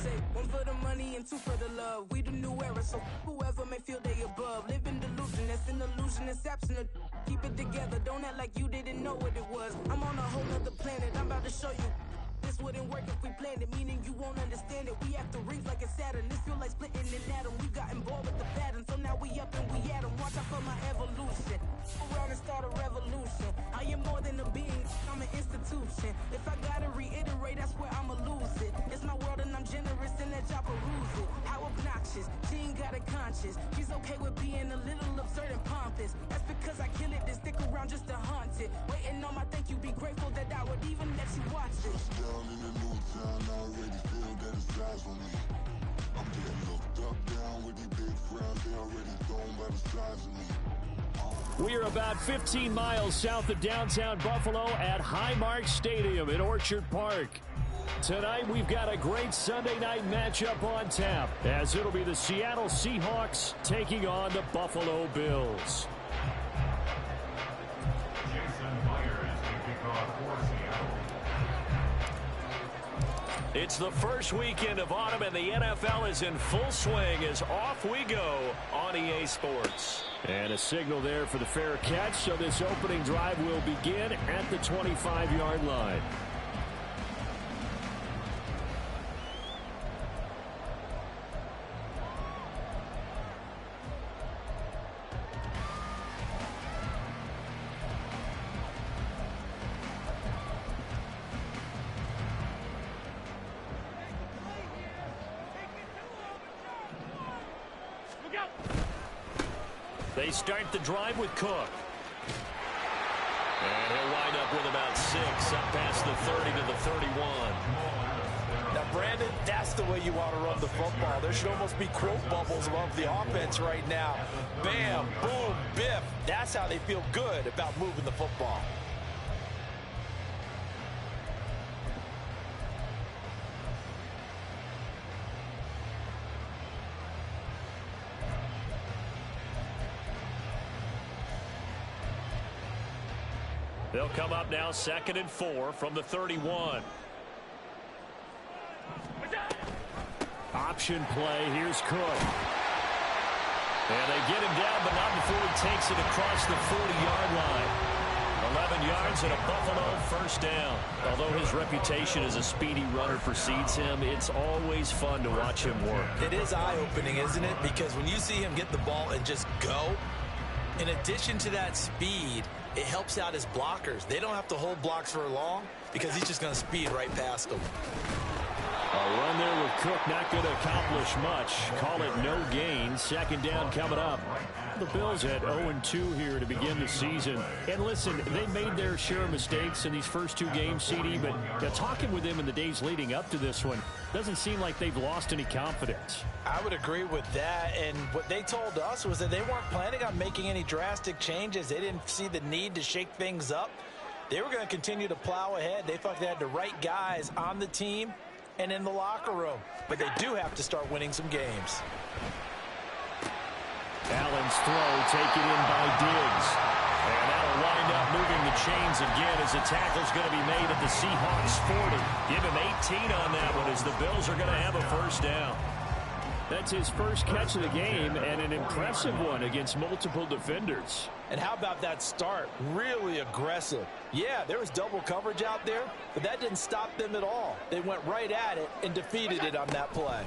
say one for the money and two for the love. We the new era, so whoever may feel they above. Live in delusion, that's an illusion, it's absent. Keep it together, don't act like you didn't know what it was. I'm on a whole nother planet, I'm about to show you. This wouldn't work if we planned it, meaning you won't understand it. We have to rings like a Saturn. This feel like splitting an atom. We got involved with the pattern, so now we up and we at 'em. Watch out for my evolution. Go around and start a revolution. I am more than a being, I'm an institution. If I gotta reiterate, that's where I'ma lose it. It's my world and I'm generous and let y'all peruse it. How obnoxious, she ain't got a conscience. She's okay with being a little absurd and pompous. That's because I kill it, then stick around just to haunt it. Waiting on my thank you, be grateful that I would even let you watch it. In the new town, I already feel that it's eyes on me. I'm getting looked up, down with these big frowns. They already thrown by the size of me. We are about 15 miles south of downtown Buffalo at Highmark Stadium in Orchard Park. Tonight, we've got a great Sunday night matchup on tap, as it'll be the Seattle Seahawks taking on the Buffalo Bills. It's the first weekend of autumn, and the NFL is in full swing as off we go on EA Sports. And a signal there for the fair catch, so this opening drive will begin at the 25-yard line. They start the drive with Cook. And he'll wind up with about 6, up past the 30 to the 31. Now, Brandon, that's the way you want to run the football. There should almost be quote bubbles above the offense right now. Bam, boom, biff. That's how they feel good about moving the football. They'll come up now 2nd and 4 from the 31. Option play. Here's Cook. And they get him down, but not before he takes it across the 40-yard line. 11 yards and a Buffalo first down. Although his reputation as a speedy runner precedes him, it's always fun to watch him work. It is eye-opening, isn't it? Because when you see him get the ball and just go, in addition to that speed, it helps out his blockers. They don't have to hold blocks for long because he's just going to speed right past them. A run there with Cook, not going to accomplish much. Call it no gain. 2nd down coming up. The Bills had 0-2 here to begin the season. And listen, they made their share of mistakes in these first 2 games, CD, but talking with them in the days leading up to this one, doesn't seem like they've lost any confidence. I would agree with that, and what they told us was that they weren't planning on making any drastic changes. They didn't see the need to shake things up. They were going to continue to plow ahead. They thought they had the right guys on the team and in the locker room, but they do have to start winning some games. Allen's throw taken in by Diggs. And that'll wind up moving the chains again as the tackle's going to be made at the Seahawks 40. Give him 18 on that one as the Bills are going to have a first down. That's his first catch of the game, and an impressive one against multiple defenders. And how about that start? Really aggressive. Yeah, there was double coverage out there, but that didn't stop them at all. They went right at it and defeated it on that play.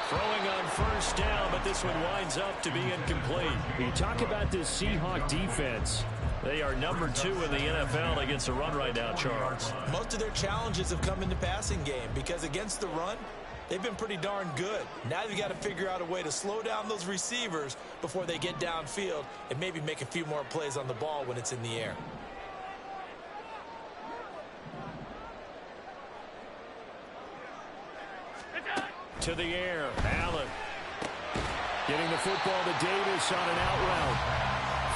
Throwing on first down, but this one winds up to be incomplete. You talk about this Seahawk defense. They are number 2 in the NFL against the run right now, Charles. Most of their challenges have come in the passing game because against the run, they've been pretty darn good. Now they've got to figure out a way to slow down those receivers before they get downfield and maybe make a few more plays on the ball when it's in the air. To the air, Allen. Getting the football to Davis on an out route.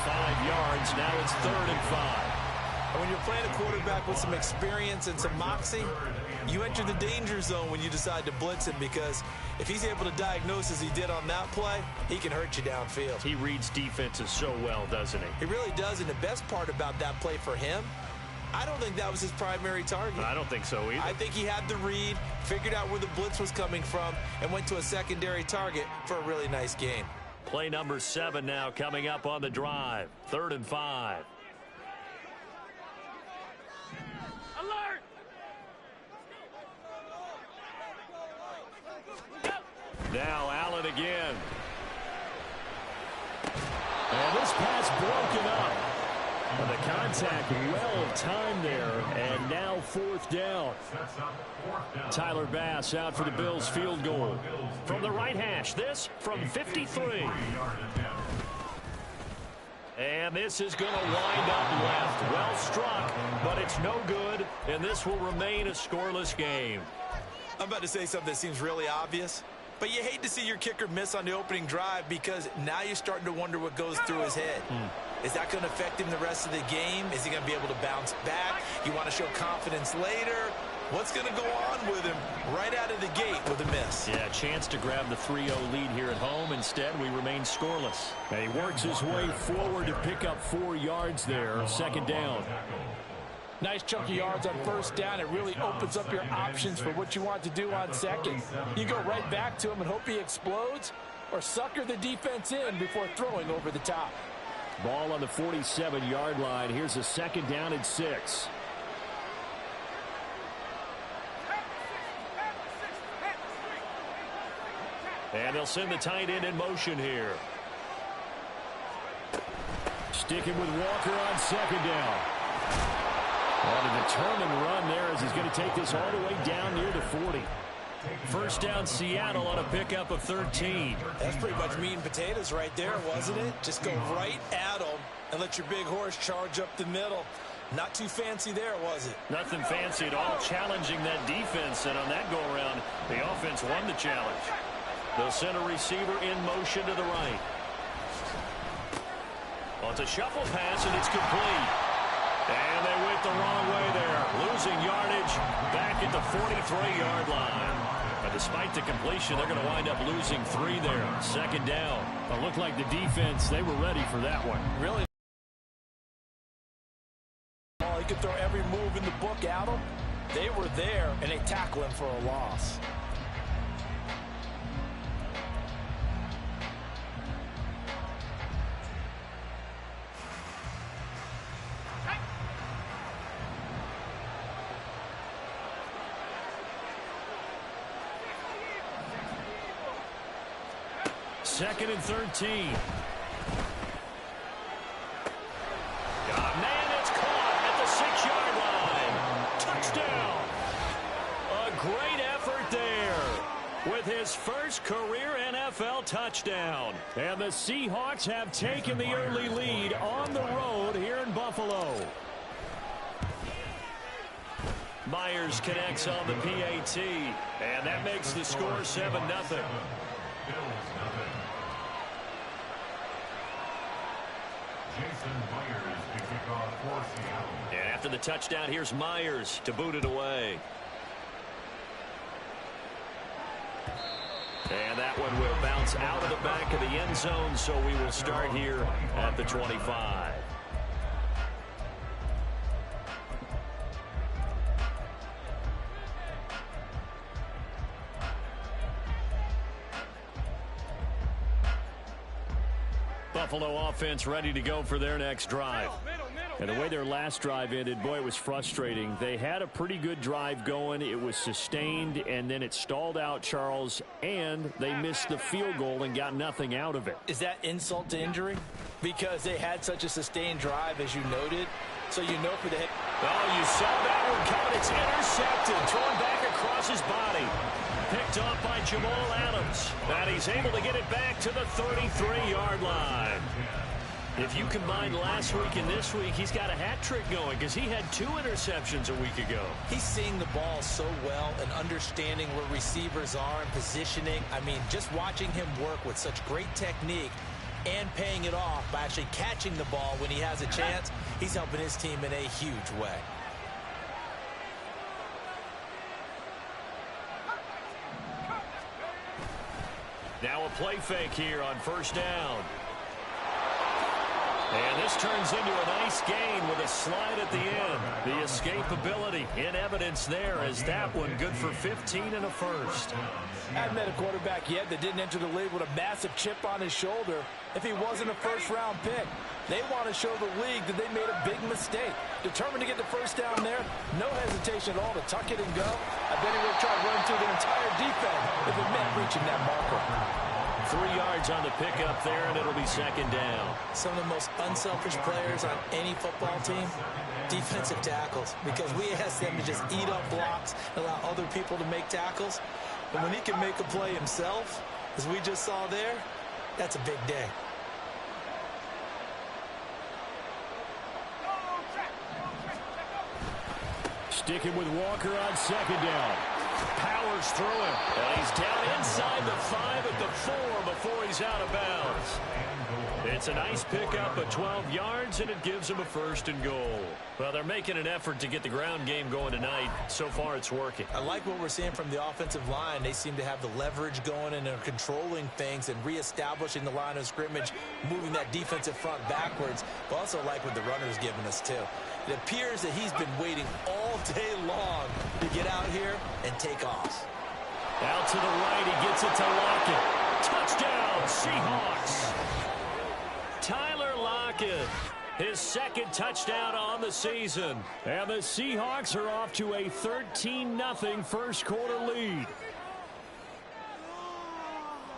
5 yards, now it's 3rd and 5. And when you're playing a quarterback with some experience and some moxie, you enter the danger zone when you decide to blitz him, because if he's able to diagnose as he did on that play, he can hurt you downfield. He reads defenses so well, doesn't he? He really does, and the best part about that play for him I don't think that was his primary target. I don't think so either. I think he had the read, figured out where the blitz was coming from, and went to a secondary target for a really nice game. Play number 7 now coming up on the drive. 3rd and 5. Alert! Now Allen again. And this pass broken up. And the contact well timed there, and now 4th down. Tyler Bass out for the Bills field goal. From the right hash, this from 53. And this is going to wind up left. Well struck, but it's no good, and this will remain a scoreless game. I'm about to say something that seems really obvious, but you hate to see your kicker miss on the opening drive because now you're starting to wonder what goes through his head. Is that going to affect him the rest of the game? Is he going to be able to bounce back? You want to show confidence later? What's going to go on with him right out of the gate with a miss? Yeah, chance to grab the 3-0 lead here at home. Instead, we remain scoreless. And he works his way forward to pick up 4 yards there. 2nd down. Nice chunky yards on 1st down. It really opens up your options for what you want to do on 2nd. You go right back to him and hope he explodes, or sucker the defense in before throwing over the top. Ball on the 47-yard line. Here's a 2nd down and 6. And they'll send the tight end in motion here. Sticking with Walker on 2nd down. And a determined run there as he's going to take this all the way down near the 40. 1st down Seattle on a pickup of 13. That's pretty much meat and potatoes right there, wasn't it? Just go right at them and let your big horse charge up the middle. Not too fancy there, was it? Nothing fancy at all, challenging that defense, and on that go-around, the offense won the challenge. They'll send a receiver in motion to the right. Well, it's a shuffle pass, and it's complete. And they went the wrong way there, losing yardage back at the 43-yard line. But despite the completion, they're going to wind up losing 3 there. 2nd down. It looked like the defense, they were ready for that one. Really? Oh, he could throw every move in the book at them. They were there, and they tackle him for a loss. Second and 13. Man, it's caught at the 6-yard line. Touchdown. A great effort there with his first career NFL touchdown. And the Seahawks have taken the early lead on the road here in Buffalo. Myers connects on the PAT, and that makes the score 7-0. And after the touchdown, here's Myers to boot it away. And that one will bounce out of the back of the end zone, so we will start here at the 25. Buffalo offense ready to go for their next drive. And the way their last drive ended, boy, it was frustrating. They had a pretty good drive going. It was sustained, and then it stalled out, Charles, and they missed the field goal and got nothing out of it. Is that insult to injury? Because they had such a sustained drive, as you noted. So you know for the hit. Oh, you saw that one coming. It's intercepted. Thrown back across his body. Picked off by Jamal Adams. And he's able to get it back to the 33-yard line. If you combine last week and this week, he's got a hat trick going because he had 2 interceptions a week ago. He's seeing the ball so well and understanding where receivers are and positioning. I mean, just watching him work with such great technique and paying it off by actually catching the ball when he has a chance, he's helping his team in a huge way. Now a play fake here on first down. And this turns into a nice gain with a slide at the end. The escapability in evidence there as that one good for 15 and a first. I haven't met a quarterback yet that didn't enter the league with a massive chip on his shoulder if he wasn't a first-round pick. They want to show the league that they made a big mistake. Determined to get the first down there, no hesitation at all to tuck it and go. I bet he would have tried running through the entire defense if it meant reaching that marker. 3 yards on the pickup there, and it'll be second down. Some of the most unselfish players on any football team, defensive tackles, because we ask them to just eat up blocks and allow other people to make tackles. But when he can make a play himself, as we just saw there, that's a big day. Sticking with Walker on second down. Powers through him. And he's down inside the 5 at the 4 before he's out of bounds. It's a nice pickup of 12 yards, and it gives him a first and goal. Well, they're making an effort to get the ground game going tonight. So far, it's working. I like what we're seeing from the offensive line. They seem to have the leverage going, and they're controlling things and reestablishing the line of scrimmage, moving that defensive front backwards. But also like what the runner's giving us, too. It appears that he's been waiting all day long to get out here and take off. Out to the right, he gets it to Lockett. Touchdown, Seahawks. Tyler Lockett, his second touchdown on the season. And the Seahawks are off to a 13-0 first quarter lead.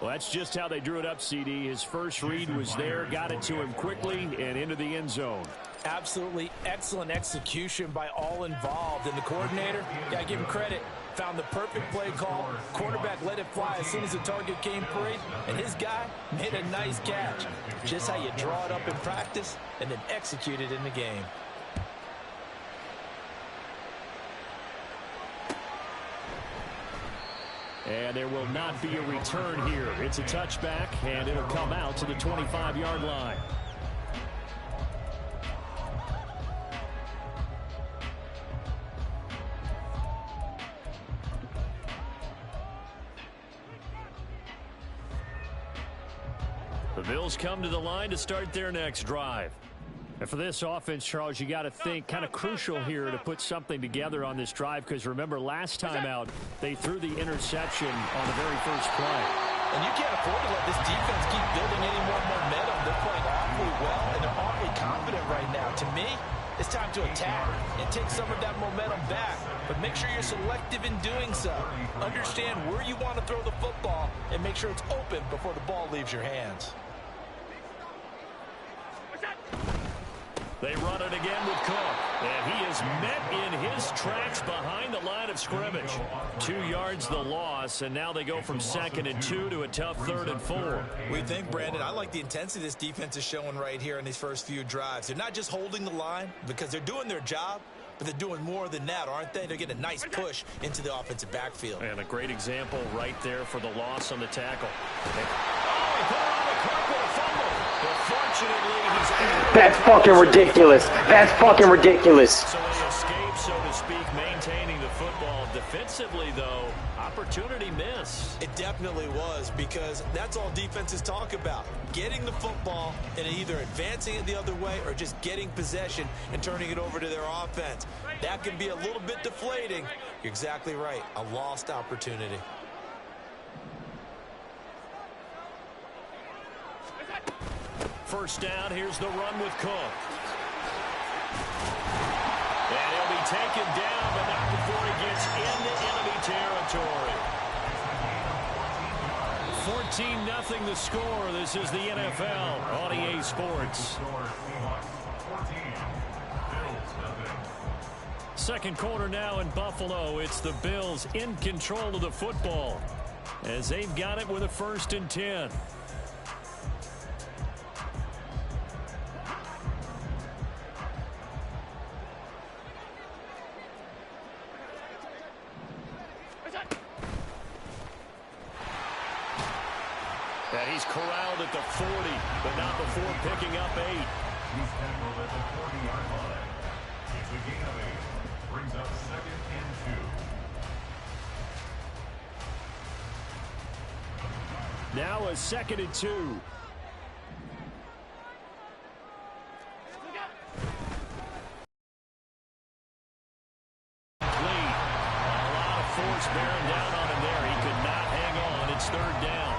Well, that's just how they drew it up, CD. His first read was there, got it to him quickly, and into the end zone. Absolutely excellent execution by all involved. And the coordinator, gotta give him credit, found the perfect play call. Quarterback let it fly as soon as the target came free, and his guy made a nice catch. Just how you draw it up in practice and then execute it in the game. And there will not be a return here. It's a touchback, and it'll come out to the 25-yard line. The Bills come to the line to start their next drive. And for this offense, Charles, you got to think kind of crucial here to put something together on this drive, because remember last time out they threw the interception on the very first play. And you can't afford to let this defense keep building any more momentum. They're playing awfully well, and they're awfully confident right now. To me, it's time to attack and take some of that momentum back. But make sure you're selective in doing so. Understand where you want to throw the football and make sure it's open before the ball leaves your hands. They run it again with Cook, and he is met in his tracks behind the line of scrimmage. 2 yards the loss, and now they go from 2nd and 2 to a tough 3rd and 4. We think, Brandon, I like the intensity this defense is showing right here in these first few drives. They're not just holding the line because they're doing their job, but they're doing more than that, aren't they? They're getting a nice push into the offensive backfield. And a great example right there for the loss on the tackle. Oh, he put it on the carpet, a fumble. But fortunately, he's out. That's fucking ridiculous. That's fucking ridiculous. So he escapes, so to speak, maintaining the football. Defensively, though, opportunity miss. It definitely was, because that's all defenses talk about. Getting the football and either advancing it the other way or just getting possession and turning it over to their offense. That can be a little bit deflating. You're exactly right. A lost opportunity. First down, here's the run with Cook. And he'll be taken down, but not before he gets into enemy territory. 14-0 the score. This is the NFL on EA Sports. Second quarter now in Buffalo. It's the Bills in control of the football as they've got it with a 1st and 10. And he's corralled at the 40, but not before picking up 8. He's tackled at the 40-yard line. It's a gain of 8. Brings up 2nd and 2. Now a 2nd and 2. force bearing down on him there. He could not hang on. It's third down.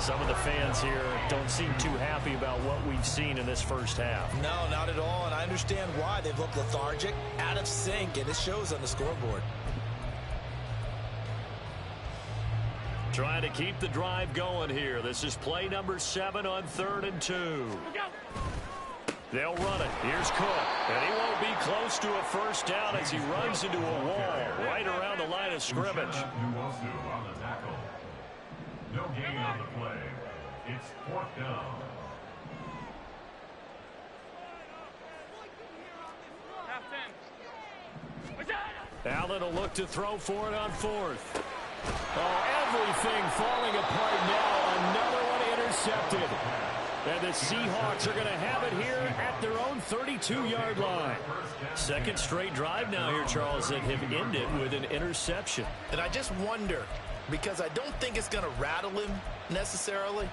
Some of the fans here don't seem too happy about what we've seen in this first half. No, not at all, and I understand why. They've looked lethargic, out of sync, and it shows on the scoreboard. Trying to keep the drive going here. This is play number 7 on 3rd and 2. They'll run it. Here's Cook. And he won't be close to a first down as he runs into a wall right around the line of scrimmage. No gain on the play. It's 4th down. Allen will look to throw for it on 4th. Oh, everything falling apart now. Another one intercepted. And the Seahawks are going to have it here at their own 32-yard line. Second straight drive now here, Charles, that have ended with an interception. And I just wonder, because I don't think it's going to rattle him necessarily,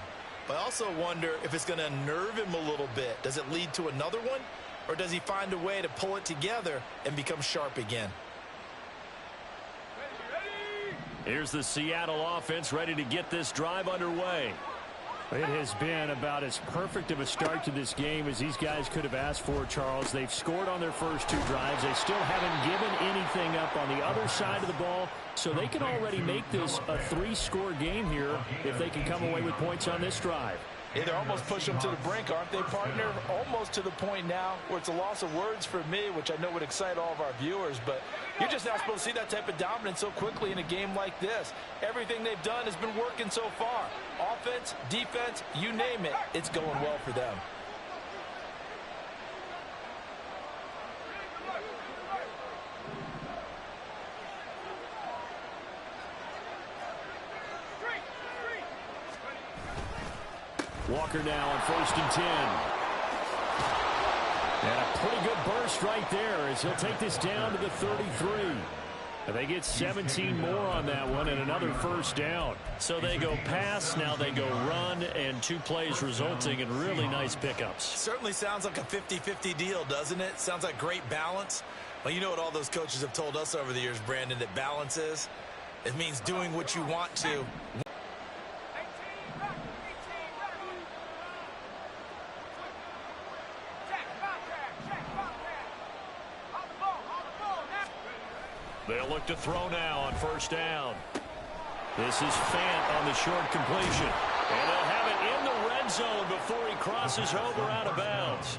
but I also wonder if it's going to unnerve him a little bit. Does it lead to another one, or does he find a way to pull it together and become sharp again? Here's the Seattle offense ready to get this drive underway. It has been about as perfect of a start to this game as these guys could have asked for, Charles. They've scored on their first 2 drives. They still haven't given anything up on the other side of the ball, so they can already make this a 3-score game here if they can come away with points on this drive. Yeah, they're almost pushing them to the brink, aren't they, partner? Almost to the point now where it's a loss of words for me, which I know would excite all of our viewers, but you're just not supposed to see that type of dominance so quickly in a game like this. Everything they've done has been working so far. Offense, defense, you name it, it's going well for them. Walker now on 1st and 10. And a pretty good burst right there as he'll take this down to the 33. And they get 17 more on that one and another first down. So they go pass, now they go run, and 2 plays resulting in really nice pickups. Certainly sounds like a 50-50 deal, doesn't it? Sounds like great balance. Well, you know what all those coaches have told us over the years, Brandon, that balance is? It means doing what you want to. They'll look to throw now on 1st down. This is Fant on the short completion. And they'll have it in the red zone before he crosses over out of bounds.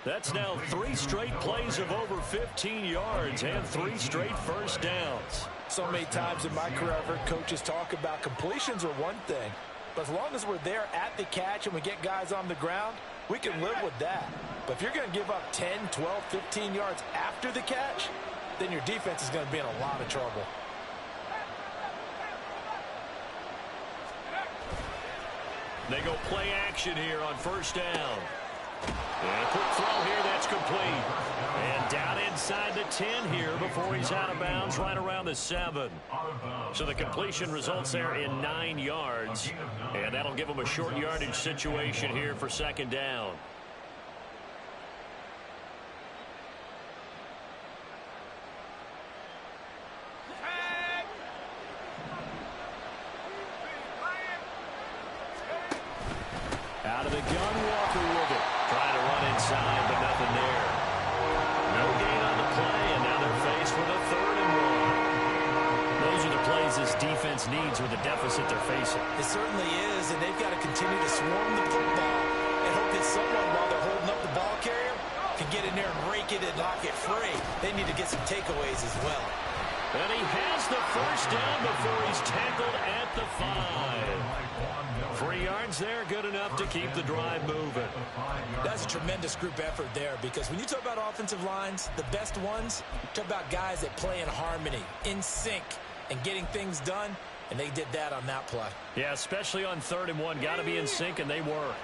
That's now 3 straight plays of over 15 yards and 3 straight first downs. So many times in my career I've heard coaches talk about completions are one thing. But as long as we're there at the catch and we get guys on the ground, we can live with that. But if you're going to give up 10, 12, 15 yards after the catch, then your defense is going to be in a lot of trouble. They go play action here on 1st down. And a quick throw here, that's complete. And down inside the 10 here before he's out of bounds, right around the 7. So the completion results there in 9 yards. And that'll give him a short yardage situation here for 2nd down. Out of the gun, Walker with it. Trying to run inside, but nothing there. No gain on the play, and now they're faced with a 3rd and 1. Those are the plays this defense needs with the deficit they're facing. It certainly is, and they've got to continue to swarm the football and hope that someone, while they're holding up the ball carrier, can get in there and rake it and knock it free. They need to get some takeaways as well. And he has the first down before he's tackled at the 5. 3 yards there, good enough to keep the drive moving. That's a tremendous group effort there, because when you talk about offensive lines, the best ones, talk about guys that play in harmony, in sync, and getting things done, and they did that on that play. Yeah, especially on 3rd and 1. Got to be in sync, and they were.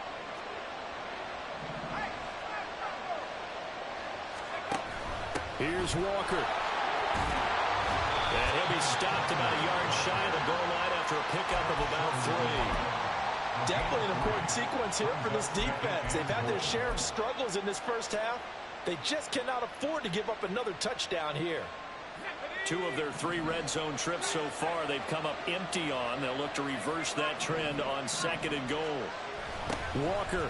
Here's Walker. And he'll be stopped about a yard shy of the goal line after a pickup of about 3. Definitely an important sequence here for this defense. They've had their share of struggles in this first half. They just cannot afford to give up another touchdown here. 2 of their 3 red zone trips so far, they've come up empty on. They'll look to reverse that trend on 2nd and goal. Walker.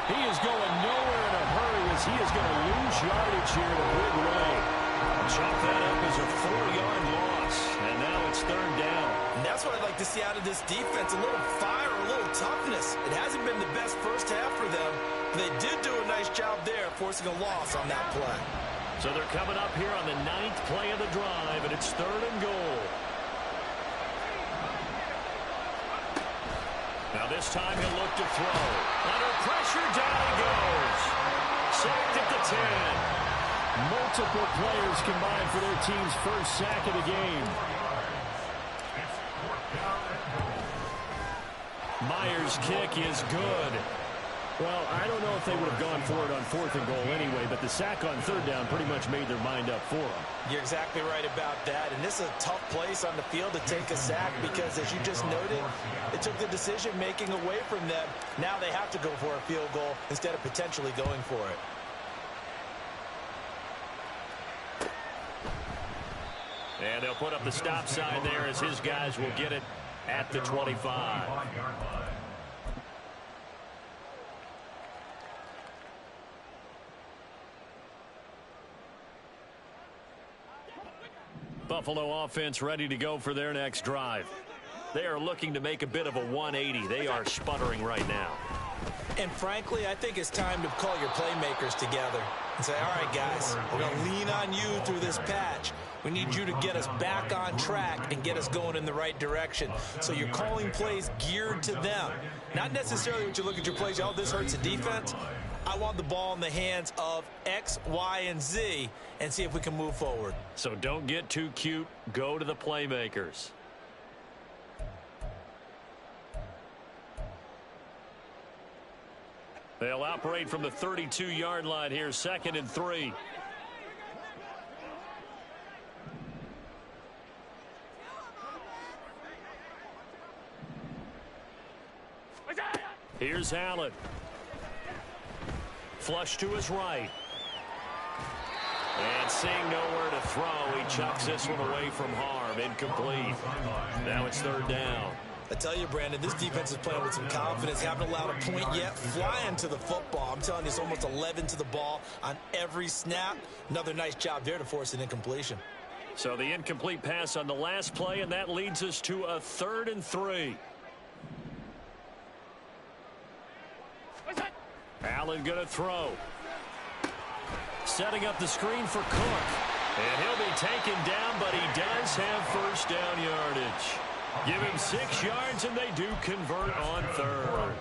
He is going nowhere in a hurry as he is going to lose yardage here in a big way. Chalk that up as a 4-yard loss, and now it's 3rd down. And that's what I'd like to see out of this defense, a little fire, a little toughness. It hasn't been the best first half for them, but they did do a nice job there forcing a loss on that play. So they're coming up here on the 9th play of the drive, and it's 3rd and goal. Now this time he'll look to throw. Under pressure, down he goes. Sacked at the 10. Multiple players combined for their team's first sack of the game. Myers' kick is good. Well, I don't know if they would have gone for it on 4th and goal anyway, but the sack on 3rd down pretty much made their mind up for them. You're exactly right about that, and this is a tough place on the field to take a sack because, as you just noted, it took the decision-making away from them. Now they have to go for a field goal instead of potentially going for it. And they'll put up the stop sign there as his guys will get it at the 25. Buffalo offense ready to go for their next drive. They are looking to make a bit of a 180. They are sputtering right now. And frankly, I think it's time to call your playmakers together and say, all right, guys, we're going to lean on you through this patch. We need you to get us back on track and get us going in the right direction. So you're calling plays geared to them. Not necessarily when you look at your plays, oh, this hurts the defense. I want the ball in the hands of X, Y, and Z and see if we can move forward. So don't get too cute. Go to the playmakers. They'll operate from the 32-yard line here, 2nd and 3. Here's Allen. Flush to his right. And seeing nowhere to throw, he chucks this one away from harm. Incomplete. Now it's 3rd down. I tell you, Brandon, this defense is playing with some confidence. Haven't allowed a point yet. Flying to the football. I'm telling you, it's almost 11 to the ball on every snap. Another nice job there to force an incompletion. So the incomplete pass on the last play, and that leads us to a 3rd and 3. Allen going to throw. Setting up the screen for Cook. And he'll be taken down, but he does have first down yardage. Give him 6 yards, and they do convert on 3rd.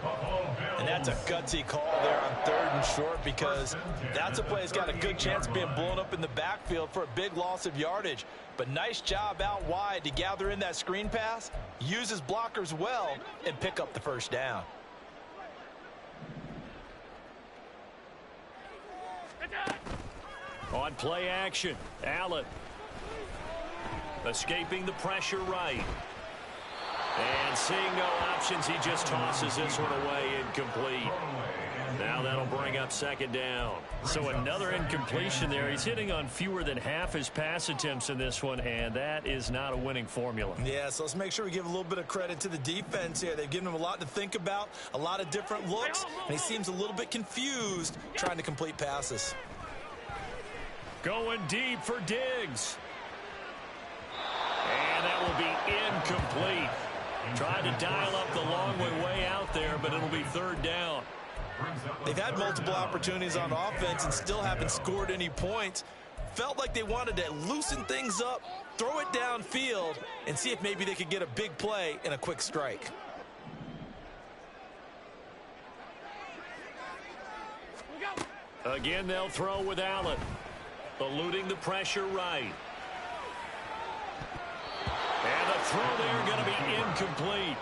And that's a gutsy call there on 3rd and short because that's a play that's got a good chance of being blown up in the backfield for a big loss of yardage. But nice job out wide to gather in that screen pass, use his blockers well, and pick up the first down. On play action, Allen. Escaping the pressure right. And seeing no options, he just tosses this one away, incomplete. Now that'll bring up 2nd down. So another incompletion there. He's hitting on fewer than half his pass attempts in this one, and that is not a winning formula. Yeah, so let's make sure we give a little bit of credit to the defense here. They've given him a lot to think about, a lot of different looks, and he seems a little bit confused trying to complete passes. Going deep for Diggs. And that will be incomplete. Tried to dial up the long way out there, but it'll be 3rd down. They've had multiple opportunities on offense and still haven't scored any points. Felt like they wanted to loosen things up, throw it downfield, and see if maybe they could get a big play and a quick strike. Again, they'll throw with Allen. Eluding the pressure right. And the throw there going to be incomplete.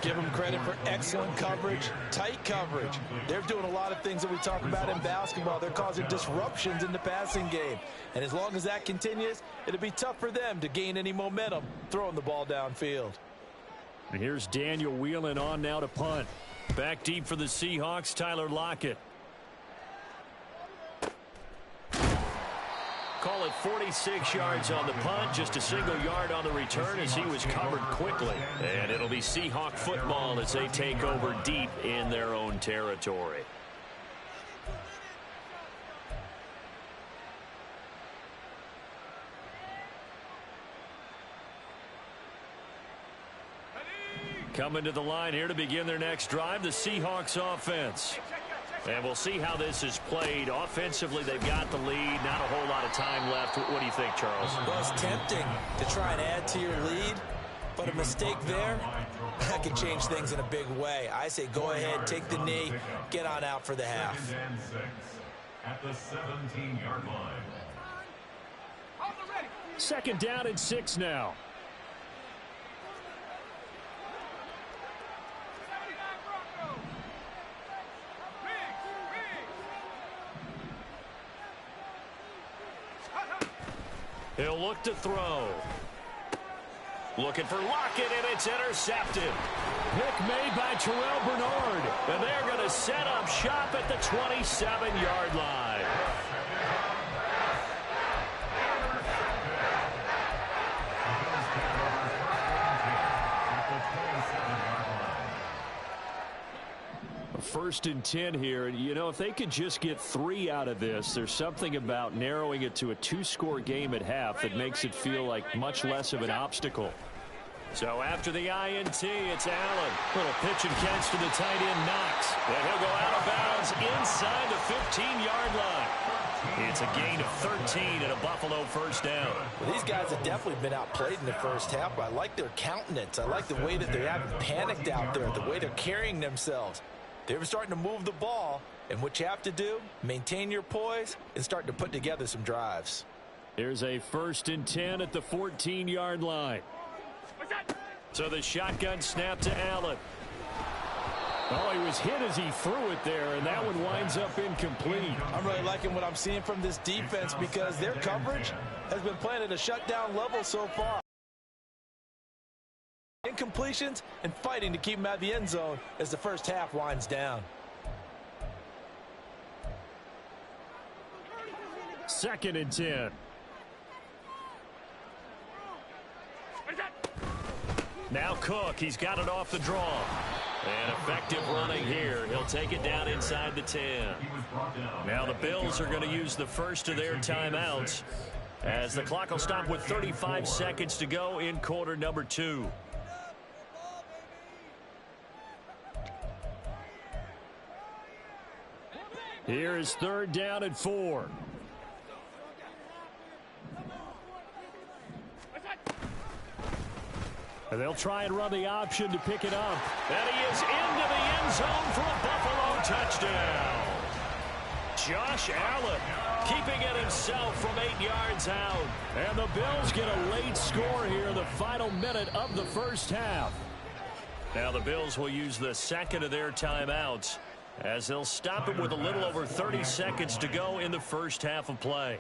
Give them credit for excellent coverage, tight coverage. They're doing a lot of things that we talk about in basketball. They're causing disruptions in the passing game. And as long as that continues, it'll be tough for them to gain any momentum throwing the ball downfield. And here's Daniel Whelan on now to punt. Back deep for the Seahawks, Tyler Lockett. call it 46 yards on the punt, just a single yard on the return as he was covered quickly. And it'll be Seahawk football as they take over deep in their own territory. Coming to the line here to begin their next drive, the Seahawks offense. And we'll see how this is played. Offensively, they've got the lead. Not a whole lot of time left. What do you think, Charles? Well, it's tempting to try and add to your lead, but a mistake there, that could change things in a big way. I say go ahead, take the knee, get on out for the half. 2nd and 6 at the 17-yard line. 2nd down and 6 now. He'll look to throw. Looking for Lockett, and it's intercepted. Pick made by Terrell Bernard. And they're going to set up shop at the 27-yard line. First and 10 here. You know, if they could just get 3 out of this, there's something about narrowing it to a 2-score game at half that makes it feel like much less of an obstacle. So after the INT, it's Allen. Little pitch and catch to the tight end, Knox. And he'll go out of bounds inside the 15-yard line. It's a gain of 13 and a Buffalo first down. Well, these guys have definitely been outplayed in the first half, but I like their countenance. I like the way that they haven't panicked out there, the way they're carrying themselves. They're starting to move the ball, and what you have to do, maintain your poise and start to put together some drives. There's a 1st and 10 at the 14-yard line. So the shotgun snap to Allen. Oh, he was hit as he threw it there, and that one winds up incomplete. I'm really liking what I'm seeing from this defense because their coverage has been playing at a shutdown level so far. Incompletions and fighting to keep them out of the end zone as the first half winds down. 2nd and 10. Now Cook, he's got it off the draw. And effective running here. He'll take it down inside the 10. Now the Bills are going to use the first of their timeouts as the clock will stop with 35 seconds to go in quarter number 2. Here is 3rd down and 4. And they'll try and run the option to pick it up. And he is into the end zone for a Buffalo touchdown. Josh Allen keeping it himself from 8 yards out. And the Bills get a late score here in the final minute of the first half. Now the Bills will use the second of their timeouts as they'll stop it with a little over 30 seconds to go in the first half of play.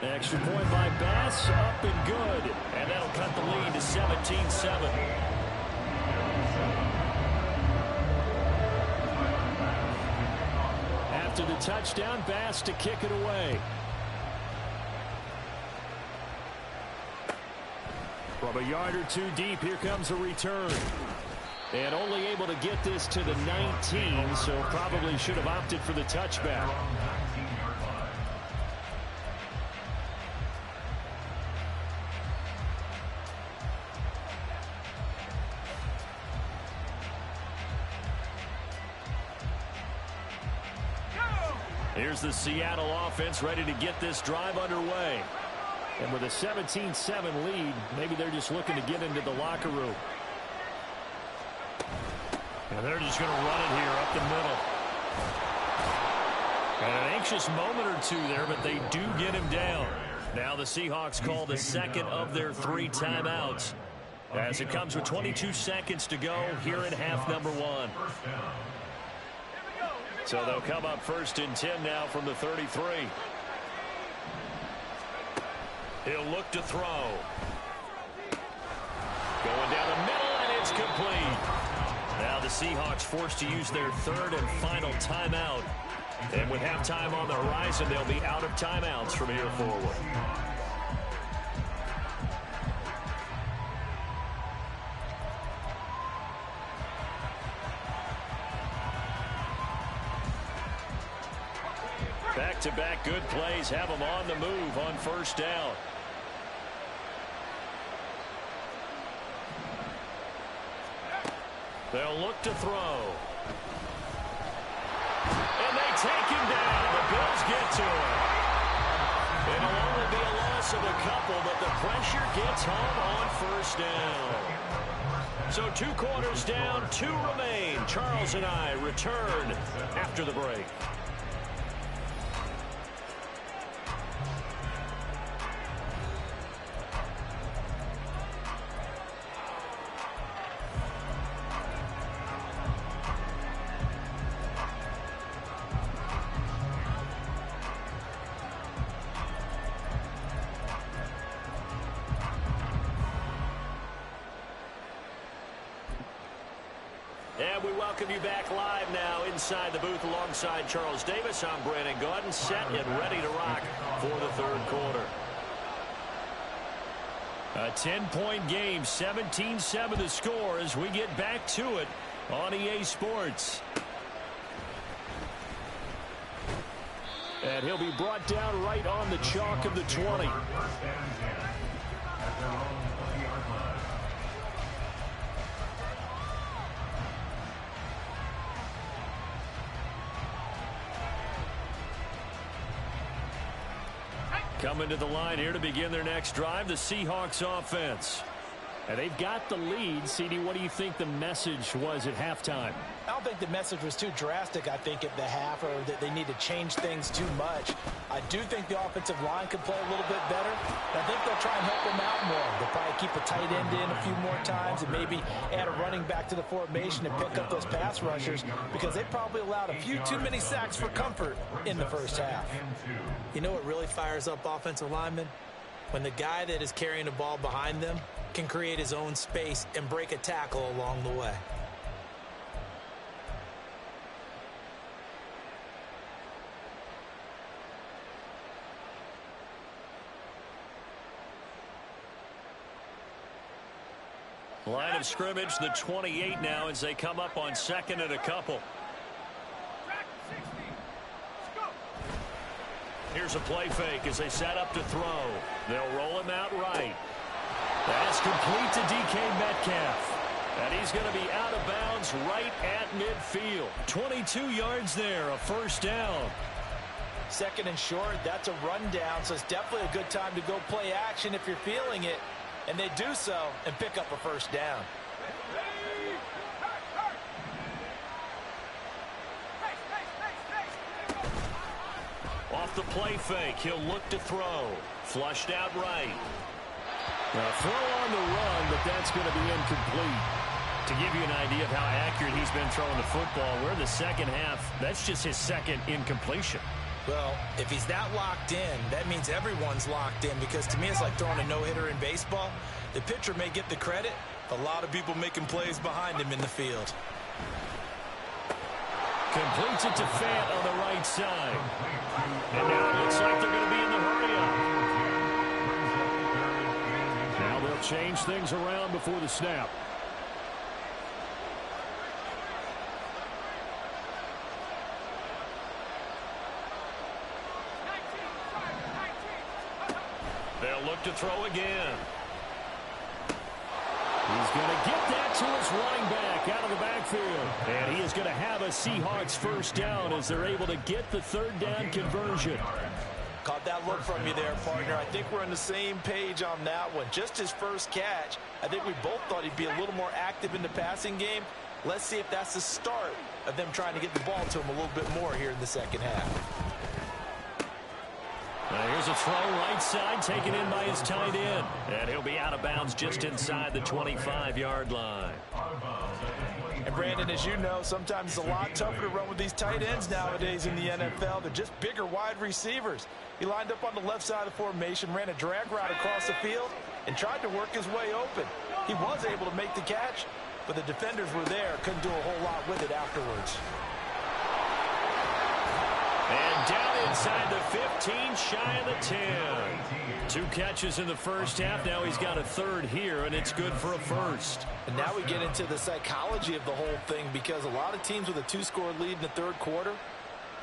Extra point by Bass, up and good. And that'll cut the lead to 17-7. After the touchdown, Bass to kick it away. From a yard or 2 deep, here comes a return. And only able to get this to the 19, so probably should have opted for the touchback. Here's the Seattle offense ready to get this drive underway. And with a 17-7 lead, maybe they're just looking to get into the locker room. And they're just going to run it here up the middle. And an anxious moment or 2 there, but they do get him down. Now the Seahawks call the second of their 3 timeouts as it comes with 22 seconds to go here in half number 1. So they'll come up 1st and 10 now from the 33. He'll look to throw. Going down the middle, and it's complete. Now the Seahawks forced to use their 3rd and final timeout And with halftime on the horizon, they'll be out of timeouts from here forward. Back-to-back good plays have them on the move on first down. They'll look to throw. And they take him down. The Bills get to him. It'll only be a loss of a couple, but the pressure gets home on first down. So 2 quarters down, 2 remain. Charles and I return after the break. And we welcome you back live now inside the booth alongside Charles Davis. I'm Brandon Gaudin, set and ready to rock for the third quarter. A 10-point game, 17-7 the score as we get back to it on EA Sports. And he'll be brought down right on the chalk of the 20. Coming to the line here to begin their next drive, the Seahawks offense. And they've got the lead. CD, what do you think the message was at halftime? I don't think the message was too drastic, I think, at the half, or that they need to change things too much. I do think the offensive line could play a little bit better. I think they'll try and help them out more. They'll probably keep a tight end in a few more times and maybe add a running back to the formation and pick up those pass rushers, because they probably allowed a few too many sacks for comfort in the first half. You know what really fires up offensive linemen? When the guy that is carrying the ball behind them can create his own space and break a tackle along the way. Line of scrimmage, the 28 now as they come up on second and a couple. Here's a play fake as they set up to throw. They'll roll him out right. That's complete to DK Metcalf. And he's going to be out of bounds right at midfield. 22 yards there, a first down. Second and short, that's a rundown, so it's definitely a good time to go play action if you're feeling it. And they do so and pick up a first down. Off the play fake, he'll look to throw. Flushed out right. Now, throw on the run, but that's going to be incomplete. To give you an idea of how accurate he's been throwing the football, we're in the second half. That's just his second incompletion. Well, if he's that locked in, that means everyone's locked in, because to me it's like throwing a no-hitter in baseball. The pitcher may get the credit, a lot of people making plays behind him in the field. Completes it to Fant on the right side. And now it looks like they're going to be in the hurry-up. Now they'll change things around before the snap. They'll look to throw again. He's going to get that to his running back out of the backfield. And he is going to have a Seahawks first down as they're able to get the third down conversion. Caught that look from you there, partner. I think we're on the same page on that one. Just his first catch, I think we both thought he'd be a little more active in the passing game. Let's see if that's the start of them trying to get the ball to him a little bit more here in the second half. Now here's a throw right side, taken in by his tight end. And he'll be out of bounds just inside the 25-yard line. And Brandon, as you know, sometimes it's a lot tougher to run with these tight ends nowadays in the NFL. They're just bigger wide receivers. He lined up on the left side of the formation, ran a drag route across the field, and tried to work his way open. He was able to make the catch, but the defenders were there, couldn't do a whole lot with it afterwards. And down inside the 15, shy of the 10. 2 catches in the first half. Now he's got a third here, and it's good for a first. And now we get into the psychology of the whole thing, because a lot of teams with a 2-score lead in the third quarter,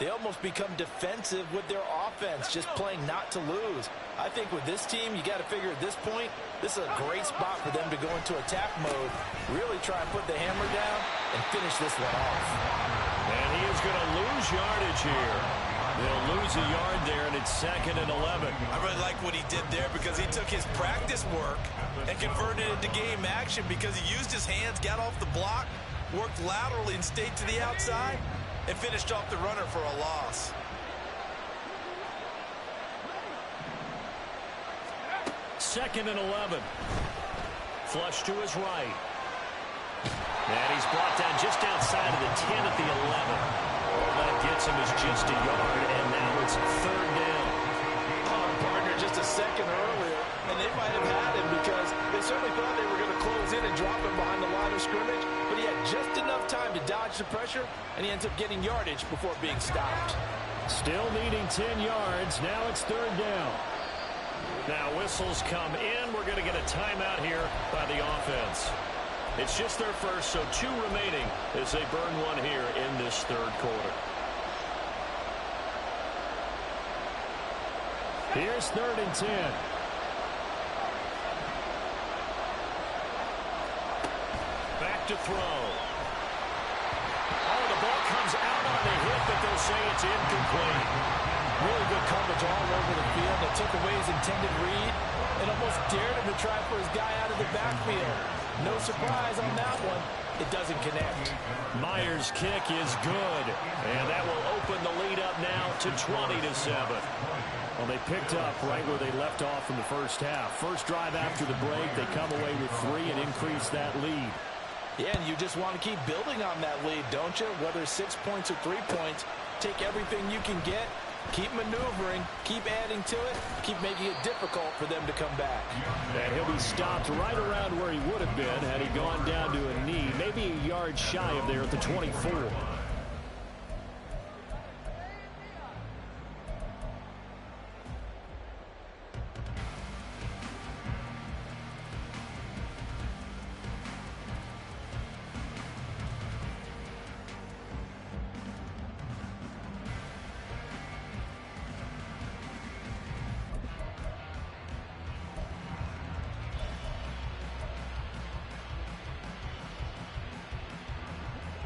they almost become defensive with their offense, just playing not to lose. I think with this team, you got to figure at this point, this is a great spot for them to go into attack mode, really try and put the hammer down and finish this one off. And he is going to lose yardage here. They'll lose a yard there, and it's 2nd and 11. I really like what he did there, because he took his practice work and converted it into game action, because he used his hands, got off the block, worked laterally and stayed to the outside, and finished off the runner for a loss. Second and 11. Flush to his right. And he's brought down just outside of the 10 at the 11. All that gets him is just a yard, and now it's 3rd down. Partner just a second earlier, and they might have had him, because they certainly thought they were going to close in and drop him behind the line of scrimmage, but he had just enough time to dodge the pressure, and he ends up getting yardage before being stopped. Still needing 10 yards. Now it's 3rd down. Now whistles come in. We're going to get a timeout here by the offense. It's just their first, so 2 remaining as they burn one here in this third quarter. Here's 3rd and 10. Back to throw. Oh, the ball comes out on the hit, but they'll say it's incomplete. Really good coverage all over the field. They took away his intended read and almost dared him to try for his guy out of the backfield. No surprise on that one. It doesn't connect. Myers' kick is good, and that will open the lead up now to 20-7. Well, they picked up right where they left off in the first half. First drive after the break, they come away with 3 and increase that lead. Yeah, and you just want to keep building on that lead, don't you? Whether 6 points or 3 points, take everything you can get, keep maneuvering, keep adding to it, keep making it difficult for them to come back. And he'll be stopped right around where he would have been had he gone down to a knee, maybe a yard shy of there at the 24.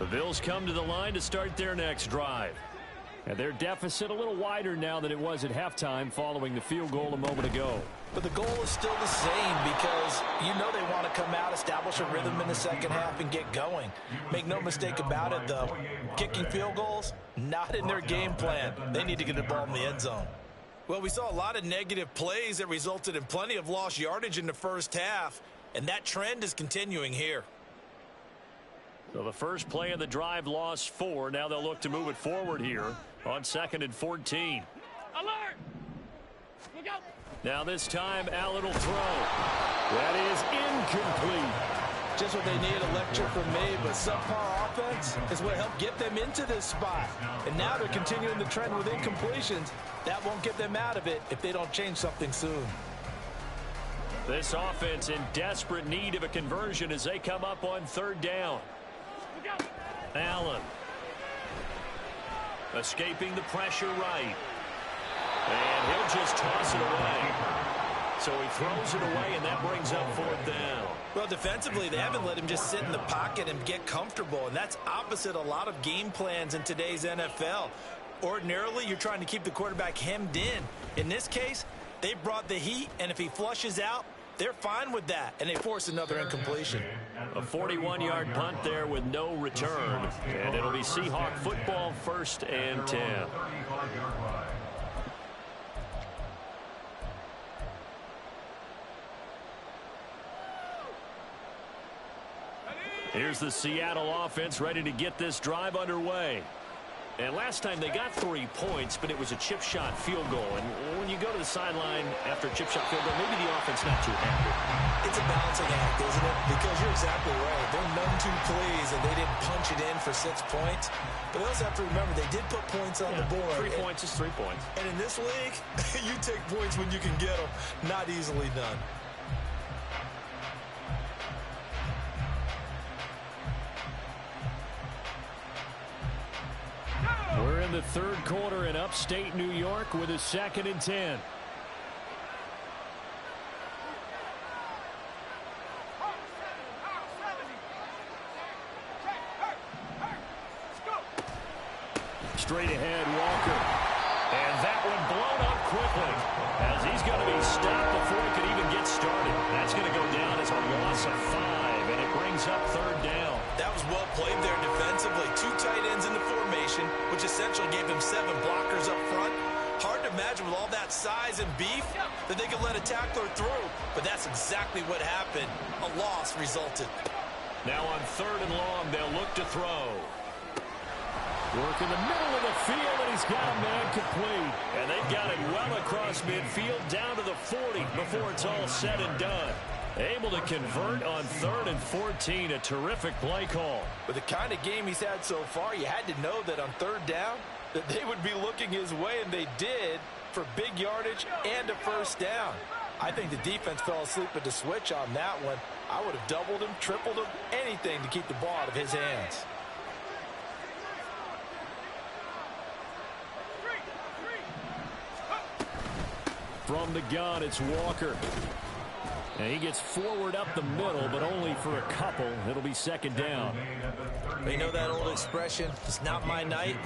The Bills come to the line to start their next drive. And their deficit a little wider now than it was at halftime following the field goal a moment ago. But the goal is still the same, because you know they want to come out, establish a rhythm in the second half, and get going. Make no mistake about it, though. Kicking field goals, not in their game plan. They need to get the ball in the end zone. Well, we saw a lot of negative plays that resulted in plenty of lost yardage in the first half, and that trend is continuing here. So the first play of the drive lost 4. Now they'll look to move it forward here on 2nd and 14. Alert! Look out! Now this time Allen will throw. That is incomplete. Just what they need, a lecture from me, but subpar offense is what helped get them into this spot. And now they're continuing the trend with incompletions. That won't get them out of it if they don't change something soon. This offense in desperate need of a conversion as they come up on 3rd down. Allen escaping the pressure right. And he'll just toss it away. So he throws it away, and that brings up 4th down. Well, defensively, they haven't let him just sit in the pocket and get comfortable, and that's opposite a lot of game plans in today's NFL. Ordinarily, you're trying to keep the quarterback hemmed in. In this case, they brought the heat, and if he flushes out, they're fine with that, and they force another incompletion. A 41-yard punt there with no return. And it'll be Seahawk football, 1st and 10. Here's the Seattle offense ready to get this drive underway. And last time they got 3 points, but it was a chip shot field goal. And when you go to the the sideline after a chip shot field goal. Maybe the offense not too happy. It's a balancing act, isn't it? Because you're exactly right. They're none too pleased that they didn't punch it in for 6 points. But they also have to remember they did put points on the board. 3 points is 3 points. And in this league, you take points when you can get them. Not easily done. We're in the third quarter in upstate New York with a 2nd and 10. Straight ahead, Walker. And that one blown up quickly as he's going to be stopped before he could even get started. That's going to go down as a loss of 5, and it brings up 3rd down. That was well played there defensively. 2 tight ends in the formation, which essentially gave him 7 blockers up front. Hard to imagine with all that size and beef that they could let a tackler through. But that's exactly what happened. A loss resulted. Now on 3rd and long, they'll look to throw. Work in the middle of the field, and he's got a man complete. And they've got it well across midfield down to the 40 before it's all said and done. Able to convert on 3rd and 14. A terrific play call. With the kind of game he's had so far, you had to know that on 3rd down that they would be looking his way, and they did, for big yardage and a 1st down. I think the defense fell asleep at the switch on that one. I would have doubled him, tripled him, anything to keep the ball out of his hands. From the gun, it's Walker. And he gets forward up the middle, but only for a couple. It'll be 2nd down. You know that old expression, it's not my night?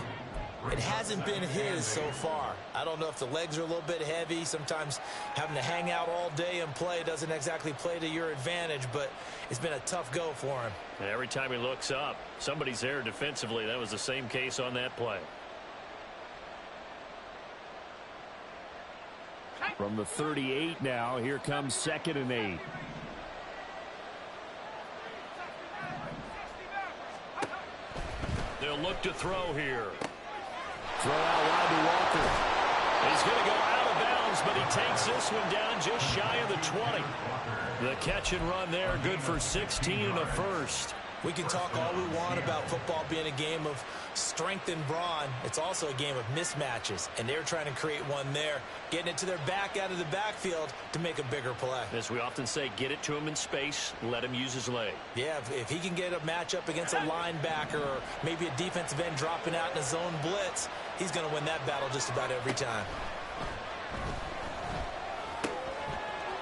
It hasn't been his so far. I don't know if the legs are a little bit heavy. Sometimes having to hang out all day and play doesn't exactly play to your advantage, but it's been a tough go for him. And every time he looks up, somebody's there defensively. That was the same case on that play. From the 38 now, here comes 2nd and 8. They'll look to throw here. Throw out wide to Walker. He's going to go out of bounds, but he takes this one down just shy of the 20. The catch and run there, good for 16 and a 1st. We can talk all we want about football being a game of strength and brawn. It's also a game of mismatches, and they're trying to create one there, getting it to their back out of the backfield to make a bigger play. As we often say, get it to him in space, let him use his leg. Yeah, if he can get a matchup against a linebacker or maybe a defensive end dropping out in a zone blitz, he's going to win that battle just about every time.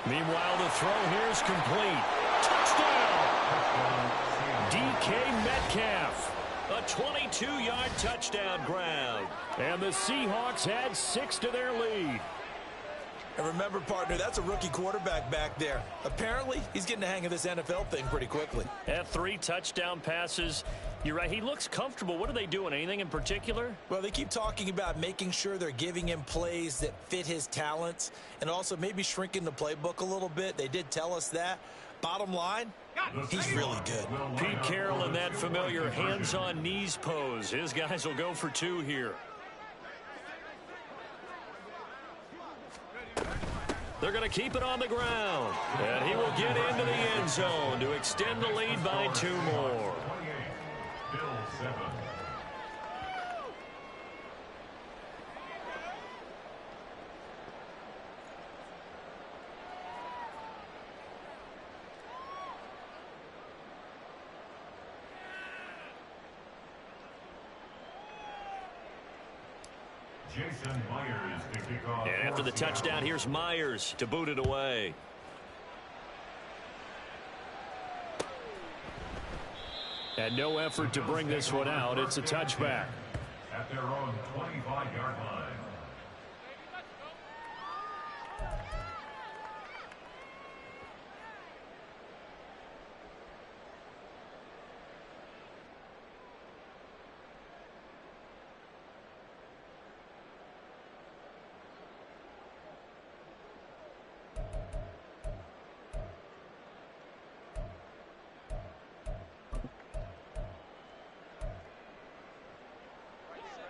Meanwhile, the throw here is complete. Touchdown! DK Metcalf. A 22-yard touchdown ground. And the Seahawks add 6 to their lead. And remember, partner, that's a rookie quarterback back there. Apparently, he's getting the hang of this NFL thing pretty quickly. At 3 touchdown passes. You're right, he looks comfortable. What are they doing? Anything in particular? Well, they keep talking about making sure they're giving him plays that fit his talents and also maybe shrinking the playbook a little bit. They did tell us that. Bottom line, he's really good. Pete Carroll in that familiar hands-on knees pose. His guys will go for 2 here. They're going to keep it on the ground. And he will get into the end zone to extend the lead by 2 more. Jason Myers to kick off. And after the touchdown, here's Myers to boot it away. And no effort to bring this one out. It's a touchback. At their own 25-yard line.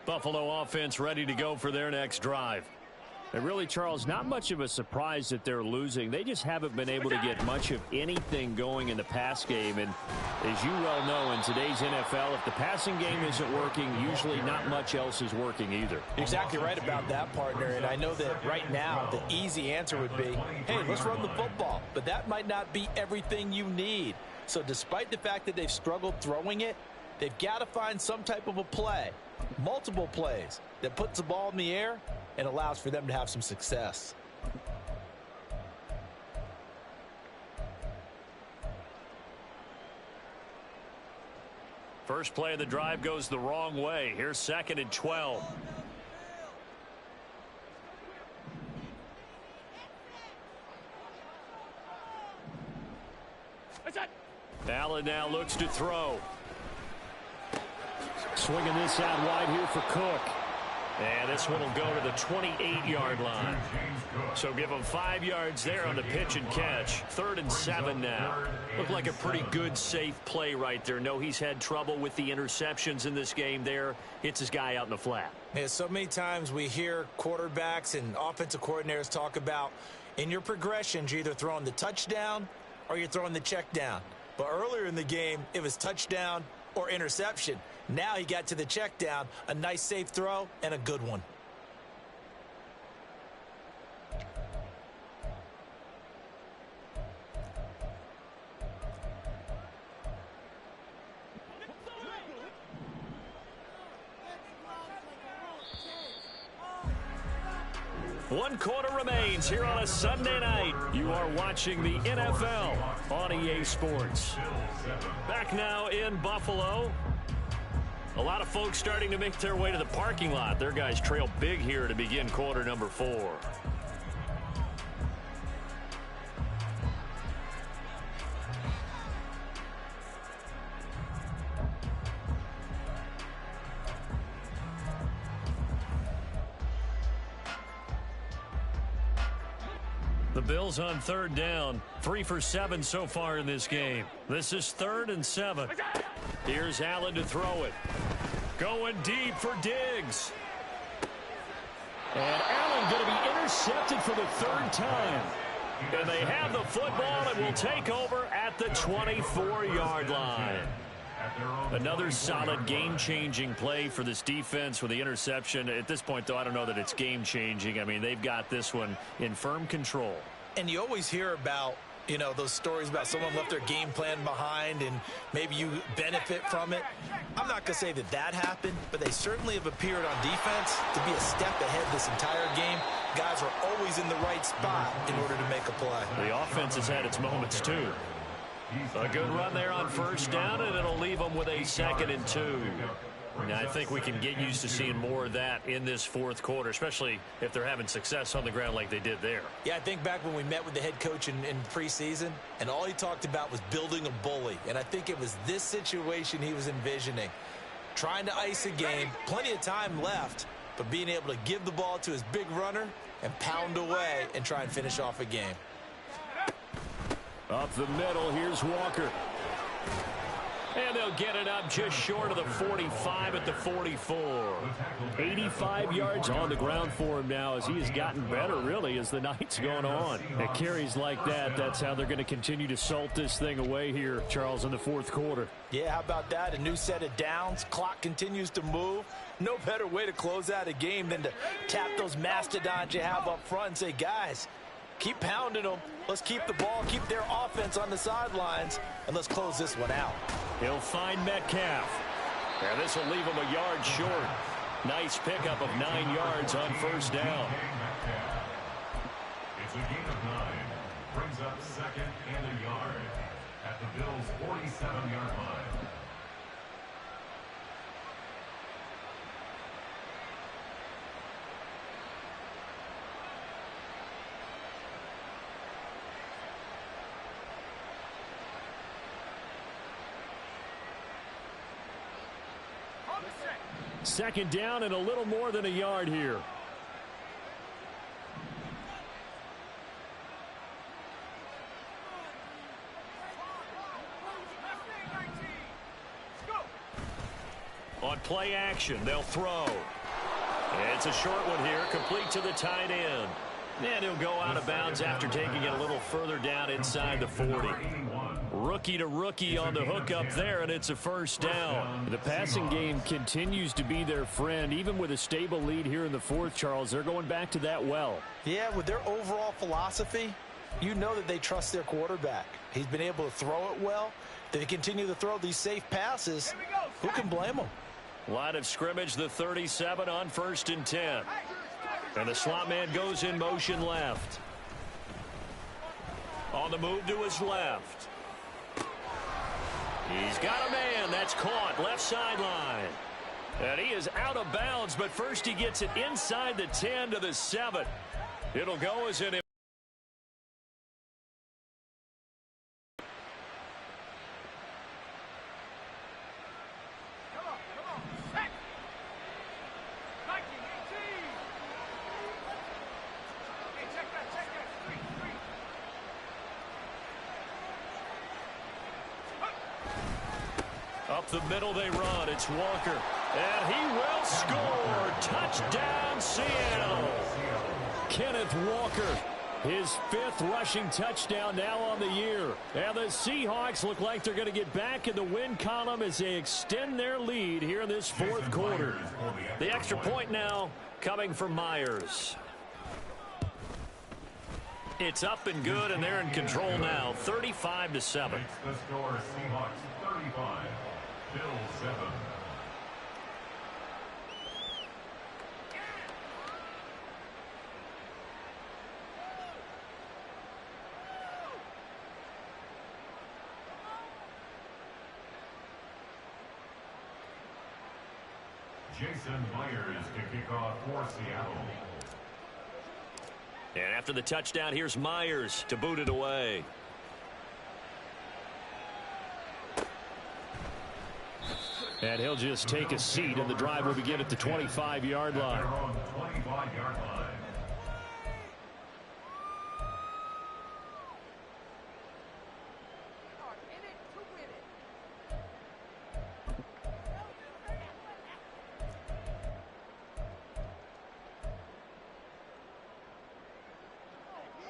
Buffalo offense ready to go for their next drive. And really, Charles, not much of a surprise that they're losing. They just haven't been able to get much of anything going in the pass game. And as you well know, in today's NFL, if the passing game isn't working, usually not much else is working either. Exactly right about that, partner. And I know that right now the easy answer would be, hey, let's run the football. But that might not be everything you need. So despite the fact that they've struggled throwing it, they've got to find some type of a play, multiple plays, that puts the ball in the air and allows for them to have some success. First play of the drive goes the wrong way. Here's 2nd and 12. Allen now looks to throw. Swinging this out wide here for Cook. And this one will go to the 28-yard line. So give him 5 yards there on the pitch and catch. 3rd and 7 now. Looked like a pretty good, safe play right there. No, he's had trouble with the interceptions in this game there. Hits his guy out in the flat. Yeah, so many times we hear quarterbacks and offensive coordinators talk about in your progressions, you're either throwing the touchdown or you're throwing the check down. But earlier in the game, it was touchdown or interception. Now he got to the check down, a nice safe throw, and a good one. One quarter remains here on a Sunday night. You are watching the NFL on EA Sports. Back now in Buffalo. A lot of folks starting to make their way to the parking lot. Their guys trail big here to begin quarter number 4. The Bills on 3rd down. 3 for 7 so far in this game. This is 3rd and 7. Here's Allen to throw it. Going deep for Diggs. And Allen going to be intercepted for the 3rd time. And they have the football and will take over at the 24-yard line. Another solid game-changing play for this defense with the interception. At this point, though, I don't know that it's game-changing. I mean, they've got this one in firm control. And you always hear about, you know, those stories about someone left their game plan behind and maybe you benefit from it. I'm not going to say that that happened, but they certainly have appeared on defense to be a step ahead this entire game. Guys are always in the right spot in order to make a play. The offense has had its moments, too. A good run there on 1st down, and it'll leave them with a 2nd and 2. Now, I think we can get used to seeing more of that in this 4th quarter, especially if they're having success on the ground like they did there. Yeah, I think back when we met with the head coach in preseason, and all he talked about was building a bully. And I think it was this situation he was envisioning. Trying to ice a game, plenty of time left, but being able to give the ball to his big runner and pound away and try and finish off a game. Up the middle, here's Walker. And they'll get it up just short of the 45 at the 44. 85 yards on the ground for him now as he has gotten better, really, as the night's going on. At carries like that, that's how they're going to continue to salt this thing away here, Charles, in the 4th quarter. Yeah, how about that? A new set of downs. Clock continues to move. No better way to close out a game than to tap those mastodons you have up front and say, guys, keep pounding them. Let's keep the ball, keep their offense on the sidelines, and let's close this one out. He'll find Metcalf. And this will leave him a yard short. Nice pickup of 9 yards on 1st down. It's a gain of 9. Brings up 2nd and a yard at the Bills' 47-yard line. Second down and a little more than a yard here. On play action, they'll throw. It's a short one here, complete to the tight end. And he'll go out of bounds after taking it a little further down inside the 40. Rookie to rookie on the hook up there, and it's a first down. The passing game continues to be their friend. Even with a stable lead here in the fourth, Charles, they're going back to that well. Yeah, with their overall philosophy, you know that they trust their quarterback. He's been able to throw it well. They continue to throw these safe passes. Who can blame them? Line of scrimmage, the 37 on 1st and 10. And the slot man goes in motion left. On the move to his left. He's got a man. That's caught. Left sideline. And he is out of bounds, but first he gets it inside the 10 to the 7. It'll go as an... Up the middle they run. It's Walker. And he will score. Touchdown, Seattle. Kenneth Walker, his 5th rushing touchdown now on the year. And the Seahawks look like they're going to get back in the win column as they extend their lead here in this fourth quarter. The extra point now coming from Myers. It's up and good, and they're in control now, 35-7. The score, Seahawks 35, Bills 7. Jason Myers to kick off for Seattle. And after the touchdown, here's Myers to boot it away. And he'll just take a seat, and the drive will begin at the 25-yard line. 25-yard line.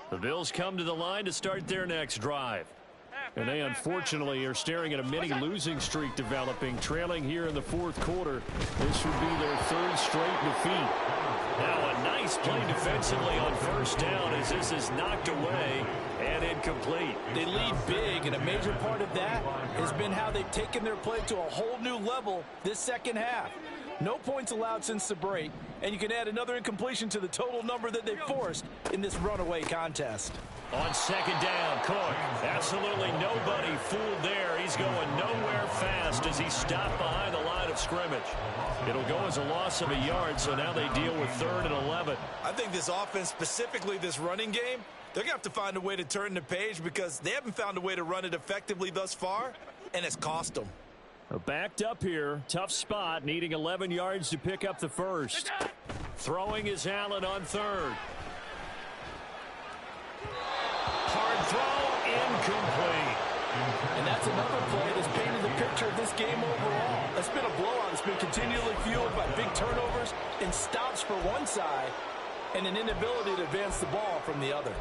The Bills come to the line to start their next drive. And they unfortunately are staring at a mini losing streak developing, trailing here in the fourth quarter. This would be their 3rd straight defeat. Now a nice play defensively on first down as this is knocked away and incomplete. They lead big, and a major part of that has been how they've taken their play to a whole new level this second half. No points allowed since the break, and you can add another incompletion to the total number that they forced in this runaway contest. On second down, Cook. Absolutely nobody fooled there. He's going nowhere fast as he stopped behind the line of scrimmage. It'll go as a loss of a yard, so now they deal with 3rd and 11. I think this offense, specifically this running game, they're going to have to find a way to turn the page because they haven't found a way to run it effectively thus far, and it's cost them. Backed up here, tough spot, needing 11 yards to pick up the first. Throwing is Allen on 3rd. Hard throw, incomplete. And that's another play that's painted the picture of this game overall. It's been a blowout. It's been continually fueled by big turnovers and stops for one side and an inability to advance the ball from the other.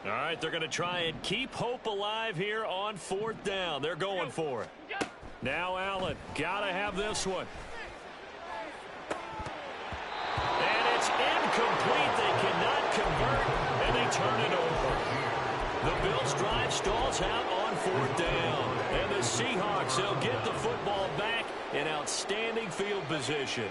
All right, they're going to try and keep hope alive here on 4th down. They're going for it. Now Allen, got to have this one. And it's incomplete. They cannot convert, and they turn it over. The Bills drive stalls out on 4th down. And the Seahawks, they'll get the football back in outstanding field position.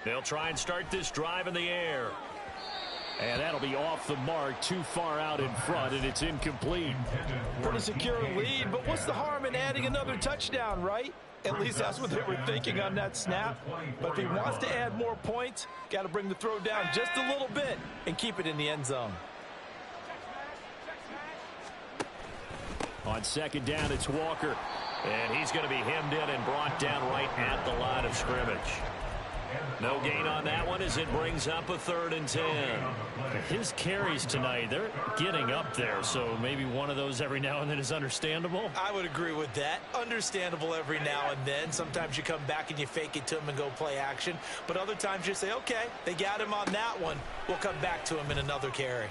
They'll try and start this drive in the air. And that'll be off the mark, too far out in front, and it's incomplete. Pretty secure lead, but what's the harm in adding another touchdown, right? At least that's what they were thinking on that snap. But if he wants to add more points, got to bring the throw down just a little bit and keep it in the end zone. On second down, it's Walker. And he's going to be hemmed in and brought down right at the line of scrimmage. No gain on that one as it brings up a 3rd and 10. His carries tonight, they're getting up there, so maybe one of those every now and then is understandable. I would agree with that. Understandable every now and then. Sometimes you come back and you fake it to him and go play action. But other times you say, okay, they got him on that one. We'll come back to him in another carry.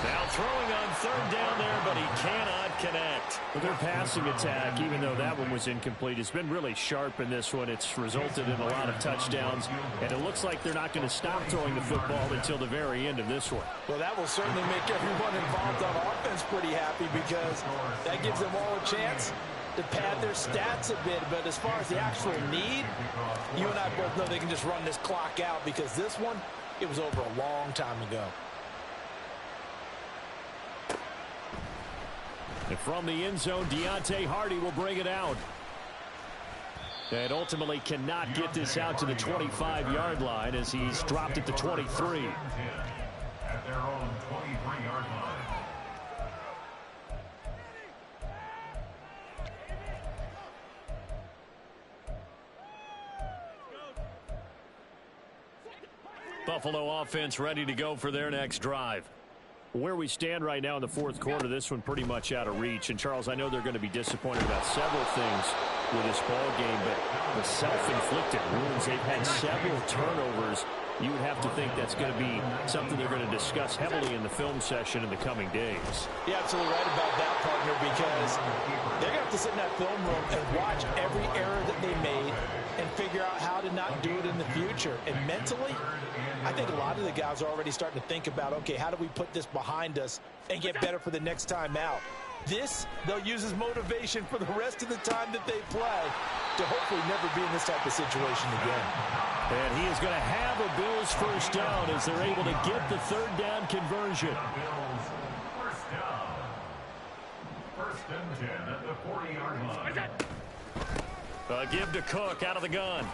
Now throwing on 3rd down there, but he cannot connect. With their passing attack, even though that one was incomplete, it's been really sharp in this one. It's resulted in a lot of touchdowns, and it looks like they're not going to stop throwing the football until the very end of this one. Well, that will certainly make everyone involved on offense pretty happy because that gives them all a chance to pad their stats a bit. But as far as the actual need, you and I both know they can just run this clock out because this one, it was over a long time ago. And from the end zone, Deontay Hardy will bring it out. And ultimately cannot get this out to the 25-yard line as he's dropped at the 23. At their own 23-yard line. Buffalo offense ready to go for their next drive. Where we stand right now in the 4th quarter, this one pretty much out of reach. And, Charles, I know they're going to be disappointed about several things with this ball game, but the self-inflicted wounds, they've had several turnovers. You would have to think that's going to be something they're going to discuss heavily in the film session in the coming days. You're absolutely right about that, partner, because they're going to have to sit in that film room and watch every error that they made and figure out how to not do it in the future. And mentally, I think a lot of the guys are already starting to think about, okay, how do we put this behind us and get better for the next time out? This, they'll use as motivation for the rest of the time that they play to hopefully never be in this type of situation again. And he is going to have a Bills first down as they're able to get the 3rd down conversion. Bills first down. 1st and 10 at the 40-yard line. Give to Cook out of the gun.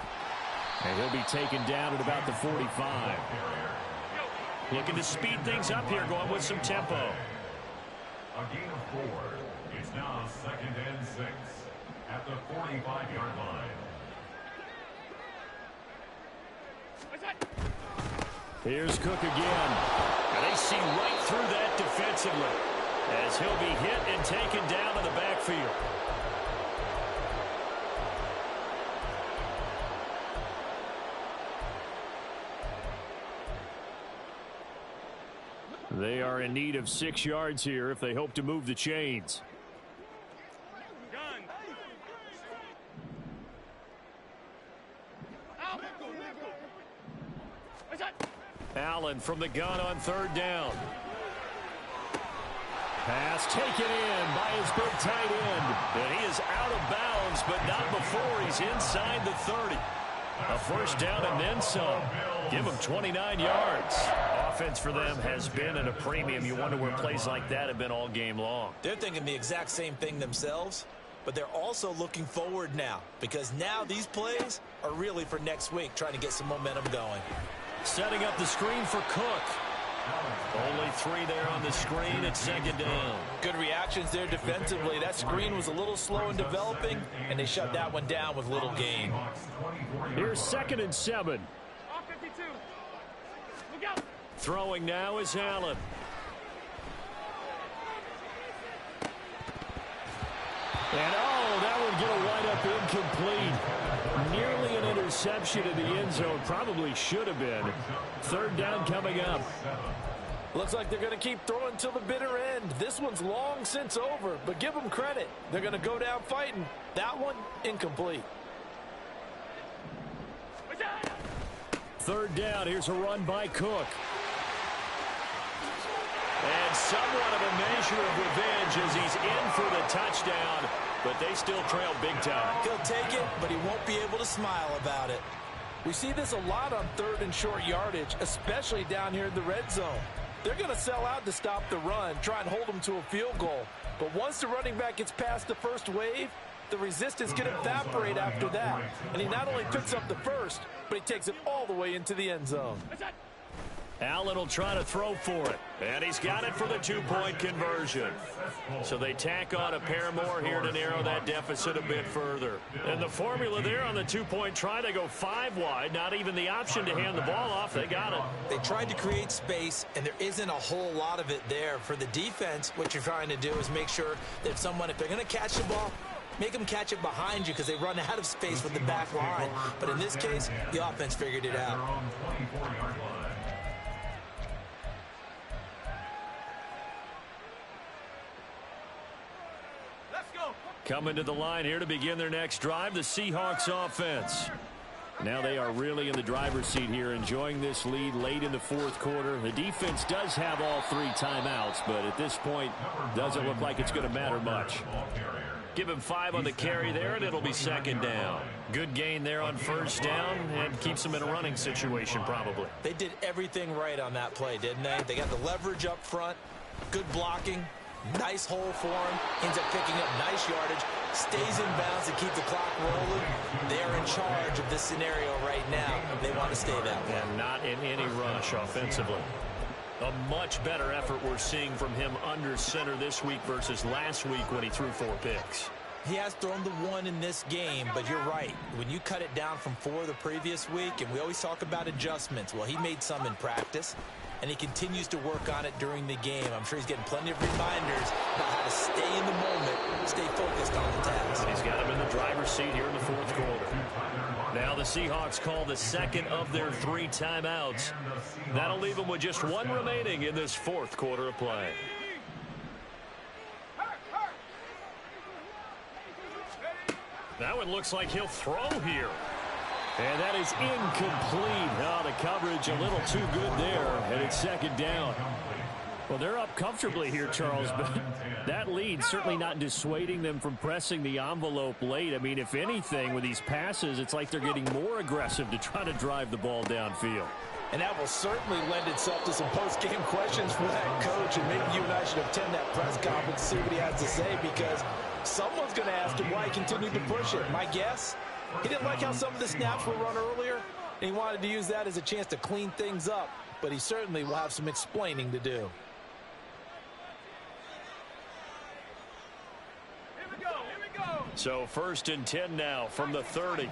And he'll be taken down at about the 45. Looking to speed things up here, going with some tempo. A gain of 4. It's now 2nd and 6 at the 45-yard line. Here's Cook again. And they see right through that defensively as he'll be hit and taken down in the backfield. They are in need of 6 yards here if they hope to move the chains. Allen from the gun on 3rd down. Pass taken in by his big tight end. And he is out of bounds, but not before he's inside the 30. A first down and then some. Give him 29 yards. Offense for them has been at a premium. You wonder where plays like that have been all game long. They're thinking the exact same thing themselves, but they're also looking forward now because now these plays are really for next week, trying to get some momentum going. Setting up the screen for Cook. Only 3 there on the screen at 2nd down. Good reactions there defensively. That screen was a little slow in developing, and they shut that one down with little gain. Here's 2nd and 7. Throwing now is Allen. And that would get a wide-up incomplete. Nearly an interception in the end zone. Probably should have been. 3rd down coming up. Looks like they're going to keep throwing till the bitter end. This one's long since over, but give them credit. They're going to go down fighting. That one, incomplete. 3rd down. Here's a run by Cook. And somewhat of a measure of revenge as he's in for the touchdown, but they still trail big time. He'll take it, but he won't be able to smile about it. We see this a lot on 3rd and short yardage, especially down here in the red zone. They're going to sell out to stop the run, try and hold them to a field goal. But once the running back gets past the first wave, the resistance can evaporate after that. And he not only picks up the first, but he takes it all the way into the end zone. Allen will try to throw for it. And he's got it for the two-point conversion. So they tack on a pair more here to narrow that deficit a bit further. And the formula there on the two-point try to go 5 wide. Not even the option to hand the ball off. They got it. They tried to create space, and there isn't a whole lot of it there. For the defense, what you're trying to do is make sure that someone, if they're going to catch the ball, make them catch it behind you because they run out of space with the back line. But in this case, the offense figured it out. Coming to the line here to begin their next drive, the Seahawks offense. Now they are really in the driver's seat here, enjoying this lead late in the fourth quarter. The defense does have all 3 timeouts, but at this point, doesn't look like it's going to matter much. Give him 5 on the carry there, and it'll be second down. Good gain there on first down, and keeps them in a running situation probably. They did everything right on that play, didn't they? They got the leverage up front, good blocking, nice hole for him, ends up picking up nice yardage, stays in bounds to keep the clock rolling. They're in charge of this scenario right now. They want to stay that way. And not in any rush offensively. A much better effort we're seeing from him under center this week versus last week when he threw 4 picks. He has thrown the 1 in this game, but you're right. When you cut it down from 4 the previous week, and we always talk about adjustments, well, he made some in practice, and he continues to work on it during the game. I'm sure he's getting plenty of reminders about how to stay in the moment, stay focused on the task. He's got him in the driver's seat here in the fourth quarter. Now the Seahawks call the second of their 3 timeouts. That'll leave them with just 1 remaining in this fourth quarter of play. That one looks like he'll throw here. And that is incomplete. Oh, the coverage a little too good there, and it's second down. Well, they're up comfortably here, Charles, but that lead certainly not dissuading them from pressing the envelope late. I mean, if anything, with these passes, it's like they're getting more aggressive to try to drive the ball downfield. And that will certainly lend itself to some post-game questions for that coach, and maybe you and I should attend that press conference to see what he has to say, because someone's going to ask him why he continued to push it. My guess? He didn't like how some of the snaps were run earlier, and he wanted to use that as a chance to clean things up. But he certainly will have some explaining to do. Here we go, here we go. So 1st and 10 now from the 30.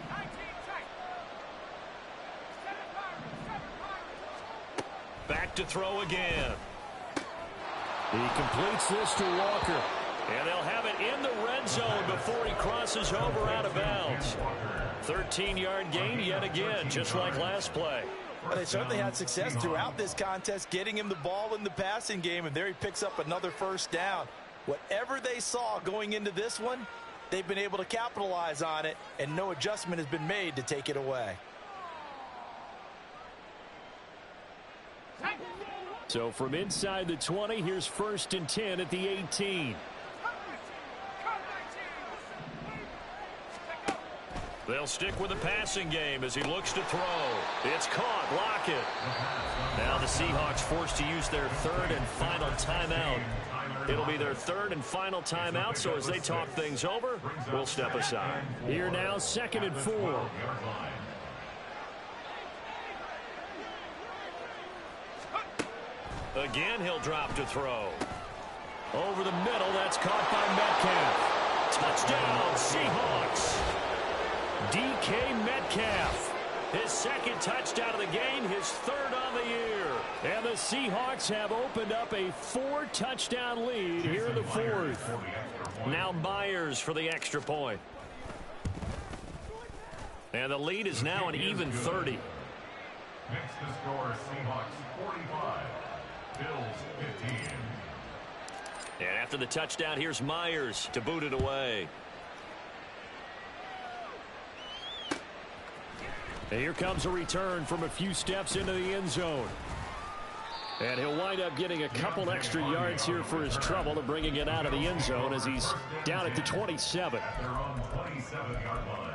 Back to throw again. He completes this to Walker. And they'll have it in the red zone before he crosses over out of bounds. 13-yard gain yet again, just like last play. Well, they certainly had success throughout this contest, getting him the ball in the passing game, and there he picks up another first down. Whatever they saw going into this one, they've been able to capitalize on it, and no adjustment has been made to take it away. So from inside the 20, here's 1st and 10 at the 18. They'll stick with the passing game as he looks to throw. It's caught. Lockett. Now the Seahawks forced to use their 3rd and final timeout. It'll be their 3rd and final timeout, so as they talk things over, we'll step aside. Here now, 2nd and 4. Again, he'll drop to throw. Over the middle, that's caught by Metcalf. Touchdown, Seahawks. DK Metcalf. His 2nd touchdown of the game, his 3rd on the year. And the Seahawks have opened up a 4-touchdown lead here in the 4th. Now Myers for the extra point. And the lead is now an even 30. Next to score, Seahawks 45, Bills 15. And after the touchdown, here's Myers to boot it away. And here comes a return from a few steps into the end zone. And he'll wind up getting a couple extra yards here for his trouble and bringing it out of the end zone as he's down at the 27. They're on 27-yard line.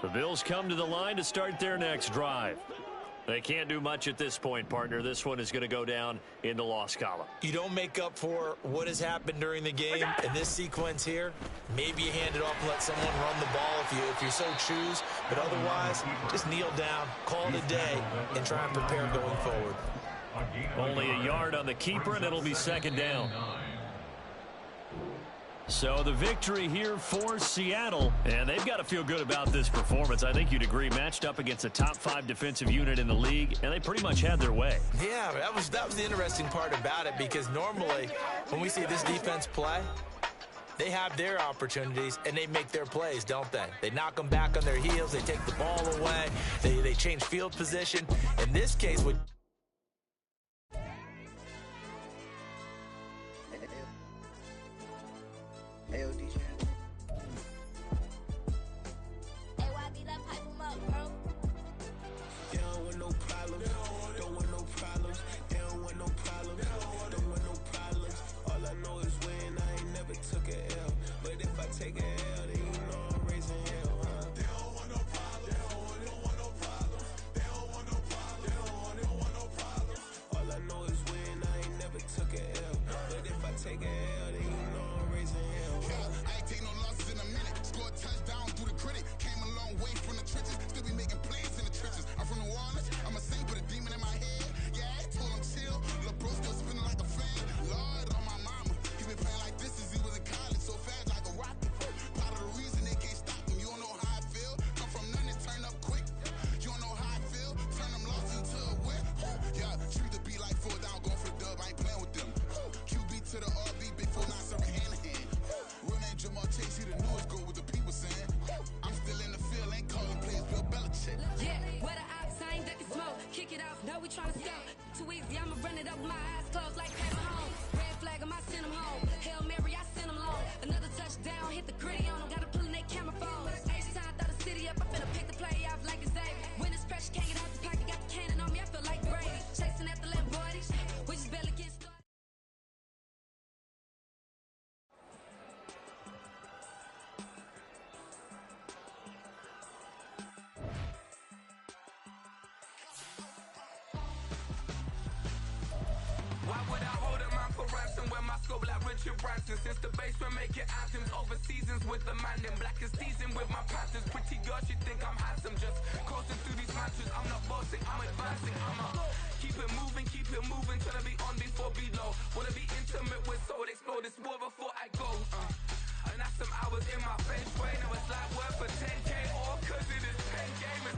The Bills come to the line to start their next drive. They can't do much at this point, partner. This one is going to go down in the loss column. You don't make up for what has happened during the game in this sequence here. Maybe you hand it off and let someone run the ball if you so choose. But otherwise, just kneel down, call it a day, and try and prepare going forward. Only a yard on the keeper, and it'll be second down. So the victory here for Seattle, and they've got to feel good about this performance. I think you'd agree, matched up against a top 5 defensive unit in the league, and they pretty much had their way. Yeah, that was the interesting part about it, because normally when we see this defense play, they have their opportunities, and they make their plays, don't they? They knock them back on their heels. They take the ball away. They change field position. In this case, with since the basement making anthems over seasons with the man in black is seasoned with my patterns. Pretty girls, you think I'm handsome, just coasting through these matches. I'm not bossing, I'm advancing. Keep it moving, trying to be on before below. Wanna be intimate with soul, explore this war before I go. And that's some hours in my bench way. Now it's like work for 10K, all cause it is 10 gamers.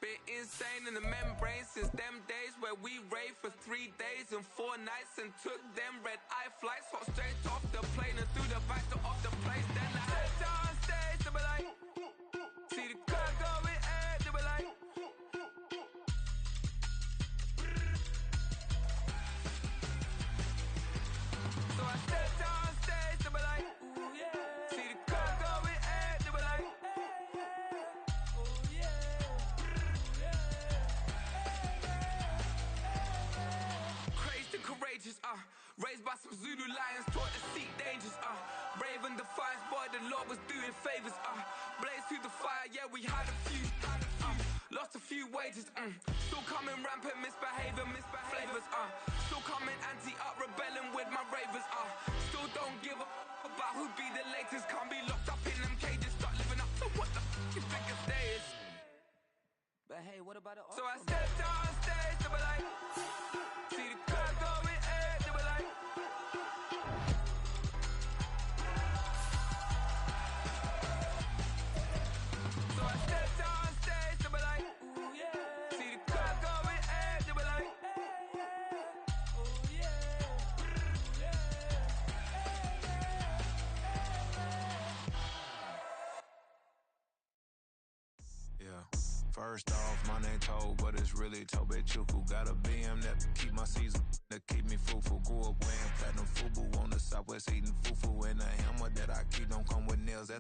Been insane in the membrane since them days where we raved for 3 days and 4 nights and took them red eye flights, hot straight off the plane and through the back door of the place. Then I stepped on stage, they were like, see the crowd going ahead, they were like, so I stepped on stage, they were like, ooh yeah, see the crowd going ahead, they were like, oh yeah. Courageous, raised by some Zulu lions, taught to seek dangers, brave and defiant, boy, the Lord was doing favors, blaze through the fire, yeah, we had a few, lost a few wages, still coming rampant, misbehavior, flavors, still coming anti-up, rebelling with my ravers, still don't give a about who be the latest, can't be locked up in them cages, start living up to what the you think of days. But hey, what about it? So I stepped on stage, they were like, see the crowd going ahead, they were like, so I stepped on stage, they were like, ooh yeah, see the crowd going ahead, they were like, oh yeah, yeah. First off, my name Toad, but it's really Tobe Chuku. Got a BM that keep my season, that keep me fruitful. Grew up wearing platinum FUBU on the southwest, eating fufu. And a hammer that I keep don't come with nails.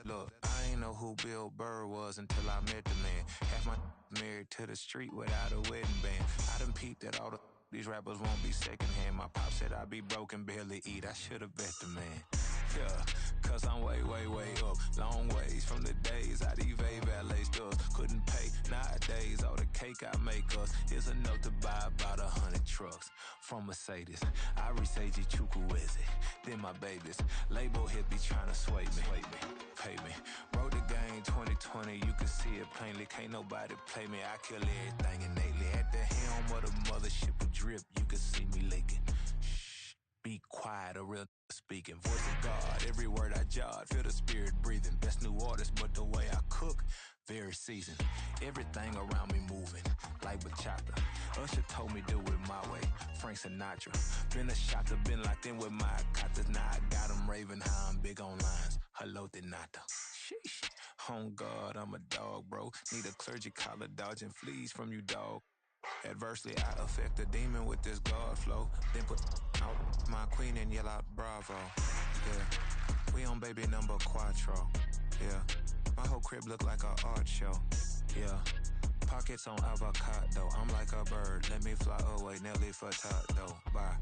Look, I ain't know who Bill Burr was until I met the man. Half my married to the street without a wedding band. I done peeped that all these rappers won't be secondhand. My pop said I'd be broke and barely eat. I should've bet the man. Yeah, cause I'm way, way, way up. Long ways days from the days I evade valet stores. Couldn't pay nowadays, all the cake I make us is enough to buy about 100 trucks. From Mercedes, I resage Chukwueze, then my babies. Label hit be trying to sway me, pay me. Wrote the game 2020, you can see it plainly. Can't nobody play me, I kill everything innately. At the helm of the mothership with drip, you can see me leaking. Shh, be quiet, a real speaking. Voice of God, every word I jot, feel the spirit breathing. Best new artist, but the way I cook, very seasoned. Everything around me moving, like bachata. Usher told me do it my way, Frank Sinatra. Been a shotter, been locked in with my katas. Now I got them raving how I'm big on lines. Hello, Denata. Sheesh. On God, I'm a dog, bro. Need a clergy collar, dodging fleas from you, dog. Adversely, I affect a demon with this God flow. Then put out my queen and yell out bravo. Yeah, we on baby number quattro. Yeah, my whole crib look like a art show. Yeah, pockets on avocado. I'm like a bird, let me fly away. Nelly Furtado, bye.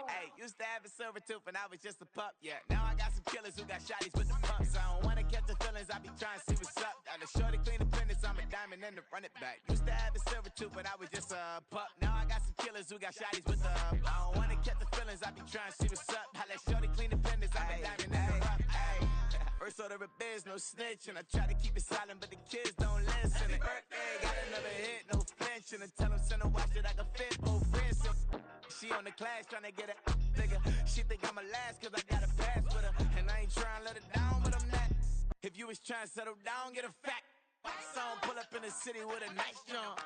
Hey, used to have a silver tooth and I was just a pup, yeah. Now I got some killers who got shotties with the pumps. I don't wanna catch the feelings, I be trying to see what's up. Got a shorty clean the pendants, I'm a diamond and to run it back. Used to have a silver tooth but I was just a pup. Now I got some killers who got shotties with the I don't wanna catch the feelings, I be trying to see what's up. I let shorty clean the pendants, I'm a diamond and to run it back. First order of biz, no snitch, and I try to keep it silent, but the kids don't listen. Birthday, got another hit, no flinch, and I tell them send a watch that I can fit both friends. She on the class trying to get a nigga. She think I'm a last cause I got a pass with her, and I ain't trying to let her down, but I'm not. If you was trying to settle down, get a fat song, pull up in the city with a nice jump.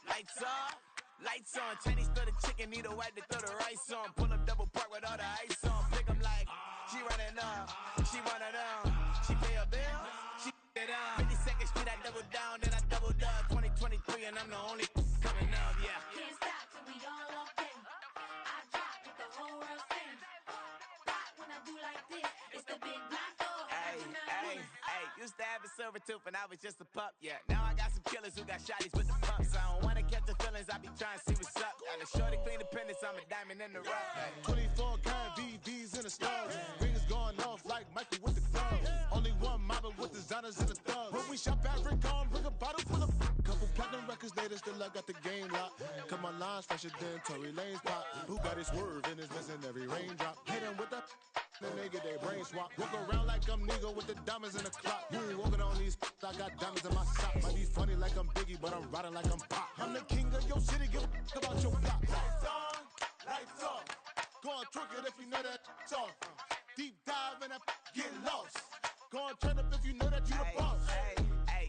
Lights off, lights on. Chinese throw the chicken, need a wipe to throw the rice on. Pull up double park with all the ice on. Pick 'em like, she running up, she one of them. She pay a bill, she it up. 52nd Street, I double down, then I doubled up. 2023, and I'm the only coming up, yeah. Can't stop till we all up in. I drop with the whole world sing. Pop when I do like this, it's the big block door. Hey, used to have a silver tooth and I was just a pup, yeah. Now I got some killers who got shotties with the pumps. I don't wanna catch the feelings, I be trying to see what's up. Got a shorty clean the pendants, I'm a diamond in the rough. 24 karat VVs in the stars. Rings going off like Michael with the clubs. Only one model with design. designers and the thugs. When we shop at Rick on, bring a bottle full of couple platinum records later, still I got the game locked. Cause my lines fresher than Tory Lane's pop. Who got his swerve and is missing every raindrop. Hit him with the then they get their brain swap. Walk around like I'm nigga with the diamonds in the clock. You ain't walking on these, I got diamonds in my sock. Might be funny like I'm Biggie, but I'm riding like I'm Pop. I'm the king of your city, give a about your block. Lights on, lights off. Go on, twerk it if you know that off. Deep dive and get lost. Go on, turn up if you know that you the boss.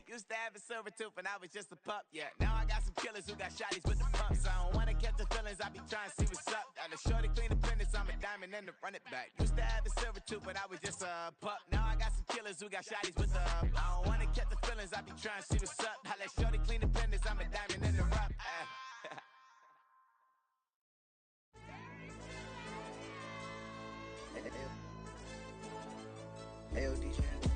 Used to have a silver tooth when I was just a pup, yeah. Now I got some killers who got shotties with the pumps. I don't wanna catch the feelings, I be trying to see what's up. Got a shorty clean the fitness, I'm a diamond and to run it back. Used to have a silver tooth when I was just a pup. Now I got some killers who got shotties with the I don't wanna catch the feelings, I be trying to see what's up. I let shorty clean the fitness, I'm a diamond and to run. AOD channel.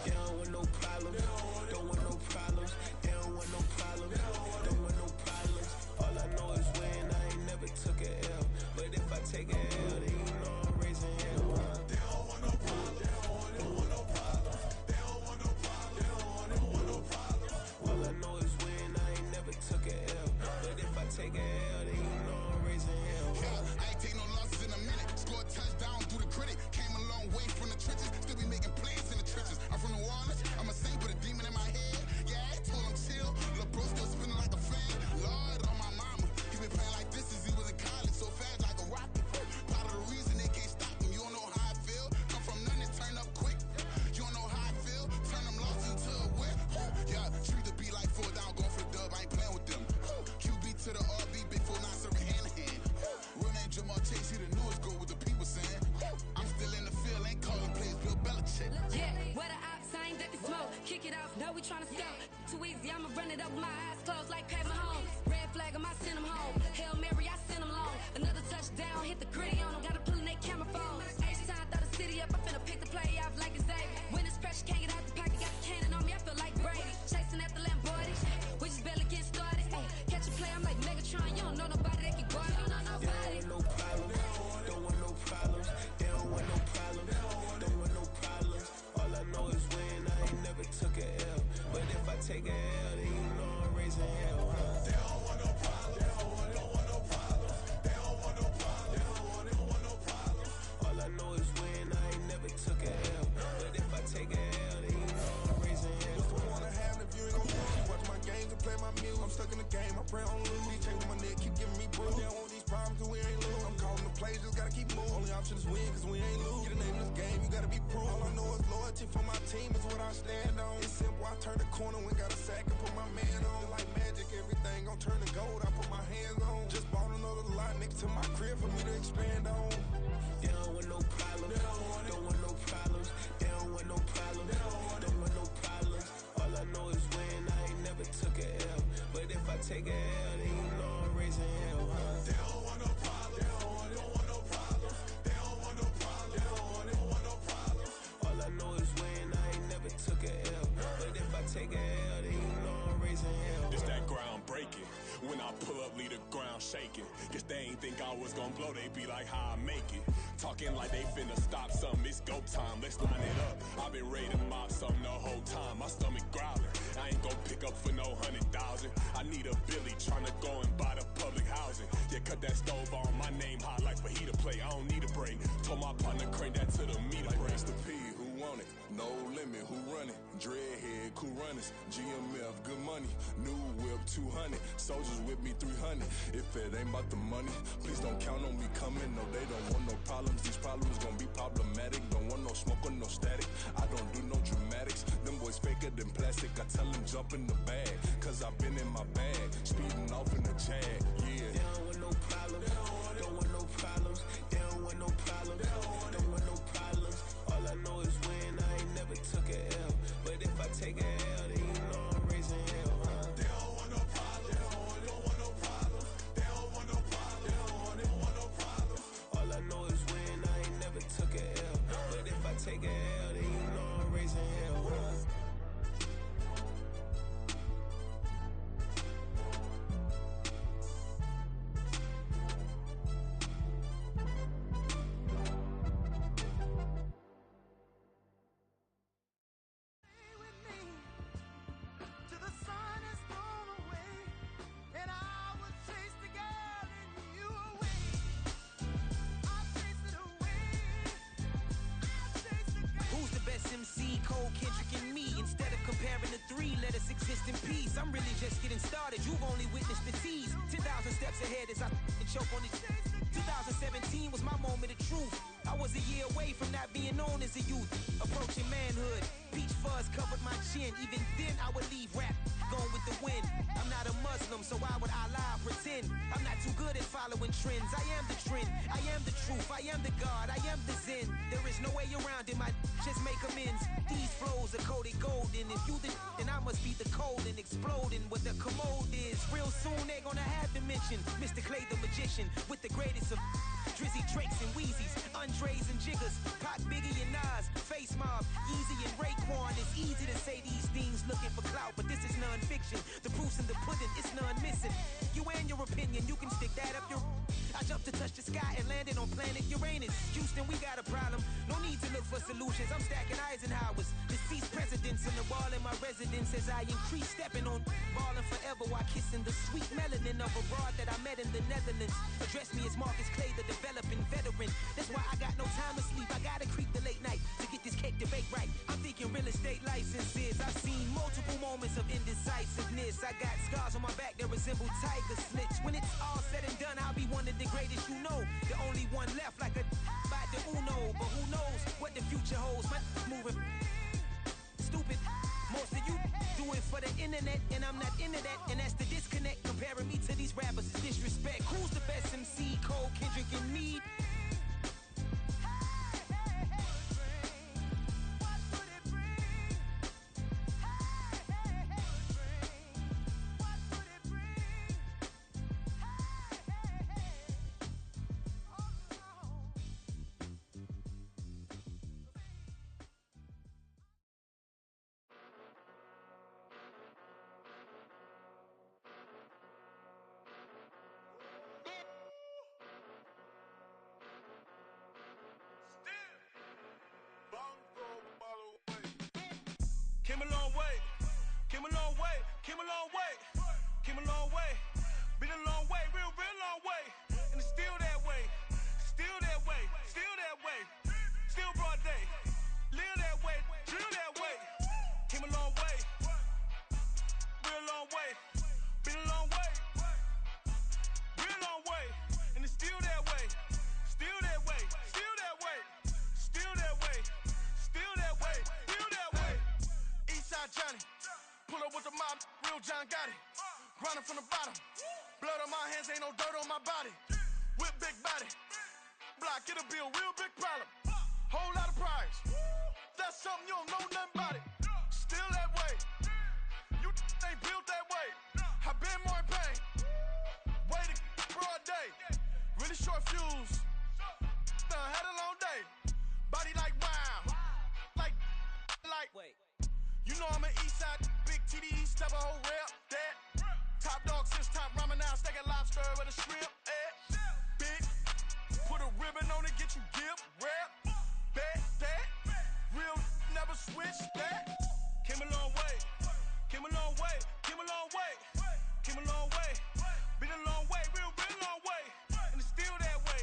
They don't want no problems, don't want no problems. They don't want no problems, don't want no problems. All I know is win, I ain't never took a L. But if I take a L, then you know I'm raising hell. They don't want no problems, they don't want no problems. They don't want no problems, they don't want no problems. All I know is win, I ain't never took a L. But if I take a L, then you know I'm raising hell. I ain't take no losses in a minute. Scored touchdown through the critic. Came a long way from the trenches. Still be making plays in the trenches. I'm from New Orleans. I'm a saint with a demon in my head. Yeah, I told him chill. Lil' bro still spinning like a fan. Lord on my mama. He been playing like this since he was in college. So fast like a rocket. Part of the reason they can't stop him. You don't know how I feel. Come from nothing, turn up quick. You don't know how I feel. Turn them losses into a whip. Yeah, treat the beat like 4 down, going for the dub. I ain't playing with them. QB to the RB, big 4-9 serving hand to hand. Real name Jamal Chase, he the newest goal with the people saying. I'm still in the field, ain't calling plays, Bill Belichick. Yeah, where the ops, I ain't ducking smoke. Kick it off, know we tryna scout. Too easy, I'ma run it up with my eyes closed like Pat Mahomes. Red flag, I send him home. Hail Mary, I send him long. Another touchdown, hit the gritty on him. Gotta pull in they camera phones. H-time, throw the city up, I finna pick the play off like it's Xavier. When it's pressure, can't get out the pocket, got the cannon on me, I feel like Brady. Chasing after Lamborghini, we just barely get started. Ay, catch a play, I'm like Megatron, you don't know nobody that can guard me. You know nobody. No problems, don't want no problems. They don't want no problems, don't want no problems. All I know is win, I ain't never took a L. But if I take a L, then you know I'm raising hell. They don't want no problems, they don't want no problems. They don't want no problems, they don't want no problems. All I know is win, I ain't never took a L. But if I take a L, then you know I'm raising hell. What's the point of having if you ain't gon' lose? You watch my games and play my music. I'm stuck in the game, I pray on lose. These chains on my neck keep giving me bruise. They don't want these problems cause we ain't lose. I'm calling the plays, just gotta keep moving. Only option is win cause we ain't lose. Get the name of this game, you gotta be proof. All I know is loyalty for my team is what I stand on. It's simple, I turn the corner when got a sack and put my man on. Like magic, everything gon' turn to gold, I put my hands on. Just bought another lot next to my crib for me to expand on. They don't want no problems, don't want no problems. They don't want no problems, don't want no problems. All I know is win, I ain't never took a L. But if I take a L, then you know I'm raising hell. They don't want no problems, they don't want no problems. They don't want no problems, they don't want no problems. All I know is win, I ain't never took a L. But if I take a L, then you know I'm raising hell. It's that ground breaking. When I pull up, leave the ground shaking. Guess they ain't think I was gonna blow, they be like, how I make it. Talking like they finna stop something, it's go time, let's line it up. I've been ready to mop something the whole time, my stomach growling. I ain't gon' pick up for no 100,000. I need a Billy tryna go and buy the public housing. Yeah, cut that stove on, my name hot like fajita play. I don't need a break. Told my partner crank that to the meter like break. Mr. P, who want it? No limit, who run it? Dreadhead, cool runners. GMF, good money. New whip, 200. Soldiers with me, 300. If it ain't about the money, please don't count on me coming. No, they don't want no problems. These problems gon' be problematic. Don't want no smoke or no static. I don't do no dramatics. Them boys faker than plastic. I tell them jump in the bag, cause I've been in my bag. Speeding off in the Jag, yeah. They don't want no problems, don't want no problems. They don't want no problems, don't want no problems. All I know is win, I ain't never took a L. But if I take a L, then you know I'm raising hell. They don't want no problems, they don't want no problems. They don't want no problems, they don't want no problems. All I know is win, I ain't never took a L. But if I take a L, then you know I'm raising hell. comparing the three, let us exist in peace. I'm really just getting started, you've only witnessed the tease. 10,000 steps ahead as I choke on these. 2017 was my moment of truth. I was a year away from not being known as a youth. Approaching manhood, peach fuzz covered my chin. Even then I would leave rap going with the wind. I'm not a Muslim, so why would I lie or pretend? I'm not too good at following trends. I am the trend, I am the truth, I am the God, I am the Zen. There is no way around it, just make amends. These flows are coated golden. If you the then I must be the cold and exploding what the commode is. Real soon they gonna have to mention Mr. Clay the magician with the greatest of Drizzy, Drakes, and Wheezies, Andres and Jiggers, Pac, Biggie, and Nas, Face Mob, Yeezy, and Raekwon. It's easy to say these things looking for clout, but this is non-fiction. The proof's in the pudding, it's none missing. You and your opinion, you can stick that up your... I jumped to touch the sky and landed on planet Uranus. Houston, we got a problem. No need to look for solutions. I'm stacking Eisenhowers. Deceased presidents on the wall in my residence as I increase stepping on balling forever while kissing the sweet melanin of a broad that I met in the Netherlands. Address me as Marcus Clay, the developing veteran. That's why I got no time to sleep. I gotta creep the late night to get this cake debate right. I'm thinking real estate licenses. I've seen multiple moments of indecisiveness. I got scars on my back that resemble tiger slits. When it's all said and done, I'll be one of the greatest you know. The only one left like a by the Uno. But who knows what the future holds. My moving stupid. Most of you do it for the internet, and I'm not into that. And that's the disconnect. Comparing me to these rappers is disrespect. Who's the best MC? Cole, Kendrick, and Meade? Came a long way, came a long way, came a long way, came a long way, been a long way, real long way, and it's still that way, still that way, still that way, still broad day, live that way, drill that way, came a long way, real long way, been a long way, real long way, and it's still that way, still that way, still that way, still that way, still that way, still that way. Eastside Johnny, pull up with the mob, real John Gotti. Grinding from the bottom, blood on my hands, ain't no dirt on my body. Whip big body, block, it'll be a real big problem. Whole lot of prize, that's something you don't know nothing about it. Still that way, you ain't built that way. I been more in pain, way to broad day. Really short fuse, had a long day. Body like wow, like. Wait. You know I'm an Eastside, big TDE, step a whole rep, that. Top dog, since top ramen now, steak and lobster with a shrimp, big, put a ribbon on it, get you give, rep, bet, that. Real, never switch, that. Came a long way, came a long way, came a long way, came a long way, been a long way, real long way, and it's still that way,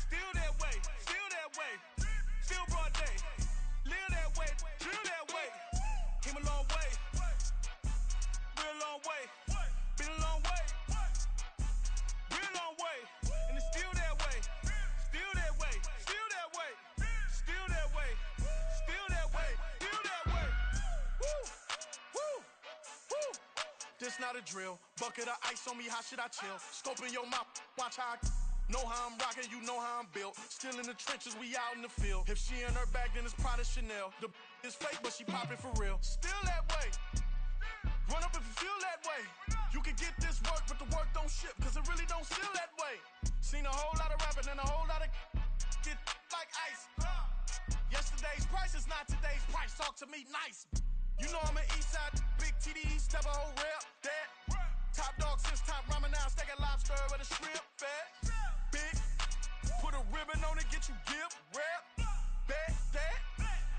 still that way, still that way, still broad day, live that way, drill that way. Came a long way, real long way, been a long way, real long way, and it's still that way, still that way, still that way, still that way, still that way, still that way. Woo, woo, woo. This not a drill, bucket of ice on me, how should I chill? Scoping your mouth, watch how I know how I'm rocking, you know how I'm built. Still in the trenches, we out in the field. If she in her bag, then it's Prada Chanel. The is fake, but she poppin' for real. Still that way. Run up if you feel that way. You can get this work, but the work don't ship, cause it really don't feel that way. Seen a whole lot of rapping and a whole lot of get like ice. Yesterday's price is not today's price. Talk to me nice. You know I'm an Eastside, big TDE, step a whole rep, that. Top dog, since top ramen now, steak and lobster with a shrimp, fat. Big, put a ribbon on it, get you give, rep, bet, that.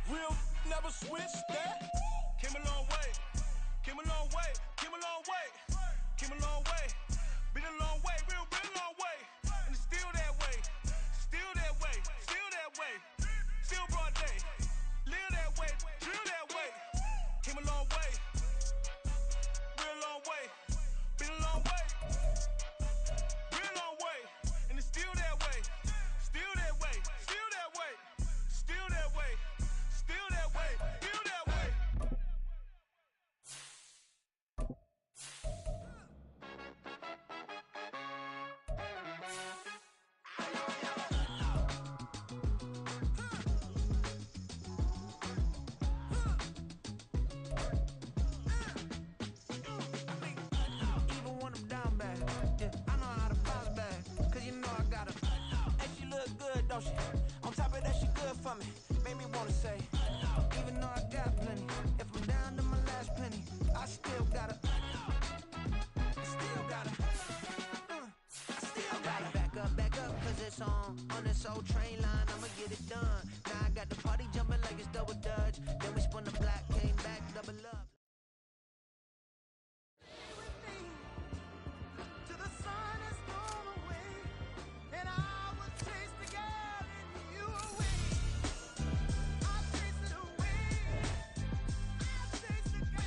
Real, never switch, that. Came a long way, came a long way, came a long way, came a long way, been a long way, real long way, and it's still that way, still that way, still that way, still broad day, live that way, drill that way. Came a long way, look good, don't she? On top of that, she good for me. Made me wanna say, even though I got plenty, if I'm down to my last penny, I still gotta back up, cause it's on this old train line, I'ma get it done. Now I got the party jumping like it's double dutch. Then we spun the block, came back, double up.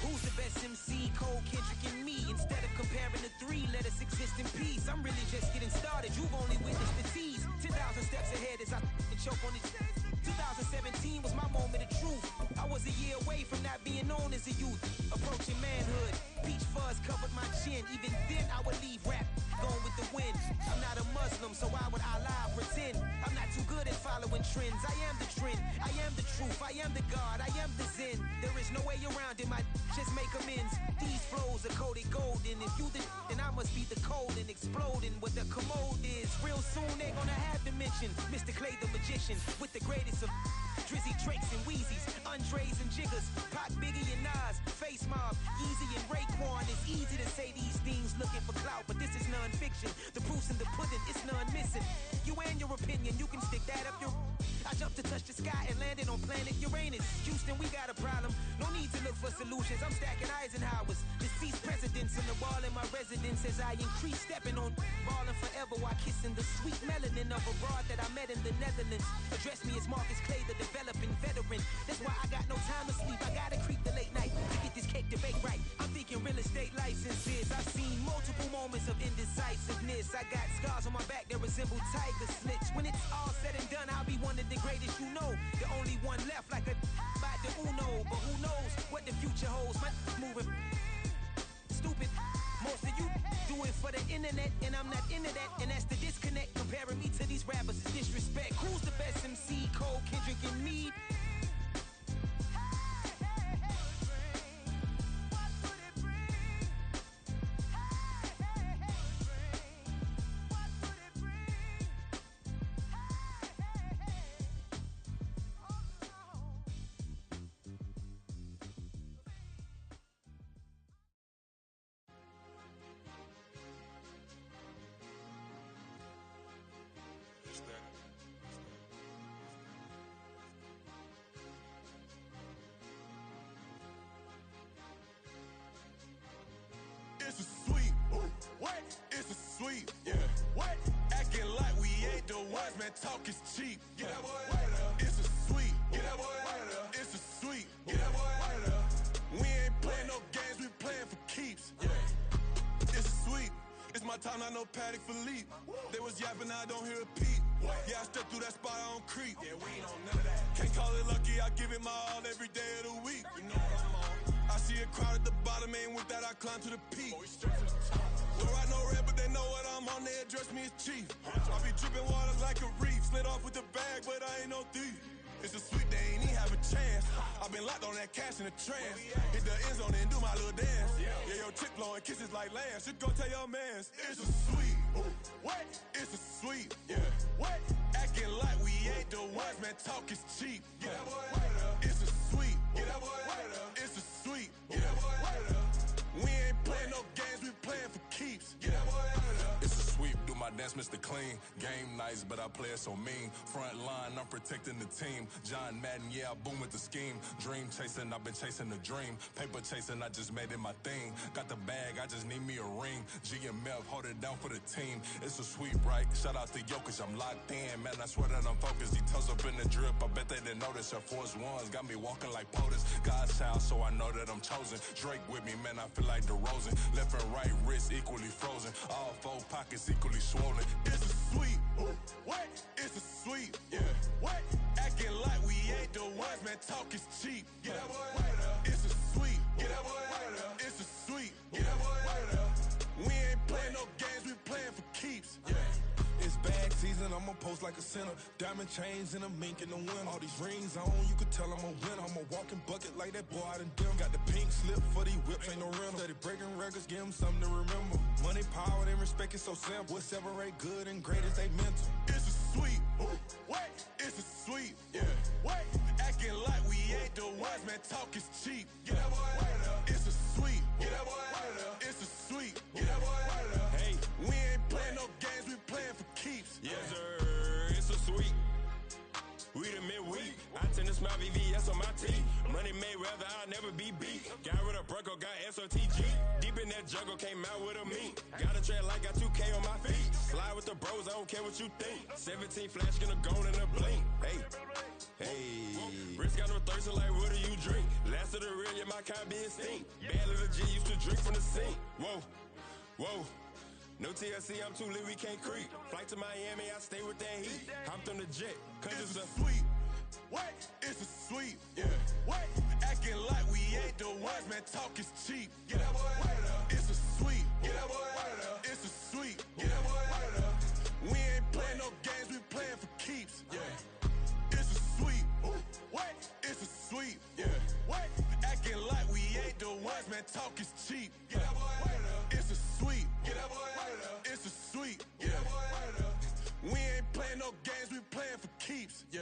Who's the best MC? Cole, Kendrick, and me. Instead of comparing the three, let us exist in peace. I'm really just getting started. You've only witnessed the tease. 10,000 steps ahead as I choke on it. 2017 was my moment of truth. I was a year away from not being known as a youth. Approaching manhood. Peach fuzz covered my chin. Even then I would leave rap going with the wind. I'm not a Muslim, so why would Allah pretend? I'm not too good at following trends. I am the trend. I am the truth. I am the God. I am the Zen. There is no way around it. My just make amends. These flows are coated golden. If you the then I must be the cold and exploding what the commode is. Real soon they gonna have to mention Mr. Clay the magician with the greatest of Drizzy, Drakes, and Wheezies, Andres and Jiggers, Pac, Biggie, and Nas, Face Mob, Easy, and Raekwon. It's easy to say these things looking for clout, but this is non-fiction. The proof's in the pudding, it's none missing. You and your opinion, you can stick that up your... I jumped to touch the sky and landed on planet Uranus. Houston, we got a problem. No need to look for solutions. I'm stacking Eisenhowers. Deceased presidents on the wall in my residence as I increase stepping on balling forever while kissing the sweet melanin of a broad that I met in the Netherlands. Address me as Marcus Clay, the developing veteran. That's why I got no time to sleep. I gotta creep the late night to get this cake to bake right. I'm thinking real estate licenses. I've seen multiple moments of indecisiveness. I got scars on my back that resemble tiger slits. When it's all said and done, I'll be one of the greatest you know. The only one left like a by the Uno. But who knows what the future holds. My moving stupid. Most of you do it for the internet, and I'm not into that. And that's the disconnect. Comparing me to these rappers is disrespect. Who's the best MC? Cole, Kendrick, and me. It's a sweep. What? It's a sweep. Yeah. What? Acting like we ain't the ones, man. Talk is cheap. Get that boy out of there. It's a sweep. Get that boy out of there. It's a sweep. Get that boy out of there. We ain't playing no games, we playing for keeps. Yeah. It's a sweep. It's my time, not no Paddock for leap. They was yapping, I don't hear a peep. Yeah, I step through that spot, I don't creep. Yeah, we ain't on none of that. Can't call it lucky, I give it my all every day of the week. You know what I'm on. I see a crowd at the bottom, and with that I climb to the peak. Don't ride no red, but they know what I'm on, they address me as chief. I be dripping water like a reef, slid off with the bag, but I ain't no thief. It's a sweep, they ain't even have a chance. I been locked on that cash in a trance. Hit the end zone and do my little dance. Yeah, your chick blowing kisses like lambs. You go tell your mans. It's a sweep. What? It's a sweep. Yeah. What? Acting like we ain't the ones, man. Talk is cheap. Get that boy out of there. It's a sweep. Get that boy out of there. It's a sweep. Get that boy out of there. We ain't playing no games, we playing for keeps. Get that boy out of there. It's a sweep, do my dance, Mr. Clean. Game nice, but I play it so mean. Front line, I'm protecting the team. John Madden, yeah, I boom with the scheme. Dream chasing, I've been chasing the dream. Paper chasing, I just made it my thing. Got the bag, I just need me a ring. GMF, hold it down for the team. It's a sweep, right? Shout out to Jokic, I'm locked in. Man, I swear that I'm focused. He toes up in the drip, I bet they didn't notice. Air Force Ones got me walking like POTUS. God's child, so I know that I'm chosen. Drake with me, man, I feel like DeRozan. Left and right wrist equally frozen. All four pockets equally swollen. It's a sweep. What? It's a sweep. Yeah. What? Acting like we ain't the ones, man. Talk is cheap. Get that boy out of there. It's a sweep. Get that boy out of there. It's a sweep. Get that boy out of there. We ain't playing no games, we playing for keeps. Yeah. It's bag season, I'ma post like a sinner. Diamond chains and a mink in the wind. All these rings on, you could tell I'm a winner. I'm a walking bucket like that boy out in Denver. Got the pink slip for these whips, ain't no rental. Steady breaking records, give them something to remember. Money, power, and respect is so simple. What separate good and great is they mental. It's a sweep. talk is cheap. Get that boy out of there. It's a sweep. Get that boy out of there. It's a sweep. Get that boy out of there. Hey, we ain't playing no games, we playing for keeps. Yes, sir, it's a sweep. We the midweek. I tend to smile VVS on my teeth. Money made rather I'll never be beat. Got rid of Bronco, got SOTG. Deep in that jungle, came out with a meat. Got a tread like got 2K on my feet. Slide with the bros, I don't care what you think. 17 flash gonna go in a blink. Hey, hey. Wrist got no thirsting like what do you drink? Last of the real, yeah, my kind be extinct. Bad little G used to drink from the sink. Whoa, whoa. No TLC, I'm too lit, we can't creep. Flight to Miami, I stay with that heat. Hopped on the jet, cause it's a sweep. What? It's a sweep. Yeah. What? Acting like we ain't the ones, man. Talk is cheap. Get that boy out of there. It's a sweep. Get that boy out of there. It's a sweep. Get that boy out of there. We ain't playing no games, we playing for keeps. Yeah. It's a sweep. What? It's a sweep. Yeah. What? Acting like we ain't the ones, man. Talk is cheap. Get that boy out of there. It's a sweep. Get that boy out of there. It's a sweep. Get that boy out of there. We ain't playing no games, we playing for keeps. Yeah.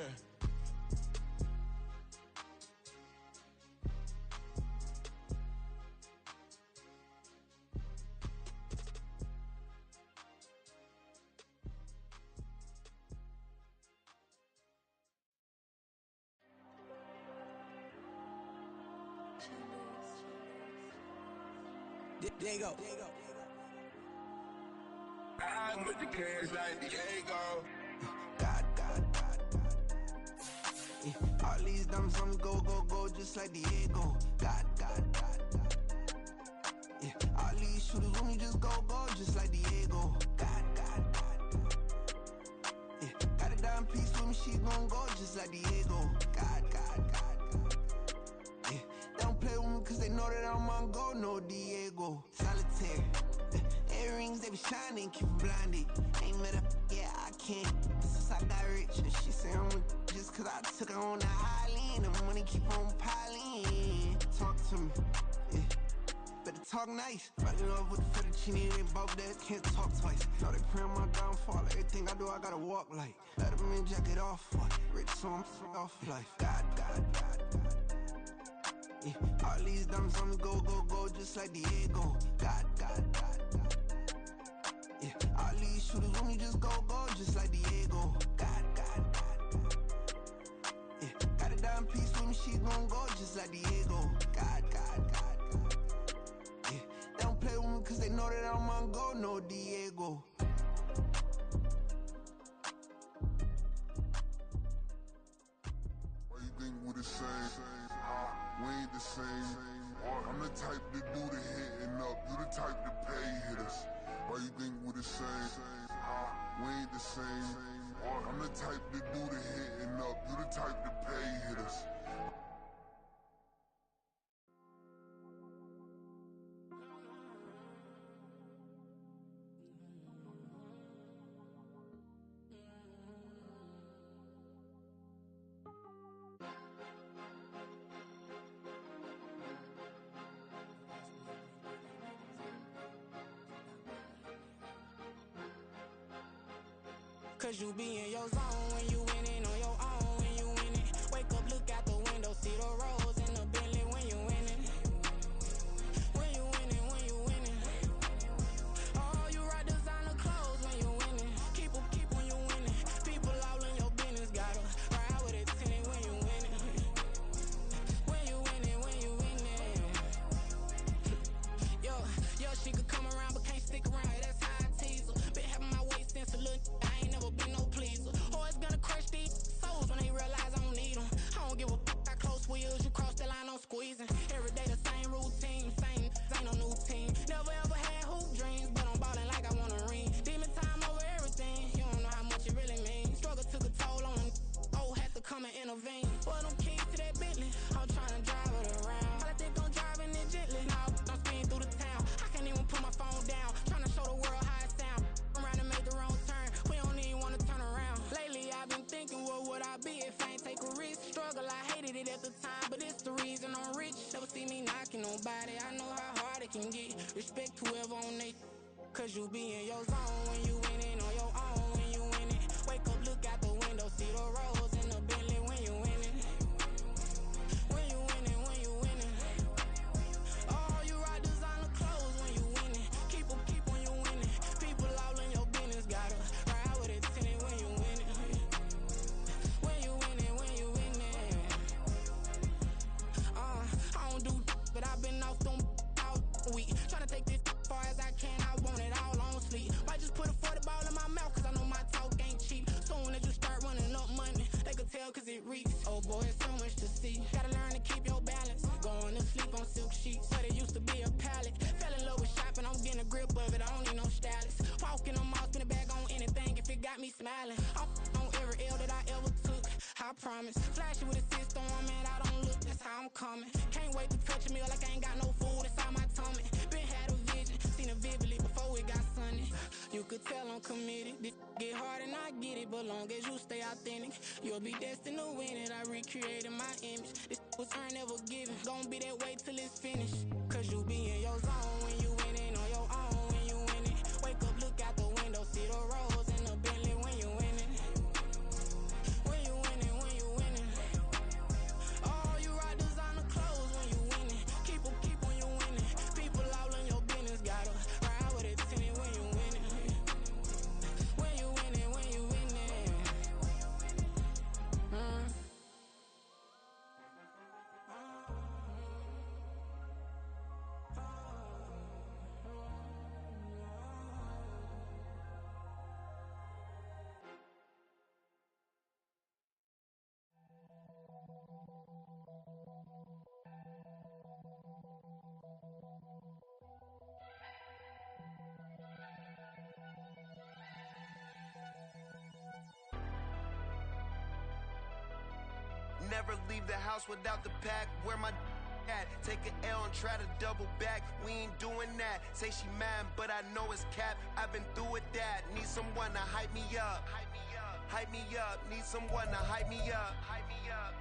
There you go. I'm with the cash like Diego. God. Yeah, all these dumps on me go, just like Diego. God. Yeah, all these shooters on me just go, just like Diego. God. Yeah, got a dime piece with me, she gon' go just like Diego. God. Yeah, they don't play with me cause they know that I'm on go, no Diego. Solitaire. Earrings, they be shining, keep them blinded. Ain't met up, yeah, I can't. Since I got rich, and she say I'm just cause I took her on the island. The money keep on piling. Talk to me, yeah. Better talk nice. Running off with the fettuccine, they both that can't talk twice. Now they praying my downfall. Everything I do, I gotta walk like. Let them in, jacket off. Rich, so I'm off life. God. Yeah, all these dumps on me go, just like Diego. God. Yeah, all these shooters on me just go, just like Diego. God. Yeah, got a dime piece with me, she gon' go just like Diego. God. Yeah, they don't play with me cause they know that I'm on go, no Diego. Why you think we the same? We ain't the same. I'm the type to do the hitting up. You the type to pay hitters. Why you think we the same? We ain't the same. I'm the type to do the hitting up. You the type to pay hitters. Cause you be in your zone when you winning on your own when you winning. Wake up, look out the window, see the rose in the Bentley when you winning. When you winning. Oh, you rock designer clothes when you winning. Keep when you winning. People all in your business, gotta ride with it tinted when you winning. When you winning. Yo, she could come around but can't stick around. That's how I tease her. Been having my waist since a little. I ain't never been no pleaser. Always gonna crush these souls when they realize I don't need them. I don't give a fuck. I close wheels, you cross the line, I'm squeezing. Every day the same routine, same ain't no new team. Never ever had hoop dreams, but I'm ballin' like I want a ring. Demon time over everything, you don't know how much it really means. Struggle took a toll on them. Oh, had to come and intervene. Boy, them keys to that Bentley, I'm tryna drive it around. I think I'm driving it gently. Now I'm speeding through the town. I can't even put my phone down. Tryna show the world how it sound. Around and make the wrong turn. We don't even wanna turn around. Lately I've been thinking, what would I be if I ain't take a risk? Struggle, I hated it at the time, but it's the reason I'm rich. Never see me knocking nobody. I know how hard it can get. Respect whoever on they. Cause you be in your zone when you winning on your own when you winning. Wake up, look out the window, see the rose in the Bentley when you winning. When you winning. boy, it's so much to see. Gotta learn to keep your balance. Going to sleep on silk sheets, but it used to be a pallet. Fell in love with shopping, I'm getting a grip of it. I don't need no stylist. Walking on mall, spin a bag on anything if it got me smiling. I'm on every L that I ever took, I promise. Flashy with a system, man, I don't look, that's how I'm coming. Can't wait to touch a meal like I ain't got no food inside my tummy. Been had a vision, seen it vividly before it got sunny. You could tell I'm committed. This get hard and I get it, but long as you stay authentic, you'll be destined to win it. I recreated my image. This was earned, never given. Gonna be that way till it's finished. Cause you be in your zone when you winning on your own when you win it. Wake up, look out the window, see the rose in the Bentley when you winning. When you winning, when you winning. Oh, you rock designer clothes when you winning. Keep when you winning. People all in your business, gotta ride with it tinted when you winning. When you winning, when you winning. Never leave the house without the pack. Where my at? Take an L and try to double back. We ain't doing that. Say she mad, but I know it's cap. I've been through with that. Need someone to hype me up. Hype me up. Need someone to hype me up.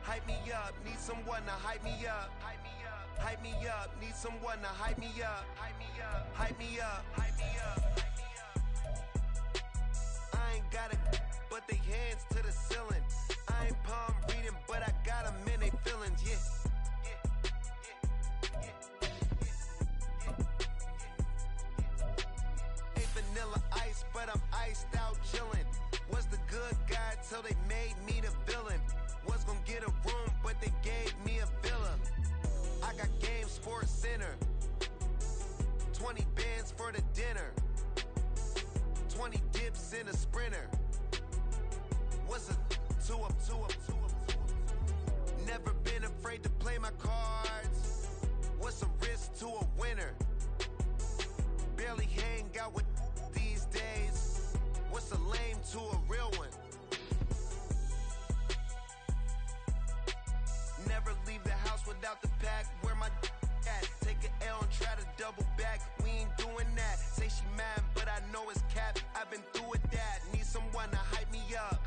Hype me up. Need someone to hype me up. Hype me up. Need someone to hype me up. Hype me up. Hype me up. I ain't got it, but they hands to the ceiling. I ain't palm reading, but I got them in they feelings, yeah. Ain't vanilla ice, but I'm iced out chillin'. Was the good guy till they made me the villain. Was gonna get a room, but they gave me a villa. I got game, Sports Center. 20 bands for the dinner. 20 dips in a sprinter. What's a two up? Never been afraid to play my cards. What's a risk to a winner? Barely hang out with these days. What's a lame to a real one? Never leave the house without the pack. Where my at? Take an L and try to double back. We ain't doing that. Say she mad, but I know it's cap. I've been through with that. Need someone to hype me up.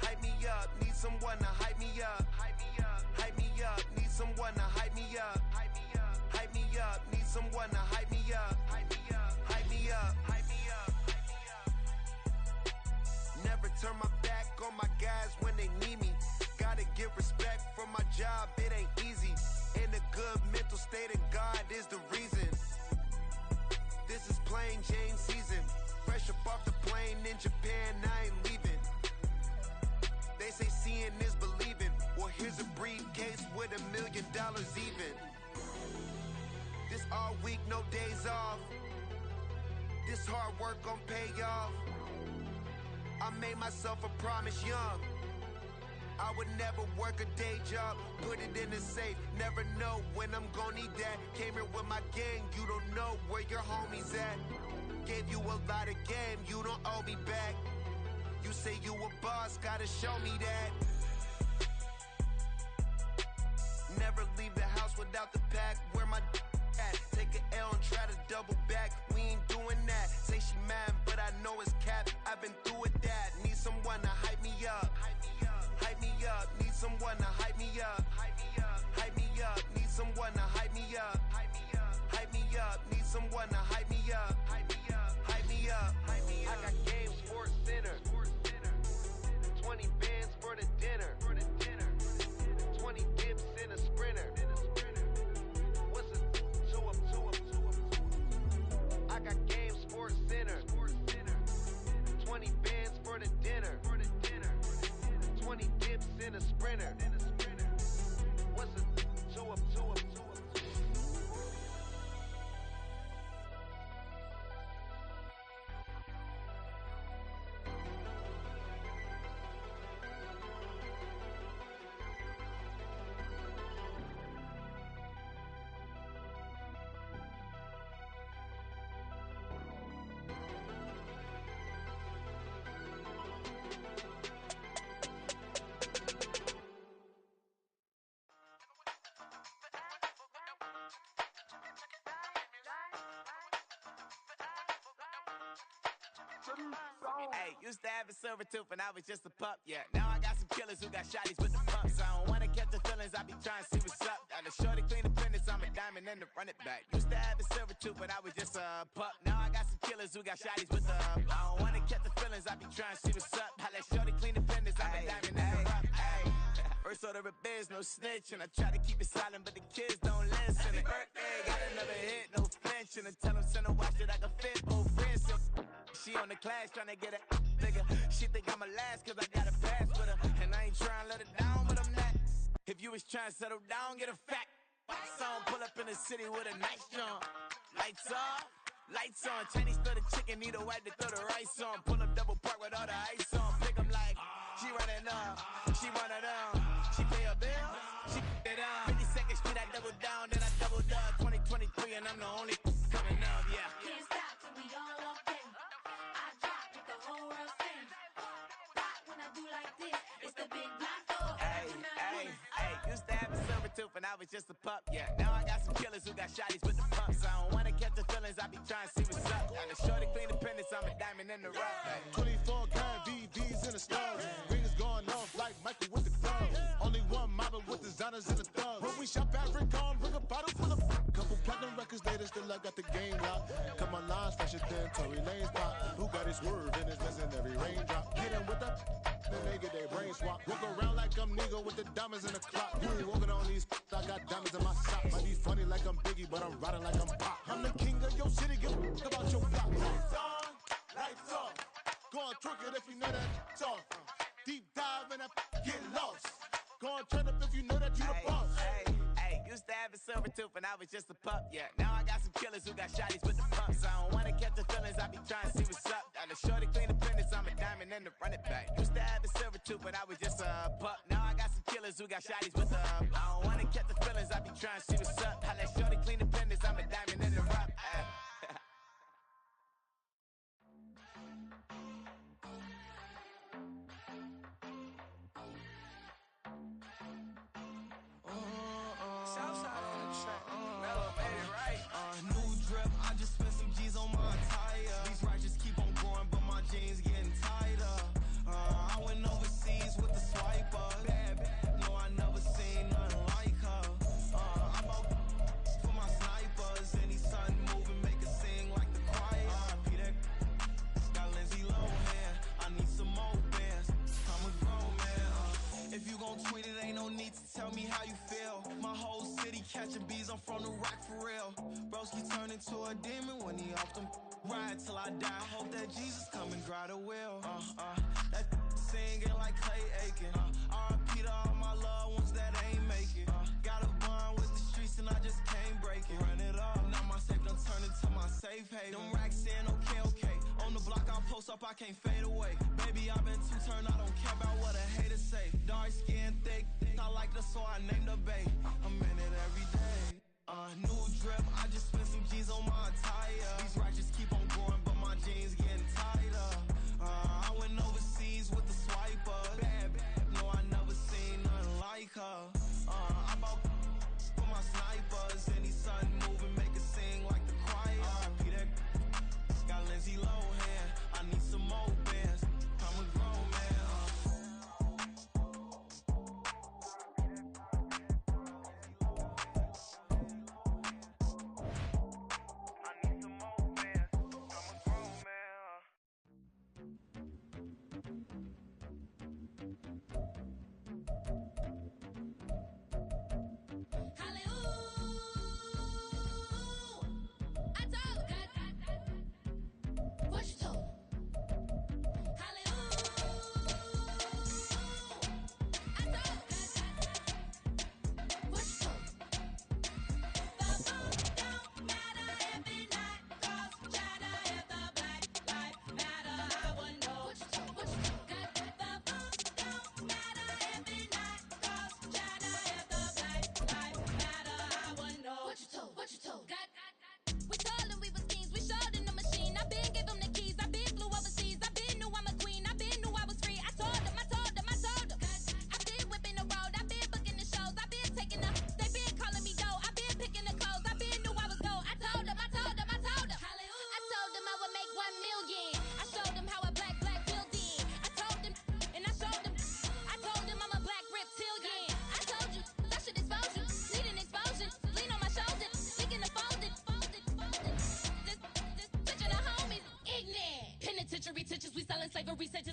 Hype me up. Need someone to hype me up. Hype me up. Need someone to hype me up. Hype me up. Need someone to hype me up. Hype me up. Hype me up. Never turn my back on my guys when they need me. Gotta give respect for my job, it ain't easy. In a good mental state and God is the reason. This is plain Jane season. Fresh up off the plane in Japan, I ain't leaving. They say seeing is believing. Well, here's a briefcase with $1 million even. This all week, no days off. This hard work gon' pay off. I made myself a promise young. I would never work a day job, put it in the safe. Never know when I'm gon' need that. Came here with my gang, you don't know where your homies at. Gave you a lot of game, you don't owe me back. You say you a boss, gotta show me that. Never leave the house without the pack. Where my at? Take an L and try to double back. We ain't doing that. Say she mad, but I know it's cap. I've been through with that. Need someone to hype me up. Hype me up. Need someone to hype me up. Hype me up. Need someone to hype me up. Hype me up. Need someone to hype me up. Hype me up. I got game, Sports Center. 20 bands for the dinner. 20 dips in a sprinter. What's a two up? I got game, Sports Center. 20 bands for the dinner. 20 dips in a sprinter. What's a two up? average silver tooth and I was just a pup, yeah. Now I got some killers who got shotties with the pumps. I don't wanna catch the feelings, I be trying to see what's up. Got a shorty clean the fitness, I'm a diamond and to run it back. Used to have a silver tooth, but I was just a pup. Now I got some killers who got shotties with the I don't wanna catch the feelings, I be trying to see what's up. I let shorty clean the fitness, I'm a diamond and to rough. First order of biz, no snitch, and I try to keep it silent, but the kids don't listen. Happy birthday, got another hit, no flinch, and I tell them send a watch that I can fit both wrists. She on the class tryna get a nigga. She think I'm a last cause I got a pass with her. And I ain't tryna let her down, but I'm not. If you was tryna settle down, get a fat song. Pull up in the city with a nice jump. Lights off, lights on. Chinese throw the chicken, need a wipe to throw the rice on. Pull up double park with all the ice on. Pick 'em like, she running up, she one of them. She pay her bill, she it up. 52nd Street, I double down, then I doubled up. 2023 and I'm the only coming up, yeah. Can't stop till we all up there. I drop with the whole world sing. Rock when I do like this. It's the big block door. Used to have a silver tooth and I was just a pup, yeah. Now I got some killers who got shotties with the pumps. I don't wanna catch the feelings, I be trying to see what's up. Got a shorty clean the pendants, I'm a diamond in the rough. 24 karat VVs in the stars. Rings going off like Michael with the gloves. Only one model with designers in the thugs. When we shop African, bring a bottle full of couple platinum records later, still I got the game locked. Cut my lines fresher than Tory Lane's pop. Who got his swerve and is missing every raindrop. Hit him with the then they get their brain swap. Walk around like I'm nigga with the diamonds in the clock. You ain't walking on these I got diamonds in my sock. Might be funny like I'm Biggie, but I'm riding like I'm Pop. I'm the king of your city, give a fuck about your block. Lights on, lights off. Go on, twerk it if you know that it's off. Deep dive and get lost. Go on, turn up if you know that you the boss. Used to have a silver tooth and I was just a pup, yeah. Now I got some killers who got shotties with the pumps. I don't wanna catch the feelings, I be trying to see what's up. Got a shorty clean the pendants, I'm a diamond and to run it back. Used to have a silver tooth, but I was just a pup. Now I got some killers who got shotties with the I don't wanna catch the feelings, I be trying to see what's up. I let shorty clean the pendants, I'm a diamond and to rough. Southside on the track. Mellow made it right. New drip, I just spent some G's on my attire. These righteous keep on going, but my jeans getting tighter. I went overseas with the swiper. Bad, no, I never seen nothing like her. I bought for my snipers. Any sun moving, make it sing like the choir. Peter got Lindsay Lohan. I need some more bands. I'm a grown man. If you gon' tweet it, ain't no need to tell me how you feel. My whole city catching bees, I'm from the rock for real. Broski turned into a demon when he off them. Ride till I die, hope that Jesus come and dry the wheel. That singing like Clay Aiken. R.I.P. to all my loved ones that ain't make it. Got a bond with the streets and I just can't break it. Run it up, now my safe done turned into my safe haven. Them racks in, okay. On the block I post up, I can't fade away. Baby, I've been too turned, I don't care about what a hater say. Dark skin, thick, I like the so I named the bay. I'm in it every day. New drip, I just spent some G's on my attire. These righteous keep on going, but my jeans getting tighter. I went overseas with the swiper. Bad, no, I never seen nothing like her. I bought for my snipers. Any sun moving, make it sing like the choir. Peter got Lindsay Lohan. I need some more bands. I'm a grown man. I need some more bands. I'm a grown man.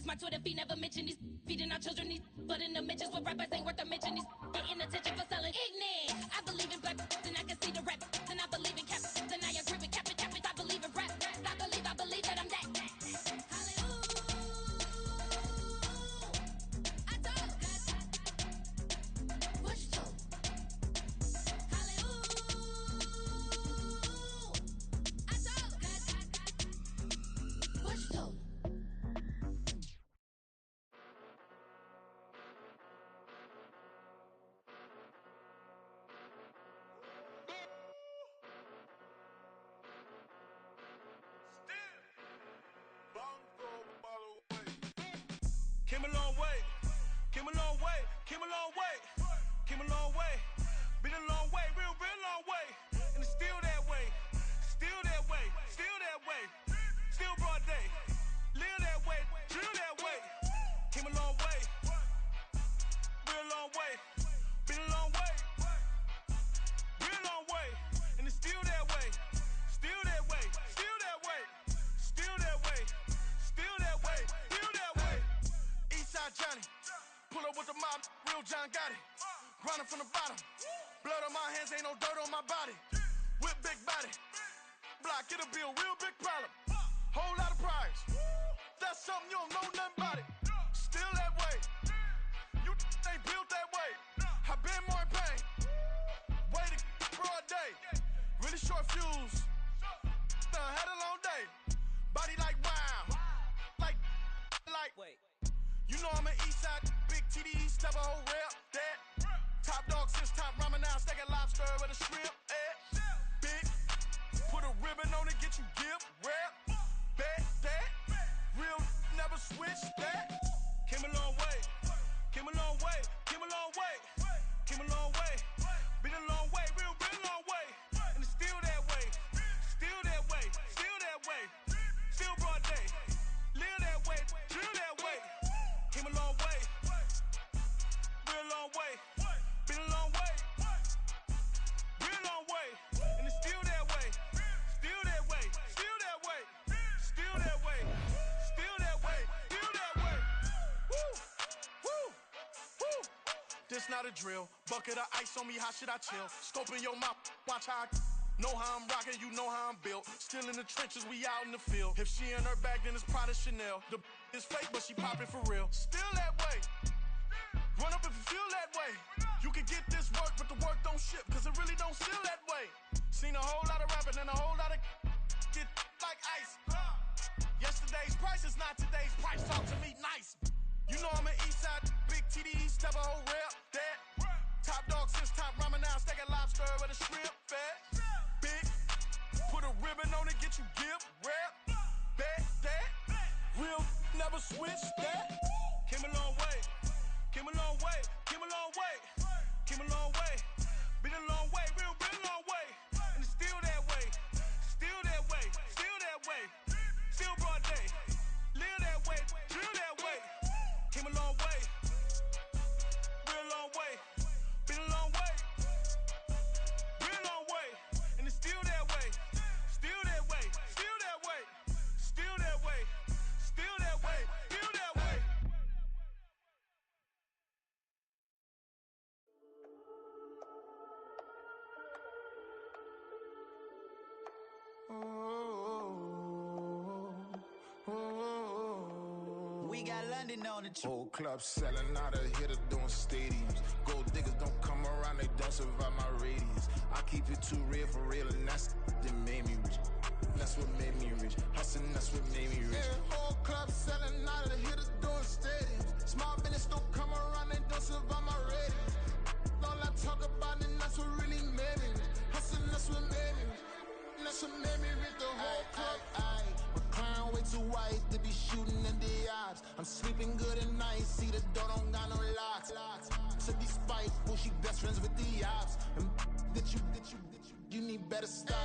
My Twitter feed never mention these feeding our children these, but in the mentions with rappers ain't worth a mention. These getting attention for selling ignorant. I believe in black and I can see the rap, and I believe in cap, and I agree with cap. I believe in rap. I believe that I'm that. Came a long way, came a long way, came a long way, came a long way, been a long way, real long way, and it's still that way, still that way, still that way, still broad day, live that way, drill that way, came a long way, real long way, been a long way, real long way, and it's still that way, still that way, still that way, still that way, still that way, still that way. Eastside Johnny, pull up with the mob, real John Gotti. Grinding from the bottom, blood on my hands, ain't no dirt on my body. Whip big body, block, it'll be a real big problem. Whole lot of priors, that's something you don't know nothing about it. Still that way, you ain't built that way. I been more in pain, way to broad day. Really short fuse, had a long day. Body like wow, like. Wait. You know I'm an Eastside, big TDE, step a whole rep, that. Top dog since top ramen now, steak and lobster with a shrimp, Big, put a ribbon on it, get you gift, rep, bet, that. Real, never switch, that. Came a long way, came a long way, came a long way, came a long way. Been a long way, real long way. And it's still that way, still that way, still that way. Still broad day, live that way, drill that way. Came a long way, real long way, been a long way, real long way, and it's still that way, still that way, still that way, still that way, still that way, still that way. Woo, woo, woo. This not a drill, bucket of ice on me, how should I chill? Scoping your mouth, watch how I know how I'm rocking, you know how I'm built. Still in the trenches, we out in the field. If she in her bag, then it's Prada Chanel. The is fake, but she poppin' for real. Still that way. Run up if you feel that way. You can get this work, but the work don't ship, cause it really don't feel that way. Seen a whole lot of rapping and a whole lot of get like ice. Yesterday's price is not today's price. Talk to me nice. You know I'm an Eastside, big TDE, step a whole rep, that. Top dog since top ramen now, steak and lobster with a shrimp, fat. Big, put a ribbon on it, get you gift, rep, bet, that. Real, never switch, that. Came a long way, came a long way, came a long way, came a long way. Been a long way, real long way. And it's still that way, still that way, still that way. Still broad day, live that way, drill that way. Came a long way, real long way. Been a long way, real long way. And it's still that way, still that way, still that way, still that way, still that way, still that way. We got London on the Whole club selling out of hitter doing stadiums. Gold diggers don't come around, they don't survive my radius. I keep it too real for real, and that's that made me rich. That's what made me rich. Hustling, that's what made me rich. Yeah, whole club selling out of hitters doing stadiums. Small business don't come around, they don't survive my radius. All I talk about, and that's what really made me rich. Hustling, that's what made me rich. That's what made me rich. The whole club. My crown way too white to be shooting in the odds. I'm sleeping good at night, see the door don't got no locks. To be spiteful, she best friends with the ops. And you need better stop.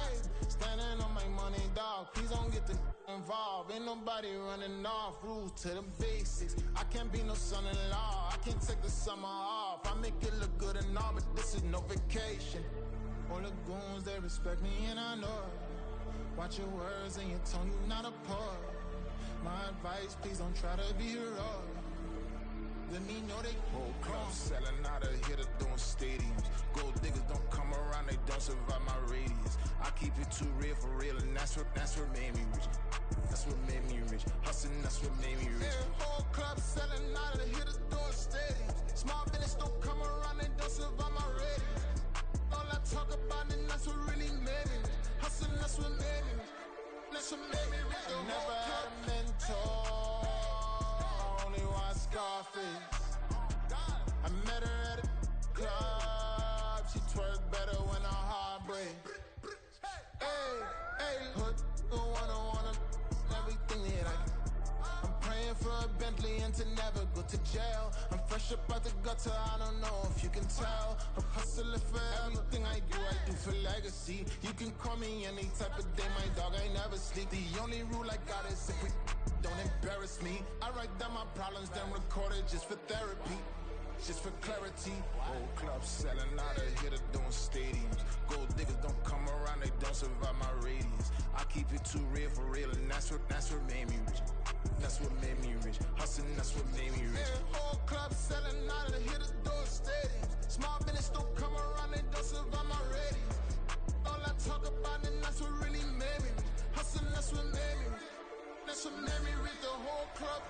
Standing on my money, dog. Please don't get the involved. Ain't nobody running off. Rules to the basics. I can't be no son-in-law. I can't take the summer off. I make it look good and all, but this is no vacation. All the goons, they respect me and I know it. Watch your words and your tone, you not a poet. My advice, please don't try to be heroic. Let me know they whole club selling out of here to doing stadiums. Gold diggers don't come around, they don't survive my radius. I keep it too real for real, and that's what made me rich. That's what made me rich. Hustling, that's what made me rich. Yeah, whole club selling out of here to doing stadiums. Small business don't come around, they don't survive my radius. All I talk about, and that's what really made me rich. Hustling, that's what made me rich. That's what made me rich. I never had a mentor, only one Scarface. I met her at a club, she twerk better when her heart breaks. Hey, put the one everything that I can. I'm praying for a Bentley and to never go to jail. I'm fresh up out the gutter, I don't know if you can tell. I'm hustling for everything I do for legacy. You can call me any type of day, my dog, I never sleep. The only rule I got is if we don't embarrass me. I write down my problems, then record it just for therapy. Just for clarity. Whole club selling out of here to doing stadiums. Gold diggers don't come around, they don't survive my radius. I keep it too real for real, and that's what made me rich. That's what made me rich. Hustling, that's what made me rich. Yeah, whole club selling out of here to doing stadiums. Small business don't come around, they don't survive my radius. All I talk about, and that's what really made me rich. Hustling, that's what made me rich. That's what made me rich. The whole club.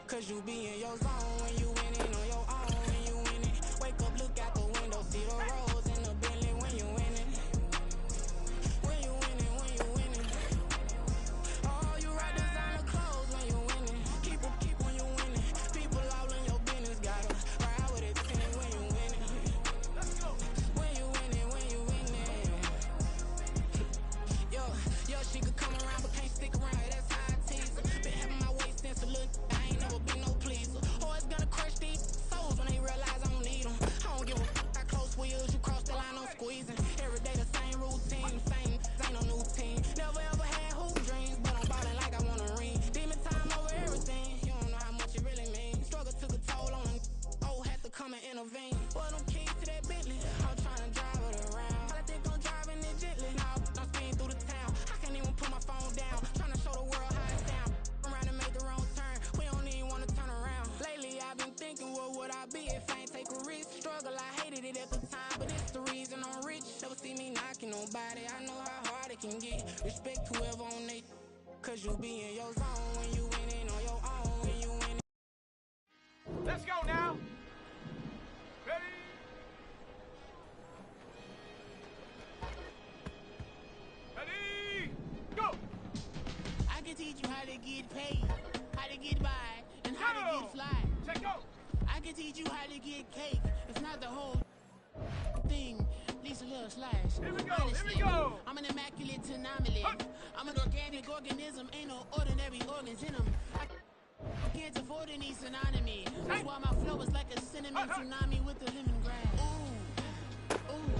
Cause you be in your zone when you winning on your own when you winning. Wake up, look out the window, see the rose in the Bentley when you winning. When you winning, when you winning. Oh, you right designer clothes when you winning. Keep when you winning. People all in your business, gotta ride with it 10 when you winning. Let's go. When you winning, when you winning. Yo, she could come around but can't stick around. That's how I tease her. Been having my waist since a little. Never be no pleaser. Always gonna crush these souls when they realize I don't need them. I don't give a f*** how close we is. You cross the line, I'm squeezing. Every day the same routine, same ain't no new team. Never ever had hoop dreams, but I'm ballin' like I wanna ring. Demon time over everything. You don't know how much it really means. Struggle took a toll on them. Oh, had to come and intervene. Boy, them keys to that Bentley. I'm trying to drive it around. I think I'm driving it gently. Now I'm speeding through the town. I can't even put my phone down. Trying to show the world how it's down. Around and make the wrong turn. We don't even wanna turn around. Lately I've been thinking, what would I be if I ain't take a risk? Struggle, I hated it at the time, but it's the reason I'm rich. Never see me knocking nobody. I know how hard it can get. Respect whoever on they. Cause you be in your zone when you winning on your own when you winning. Let's go now. Ready? Ready? Go. I can teach you how to get paid, how to get by, and how to get fly. Check go. I can teach you how to get cake. It's not the whole thing, at least a little slice. Here we go, honestly, here we go. I'm an immaculate anomaly. I'm an organic organism, ain't no ordinary organs in them. I can't afford any synonymy. That's why my flow is like a cinnamon tsunami with the lemongrass. Ooh, ooh.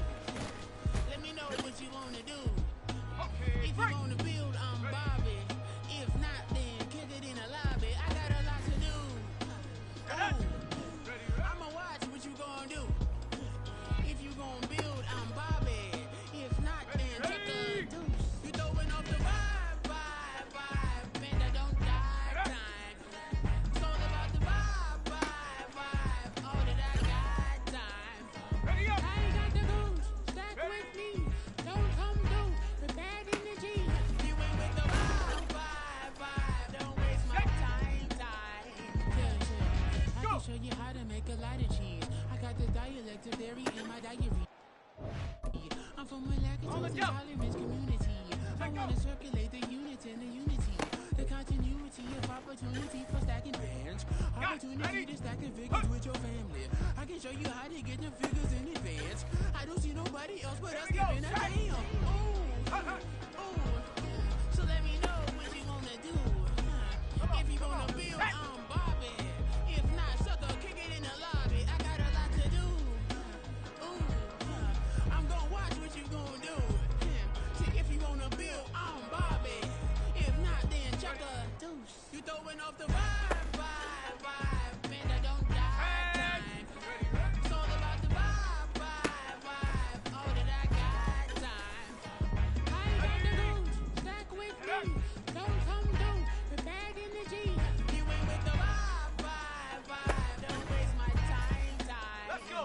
Let me know what you wanna do. Okay, if you wanna build, I'm Bobby. If not, then kick it in the lobby. I got a lot to do. Ooh, I'ma watch what you gonna do. If you gonna build, I'm Bobby. If not, then take a deuce. You throwing up the vibe, and I don't die time. It's all about the vibe, all that I got time. I ain't got the goose, stack with me. Don't come through with bad energy. You ain't with the vibe, don't waste my time. Yeah. I can show you how to make a lot of cheese. I got the dialect of dairy in my diary. I'm from a lactose intolerance community. I wanna circulate the units and the unity. The continuity of opportunity for stacking bands. Opportunity to stacking figures with your family. I can show you how to get the figures in advance. I don't see nobody else but us giving a damn. Ooh, ooh. So let me know what you wanna do. If you wanna build, I'm Bobby. If not, sucker, kick it in the lobby. I got a lot to do. Ooh, I'm gonna watch what you gonna do. See, if you wanna build, I'm Bobby. If not, then chuck a deuce. You throwing off the vibe, man, I don't die time. It's all about the vibe, all that I got time. I ain't got the goons, stack with me. Don't come through, the bag in the G. You ain't with the vibe, don't waste my time. Let's go.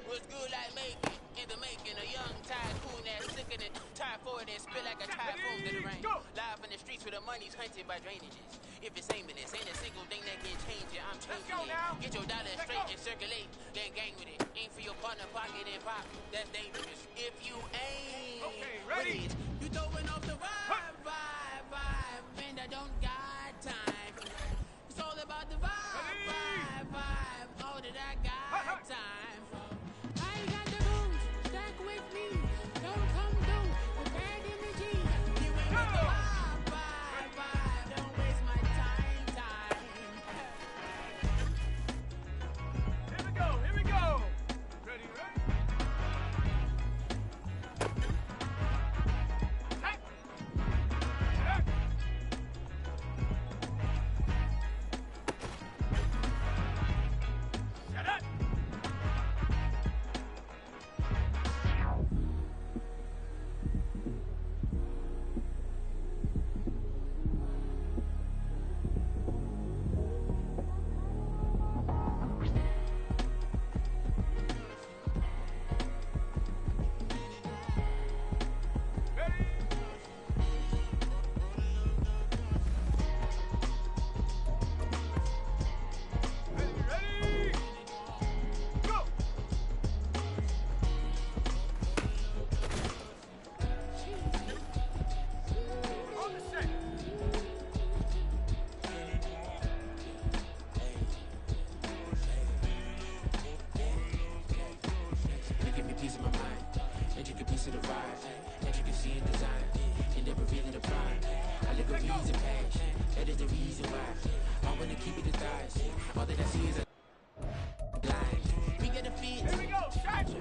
What's good like making? In the making, a young tycoon that's sickening. Tire forward and spit like a typhoon to the rain. Live in the streets where the money's hunted by drainages. If it's aimless, ain't a single thing that can change it. I'm changing it. Get your dollar straight and circulate. Then gang with it. Aim for your partner, pocket and pop. That's dangerous. If you aim with it, you throwing off the vibe, man, I don't got time. It's all about the vibe, all that I got time. I ain't got the rules, stack with me. Don't come through, the bag in the G. You ain't with the vibe, don't waste my time. Here we go. Ready? Shut up.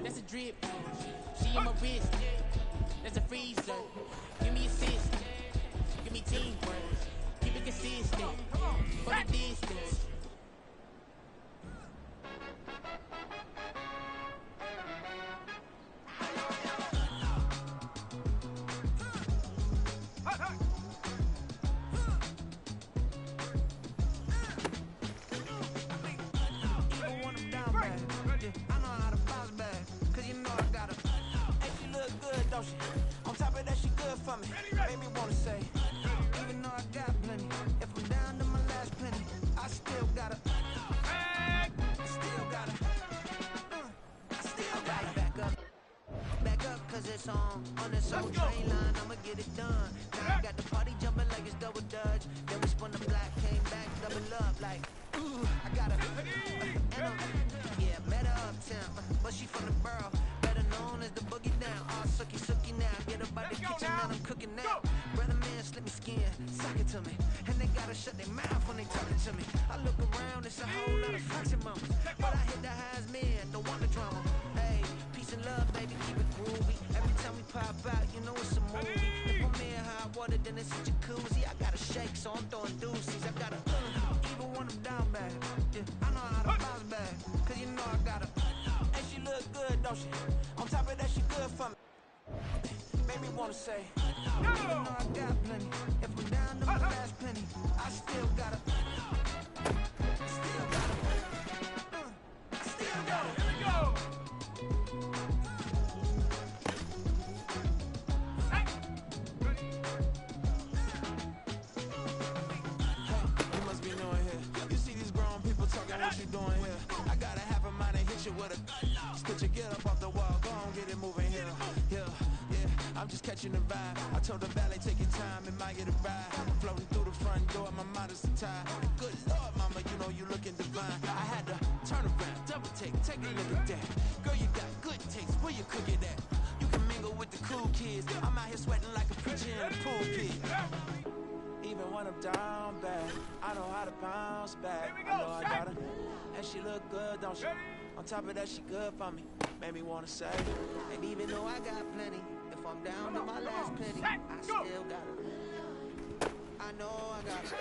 That's a drip. She in my wrist. That's a freezer. Give me assist. Give me teamwork. Keep it consistent. For the distance. On top of that, she good for me. Baby wanna say, even though I got plenty, if I'm down to my last penny, I still gotta back up, cause it's on this whole train line, I'ma get it done. Now I got the party jumping like it's double dutch. Then we spun the black, came back, double up like, ooh, I gotta, yeah, met her uptown, but she from the borough, better known as the boogie down. All sucky now, get up out the kitchen and I'm cooking now. Brother man, slip me skin, suck it to me, and they gotta shut their mouth when they talking to me. I look around, it's a whole lot of fraction mamas, but I hit the highs, man, don't want the drama. Hey, peace and love, baby, keep it groovy. Every time we pop out, you know it's a movie. If I'm in hot water, then it's a jacuzzi. I gotta shake, so I'm throwing deuces. I gotta even when I'm down bad. Yeah, I know how to bounce back, cause you know I gotta. And she look good, don't she? On top of that, she good for me. Baby wanna say, even though I got plenty, if I'm down to my last penny, I still gotta. Here we go. You must be knowing here. You see these grown people talking, what you doing here? I gotta have a mind and hit you with a spit your get up off the wall, go on, get it moving here. Yeah, I'm I'm just catching the vibe. I told the valet, take your time, it might get a ride. Floating through the front door, my mind is tied. Good Lord, mama, you know you looking divine. I had to turn around, double take a look at that. Girl, you got good taste, where you cook it at? You can mingle with the cool kids. I'm out here sweating like a preacher in a pool pit. Even when I'm down bad, I know how to bounce back. I know I got her, and she look good, don't she? On top of that, she good for me. Made me wanna say, and even though I got plenty, if I'm down to my last penny, I still got it. I know I got it.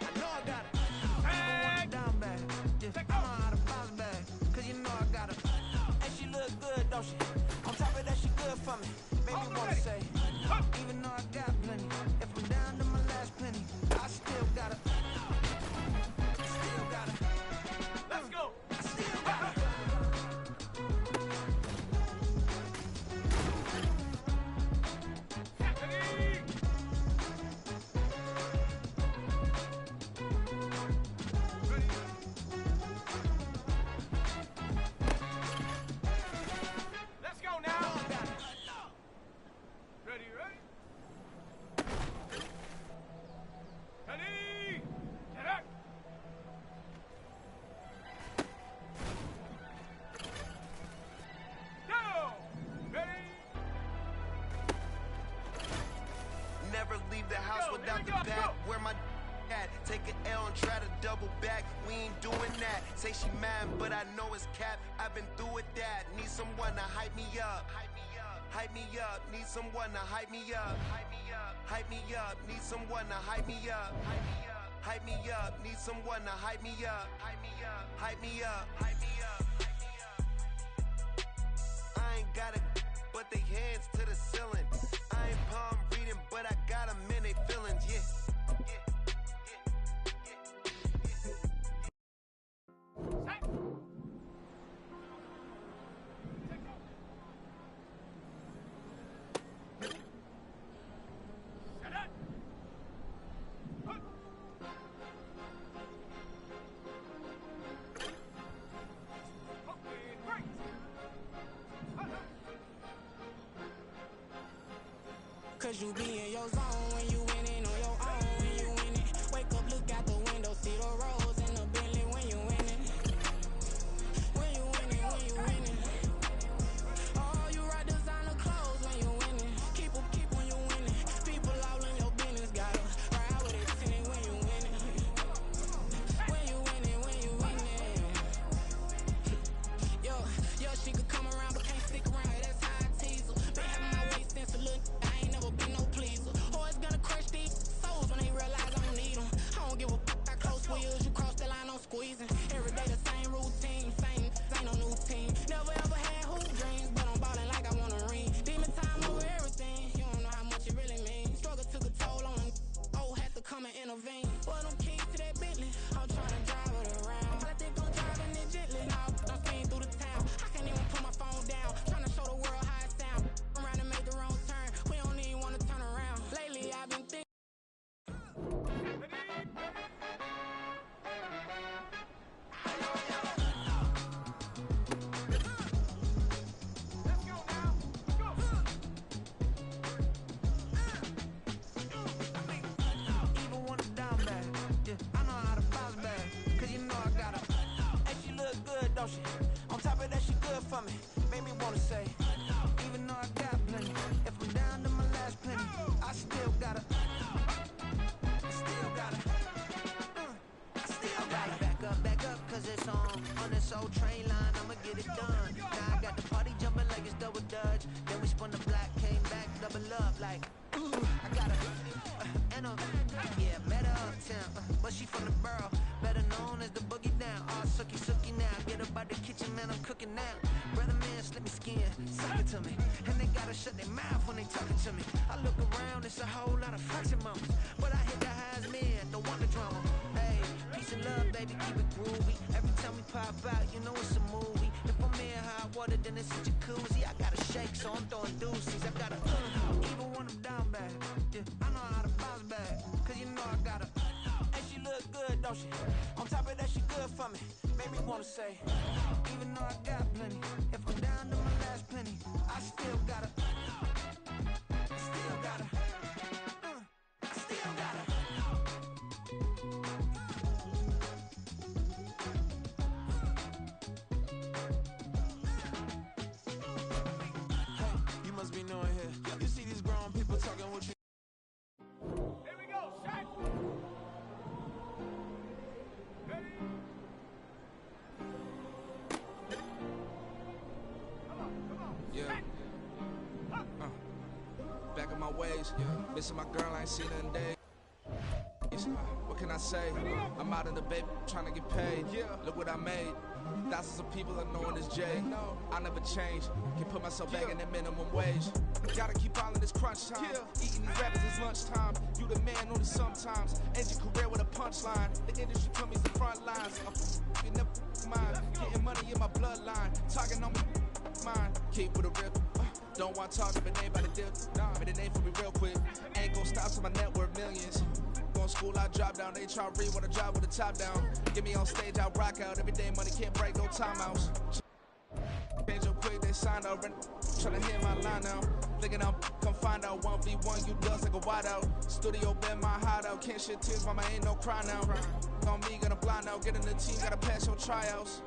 I know I got it. Even when I'm down bad, I know how to bounce back. Cause you know I got it. and she look good, don't she? On top of that, she good for me. Made me wanna say, even though I got plenty, if I'm down to my last penny, I still got it. Still got it. Let's go. I still got it. Let's go now. Ready, ready? Ready? Get up. Go. Ready? Never leave the house without the bag. Where my at? Take an L and try to double back. We ain't doing that. Say she mad, but I know it's cap. I've been through with that. Need someone to hype me up. Hype me up. Need someone to hype me up. Hype me up. Need someone to hype me up. Hype me up. Need someone to hype me up. Hype me up. Hype me up. Hype me up. I ain't got it, but they hands to the ceiling. I ain't palm reading, but I got them in they feelings. Yeah. Cause you be in your zone when you winning on your own. When you winning, wake up, look out the window, see the rose in the Bentley when you winning. When you winning, when you winning. Oh, you ride designer clothes when you winning. Keep when you winning. People all in your business, gotta ride with it tinted when you winning. When you winning, when you winning. Yo, she could come around but can't stick around. That's how I tease her. Been having my waist since a little. Be no pleaser. Always gonna crush these souls when they realize I don't need them. I don't give a fuck how close we is. You cross the line, I'm squeezing. Every day the same routine, ain't no new team. Never ever had hoop dreams, but I'm ballin' like I want a ring. Demon time over everything. You don't know how much it really means. Struggle took a toll on them. Oh, had to come and intervene. Boy, them keys to that Bentley. I'm trying to drive it around. I think I'm driving it gently. Now I'm speeding through the town. I can't even put my phone down. Trying to show the world how it sound. Around and made the wrong turn. We don't even wanna turn around. Lately I've been thinking. Even when I'm down bad, I know how to bounce back. Cause you know I got it. and she look good, don't she? On top of that, she good for me. Made me wanna say, even though I got plenty, if I'm down to my last penny, I still got it. Still got it. I still got it. Back up, cause it's on this old train line, I'ma get it done. Now I got the party jumping like it's double dutch. Then we spun the block, came back, double up like, ooh, I got it. And yeah, met her uptown, but she from the borough, better known as the boogie down. All sucky now, get up out the kitchen, man, I'm cooking now. Brother man, slip me skin, suck it to me. And they gotta shut their mouth when they talking to me. I look around, it's a whole lot of flexing mamas, but I hit the highs men, don't want the drama. Hey, peace and love, baby, keep it groovy. Every time we pop out, you know it's a movie. If I'm in hot water, then it's a jacuzzi. I gotta shake, so I'm throwing deuces. I gotta, even when I'm down bad, I know how to bounce back. Cause you know I gotta. and she look good, don't she? On top of that, she good for me. Made me wanna say, even though I got plenty, if I'm down to my last penny, I still got it. ways. Missing my girl, I ain't seen her in days. What can I say? I'm out in the baby trying to get paid. Look what I made. Thousands of people are knowing this J. I never change. Can put myself back in that minimum wage. Gotta keep all in this crunch time. Eating these rappers is lunchtime. You the man only sometimes. End your career with a punchline. The industry put me in the front lines. You never mind. Getting money in my bloodline. Talking on me mine. Keep with a real. Don't want to talk if it ain't about the deal. Made a name for me real quick. Ain't gon' stop till my net worth millions. Going school, I drop down. They try to read when I drive with the top down. Get me on stage, I rock out. Every day money can't break, no timeouts. Change up quick, they signed up. Tryna hear my line now. Thinking I'm come find out 1v1, you dust like a wideout. Studio been my hideout. Can't shed tears, mama ain't no cry now. On me, gonna blind out. Get in the team, gotta pass your tryouts.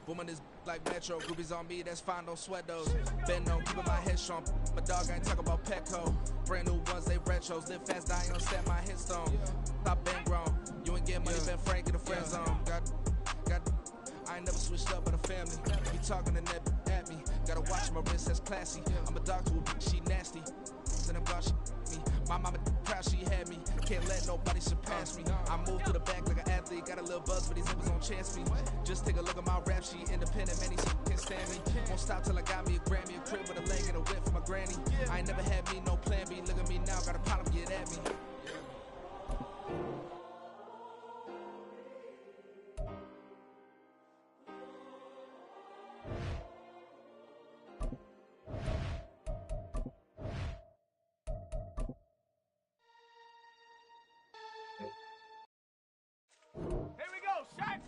Booming this like Metro, groupies on me, that's fine, don't sweat those. Bend on, keeping my head strong. My dog ain't talking about Petco. Brand new ones, they retros. Live fast, die on set my headstone. Stop been grown. You ain't getting money, been Frank in the friend zone. I ain't never switched up with a family. Be talking to that at me. Gotta watch my wrist, that's classy. I'm a dog to a bitch, she nasty. And I'm gone, she me. My mama proud she had me. Can't let nobody surpass me. I move to the back like an athlete. Got a little buzz, but these niggas don't chance me. Just take a look at my rap sheet. Independent, many can't stand me. Won't stop till I got me a Grammy. A crib with a leg and a whip for my granny. I ain't never had me no plan B. Look at me now, got a problem, get at me. Here we go, shot.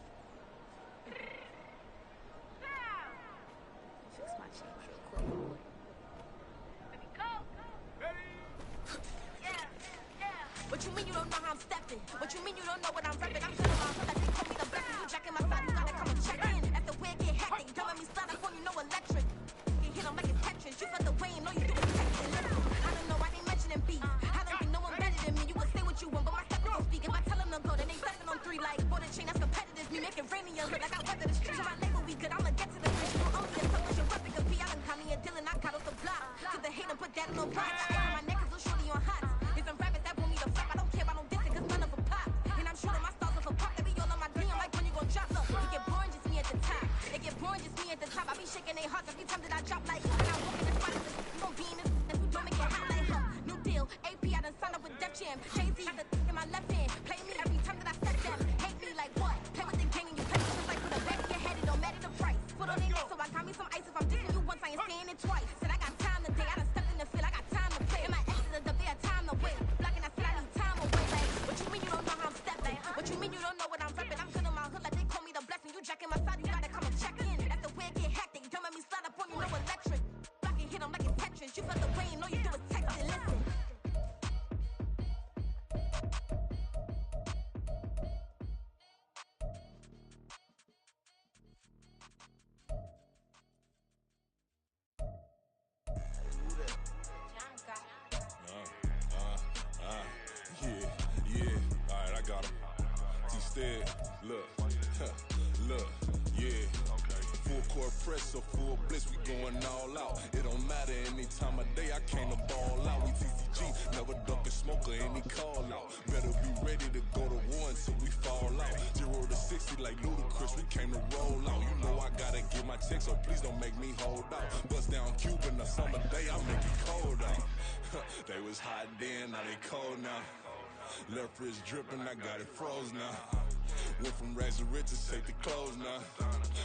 Fix my cheek real quick. Ready, go. Ready. Yeah. What you mean you don't know how I'm stepping? What you mean you don't know what I'm repping? I'm telling my hood that they call me the blessing. You jacking my side, you gotta come and check in. At the wig get hectic, telling me start up on you know electric. You hit them like it's Tetris. You felt the way and all you do is text and listen. I don't know why they mentioning beef. I don't think no one better than me. You would say what you want, but my step don't speak. If I tell them to go, then they stepping on 3 like for the chain. That's competitive. Me making rain in your hood like I weather the streets. So my label we good. I'ma get to the bridge. You only a publish your weapon. Cause P. I done caught me a Dylan. I cut off the block. To the hate and put that in no box. My neck is so shorty on hot. It's some rappers that want me to flop. I don't care about no dissing cause none of them pop. And I'm shooting my stars off a pop. They be all on my DM like when you gon' drop. Look, it get boring just me at the top. It get boring just me at the top. I be shaking their hearts every time that I drop like you. And I walk in the spot. You gon' be in this. And you don't make it hot like her. New deal. AP I done signed up with Def Jam. Jay-Z got the in my left hand. Play me every time that I step them. Hate me like what? Play with the game and you play with like put a back in your head. It don't matter the price. Put on it so I got me some ice. If I'm dissing you once, I ain't saying it twice. Said I got time today. I done stepped in the field. I got time to play. And my exes are there, time to wait. Blocking, I said I need time away. Like, what you mean you don't know how I'm stepping? What you mean you don't know what I'm repping? I'm feeling my hood like they call me the blessing. You jacking my side, you gotta come and check in. That's the way it get hectic. Don't make me slide up on you, no electric. Blocking, hit them like it's Tetris. You felt the way and all you do is text and listen. Yeah. Alright, I got him. T-Stead, look, yeah. Full court press or full blitz, we going all out. It don't matter any time of day, I came to ball out. We TCG, never duck a smoker, any call out. Better be ready to go to war until we fall out. 0 to 60 like Ludacris, we came to roll out. You know I gotta get my check, so please don't make me hold out. Bust down Cuban, a summer day, I make it cold out. They was hot then, now they cold now. Left wrist dripping, I got it froze now. Went from rags to riches, take the clothes now.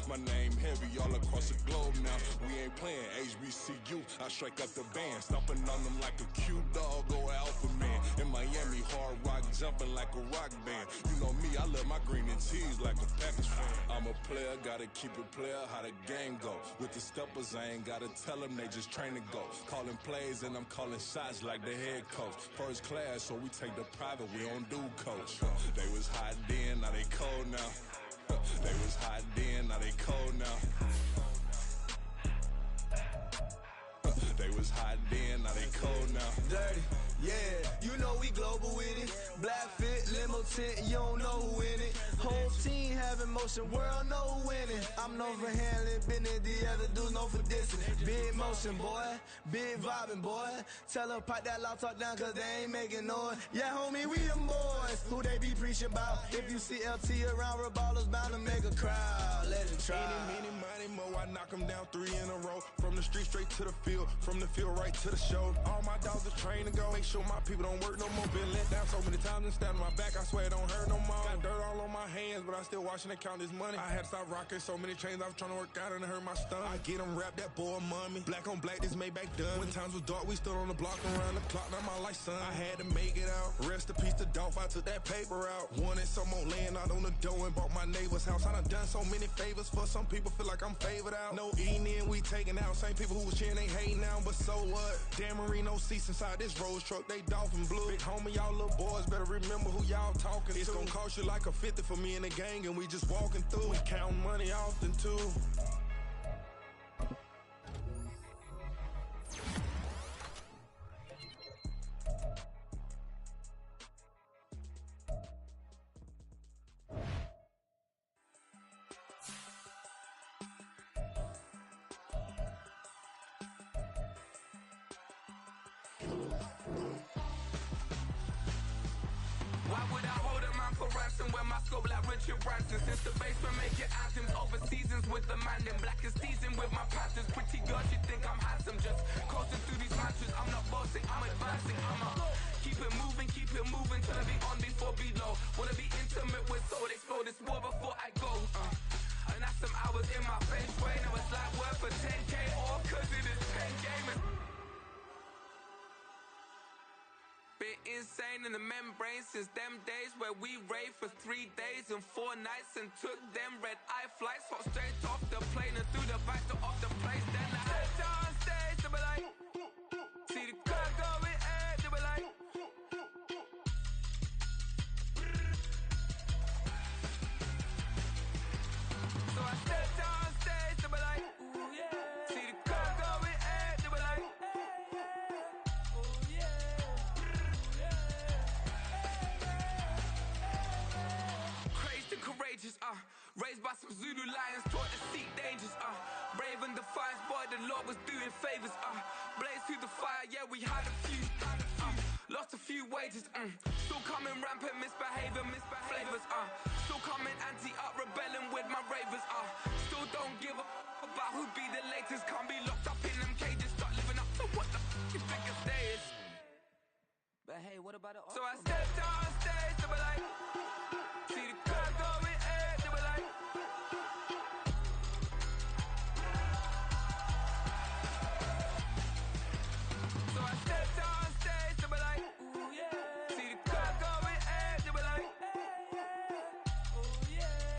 My name heavy all across the globe now. We ain't playing HBCU, I strike up the band. Stomping on them like a cute dog or alpha man. In Miami, hard rock jumping like a rock band. You know me, I love my green and cheese like a Packers fan. I'm a player, gotta keep it player, how the game go. With the steppers, I ain't gotta tell them, they just train to go. Calling plays and I'm calling shots like the head coach. First class, so we take the private, we don't do coach. They was hot then, now they cold now. They was hot then, now they cold now. They was hot then, now they cold now. Dirty, yeah, you know we global with it. Black tent, you don't know who in it. Whole team having motion, world know who winning. I'm known for handling business, the other dudes known for dissing. Big motion, boy, big vibing, boy. Tell her pipe that loud talk down, cause they ain't making noise. Yeah, homie, we them boys, who they be preaching about. If you see LT around, Reballers bound to make a crowd. Let it try. Any, money, mo, I knock them down 3 in a row. From the street straight to the field, from the field right to the show. All my dogs are trained to go. Make sure my people don't work no more. Been let down so many times and stand on my back, I swear it don't hurt no more. Got dirt all on my hands, but I still watching and count this money. I had to stop rocking so many chains, I was trying to work out and it hurt my stomach. I get them rap, that boy mommy. Black on black, this Maybach done. When times was dark, we stood on the block around the clock, now my life son. I had to make it out. Rest in peace to Dolph, I took that paper out. Wanted some more land out on the dough and bought my neighbor's house. I done done so many favors for some people, feel like I'm favored out. No eating in, we taking out. Same people who was cheering, they hating now, but so what? Dan Marino seats inside this Rolls truck, they dolphin blue. Big homie, y'all little boys better remember who y'all talking to. It's gonna cost you like a 50 for me and the gang, and we just walking through. We counting money often too. Why would I hold a man for ransom when my scope like Richard Branson? Since the basement making anthems over seasons with the man in black is seasoned with my Panthers. Pretty girls, you think I'm handsome, just coasting through these matches. I'm not bossing, I'm advancing. I'ma keep it moving, turn the on before below. Wanna be intimate with soul, explode this war before I go. And that's some hours in my feng shui. Now it's like work for 10K or cause it is 10 gamers. Been insane in the membrane since them days where we raved for 3 days and 4 nights and took them red eye flights, hot straight off the plane and through the back door of the place. Then I stepped on stage, they were like, see the crowd going air, they were like, so I stepped on stage, they were like, ooh yeah, see the crowd going air, they were like, ooh yeah. Crazed and courageous, raised by some Zulu lions, taught to seek dangers, brave and defiant, boy, the Lord was doing favors, blaze through the fire, yeah, we had a few, lost a few wages, still coming rampant, misbehavior, flavors, still coming anti-up, rebelling with my ravers, still don't give a about who be the latest, can't be locked up in them cages, start living up to what the you think a day is. But hey, what about the so I stepped on stage, they were like, see the crowd going air, they were like, so I stepped on stage, they were like, ooh yeah, see the crowd going air, they were like, ooh yeah,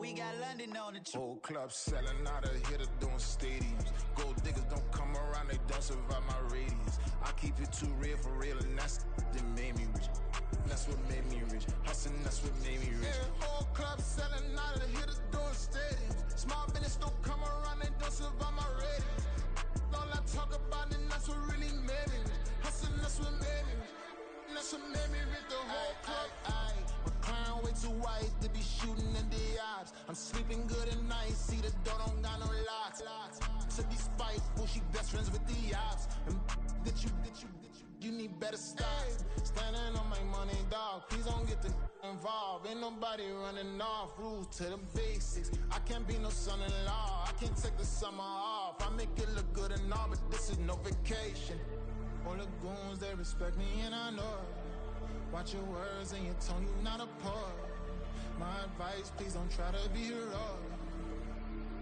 We got London on the trip. Whole club selling out of hitter doing stadiums. Gold diggers don't come around, they don't survive my radius. I keep it too real for real, and that's that made me rich. That's what made me rich. Hustling, that's what made me rich. Yeah, whole club selling out of hitters doing stadiums. Small business don't come around, they don't survive my ratings. All I talk about, and that's what really made me rich. Hustling, that's what made me rich. That's what made me rich, the whole club. My clown way too white to be shooting in the ops. I'm sleeping good at night, see the door don't got no locks. To be spiteful, she best friends with the ops. And you need better stop. Standing on my money, dog. Please don't get the involved. Ain't nobody running off. Rules to the basics. I can't be no son-in-law. I can't take the summer off. I make it look good and all, but this is no vacation. All the goons, they respect me and I know it. Watch your words and your tone, you not a poet. My advice, please don't try to be heroic.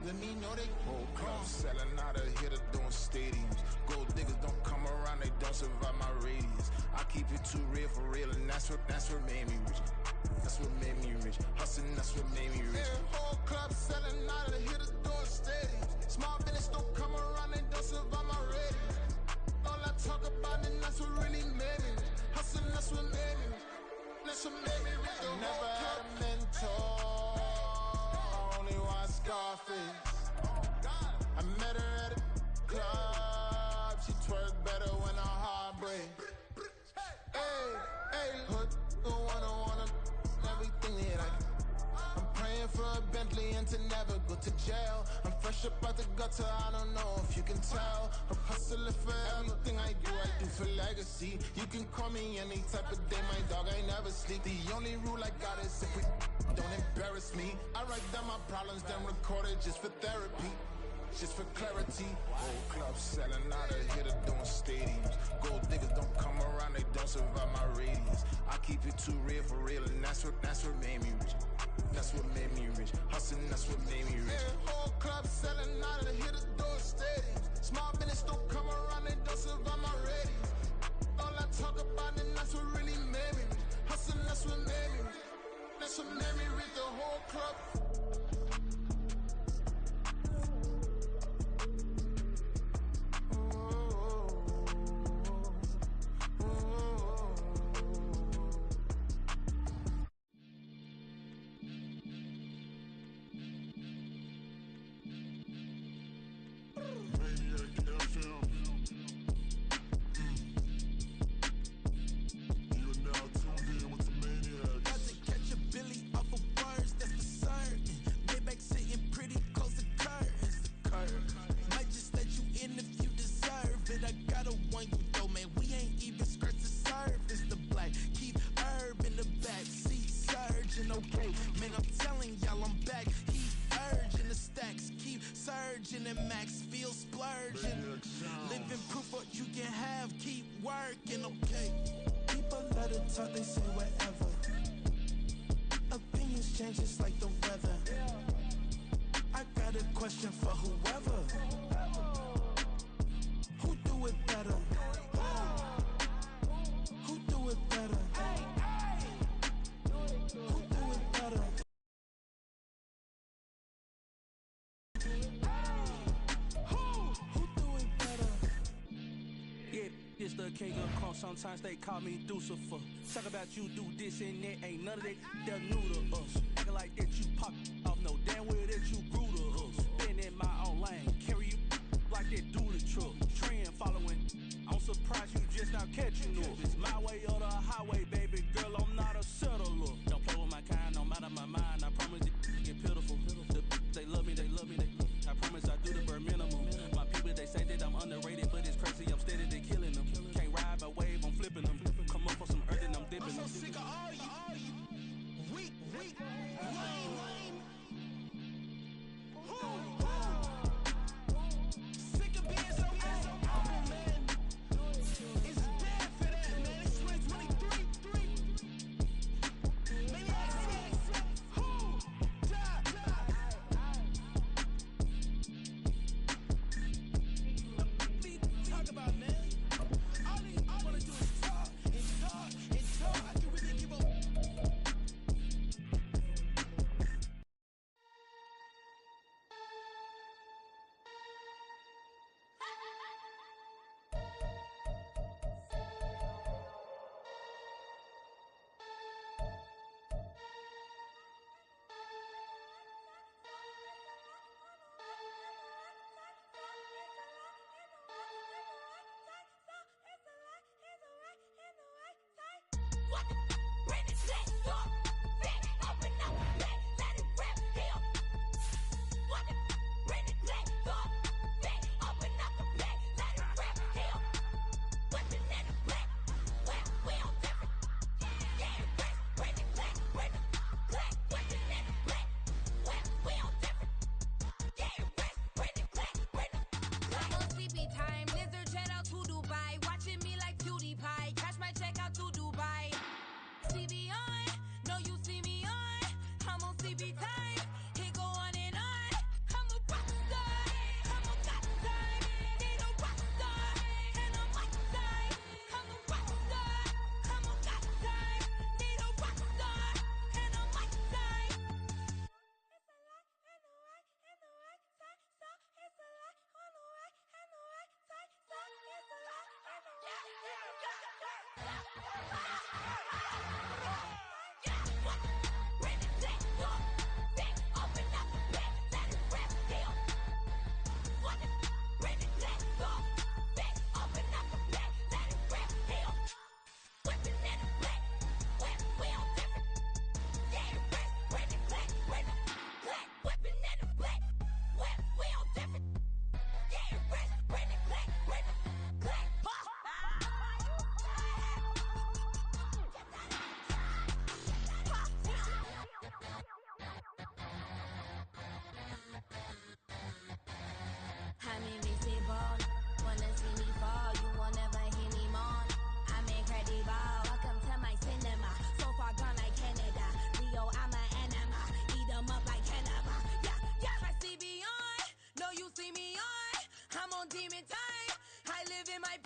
Let me know they whole club selling out of hitter doing stadiums. Gold diggers don't come around, they don't survive my radius. I keep it too real for real, and that's what made me rich. That's what made me rich. Hustling, that's what made me rich. Yeah, whole club selling out of the hitters doing stadiums. Small business don't come around, they don't survive my ratings. All I talk about, and that's what really made me rich. She twerk better when her heart break. Hey, hood, wanna everything that I can. I'm praying for a Bentley and to never go to jail. I'm fresh up out the gutter, I don't know if you can tell. I'm hustling for everything I do for legacy. You can call me any type of day, my dog, I never sleep. The only rule I got is if we don't embarrass me. I write down my problems, then record it just for therapy. Just for clarity. Whole club selling out of here to doing stadiums. Gold diggers don't come around, they don't survive my radius. I keep it too real for real, and that's what made me rich. That's what made me rich. Hustling, that's what made me rich. Yeah, whole club selling out of here to doing stadiums. Small business don't come around, they don't survive my radius. All I talk about, and that's what really made me rich. Hustling, that's what made me rich. That's what made me rich, the whole club. And max feel splurging. Living proof what you can have, keep working, okay? People let it talk, they say whatever. Opinions change just like the weather. I got a question for whoever. Who do it better? Who do it better? Who do it better? It's the king of crunk, sometimes they call me Lucifer. Talk about you do this and that, ain't none of that, they're new to us. Acting like that you pop off, no damn well that you grew to us. Been in my own lane, carry you like that do the truck. Trend following, I'm surprised you just not catching up. It's my way or the highway, baby girl, I'm not a settler. Don't play with my kind, no matter my mind, I promise it get pitiful. They love me, I promise I do the bare minimum. My people, they say that I'm underrated, but it's crazy, I'm steady, they killing them. Can't ride my wave, I'm flipping them. Come up for some earth and I'm dipping them. I'm so sick of all you weak, lame. Sick of being so humble, man. It's dead for that, man. It's 2023. Maybe talk about, man. All I wanna do is talk and talk and talk. I can really give up. Sleepy time, lizard jet out to Dubai, watching me like PewDiePie. Cash my check out to Dubai. TV on.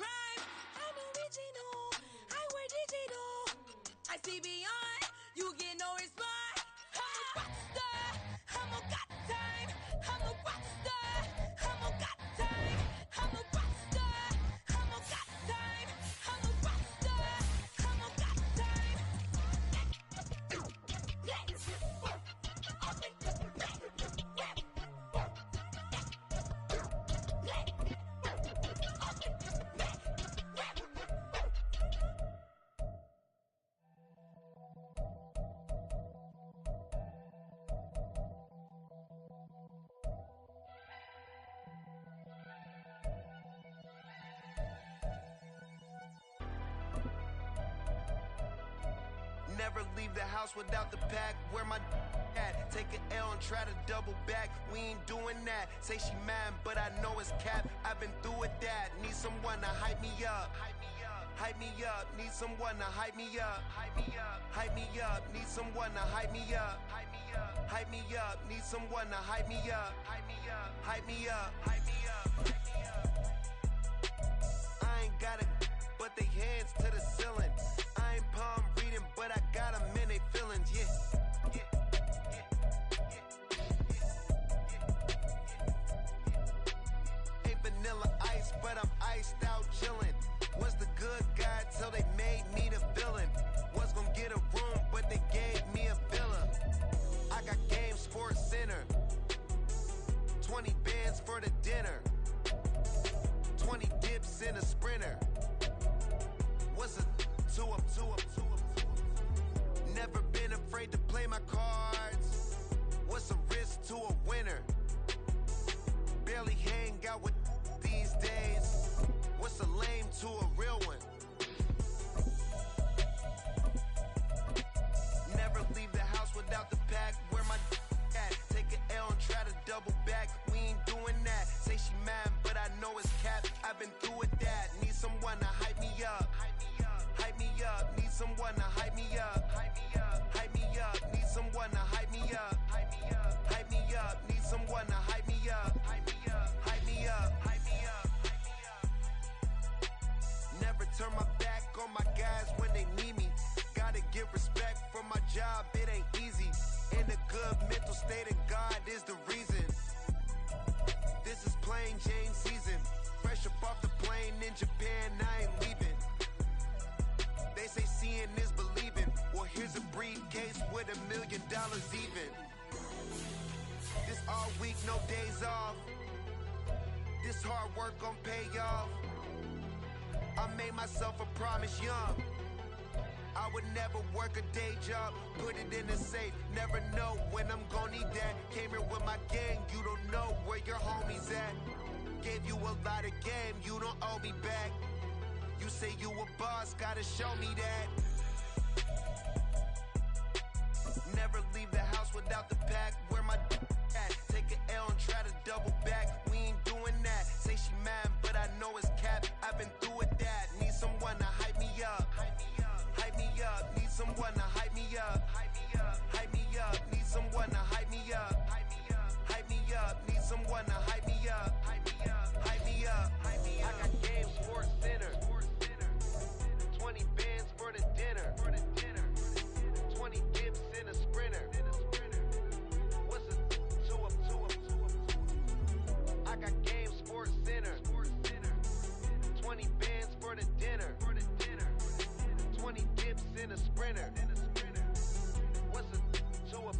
rhyme. I'm original, I wear digital. I see beyond, you get no response. I'm a rock star, I'm a got time. I'm a rock star, I'm a got time. I'm a rock star, I'm a got time. I'm a rock star, I'm a got time. Never leave the house without the pack. Where my at? Take an L and try to double back. We ain't doing that. Say she mad, but I know it's cap. I've been through with that. Need someone to hype me up. Hype me up. Need someone to hype me up. Hype me up. Hype me up. Need someone to hype me up. Hype me up. Hype me up. Need someone to hype me up. Hype me up. Hype me up. Hype me up. Hype me up. I ain't got it, but they hands to the ceiling. I ain't palm reading, but I got them in they feelings, yeah. Ain't vanilla ice, but I'm iced out chillin'. Was the good guy till they made me the villain. Was gonna get a room, but they gave me a villa. I got Game Sports Center. 20 bands for the dinner. 20 dips in a sprinter. What's a two up? Never been afraid to play my cards. What's a risk to a winner? Barely hang out with these days. What's a lame to a real one? Never leave the house without the pack. Where my at? Take an L and try to double back. We ain't doing that. Say she mad, but I know it's cap. I've been through with that. Need someone to hype me up. Hype me up. Need someone to hype me up. Hype me up. Hype me up. Need someone to hype me up. Hype me up. Hype me up. Need someone to hype me up. Hype me up. Hype me up. Hype me up. Never turn my back on my guys when they need me. Gotta give respect for my job, it ain't easy. In a good mental state, and God is the reason. This is plain Jane season. Fresh up off the plane in Japan, I ain't leaving. They say seeing is believing. Well, here's a briefcase with $1 million even. This all week, no days off. This hard work gon' pay off. I made myself a promise young. I would never work a day job, put it in a safe. Never know when I'm gon' need that. Came here with my gang, you don't know where your homies at. Gave you a lot of game, you don't owe me back. You say you a boss, gotta show me that. Never leave the house without the pack. Where my at? Take an L and try to double back. We ain't doing that. Say she mad, but I know it's cap. I've been through with that. Need someone to hype me up. Hype me up. Hype me up. Need someone to hype me up. Hype me up. Hype me up. Need someone to hype me up. Hype me up. Hype me up. Need someone to hype me up. Hype me up. Hype me up. Hype me up. I got Game Sports Center. 20 bands for the dinner. 20 dips in a sprinter. What's a two up? I got Game Sports Center. 20 bands for the dinner. 20 dips in a sprinter. What's a two up?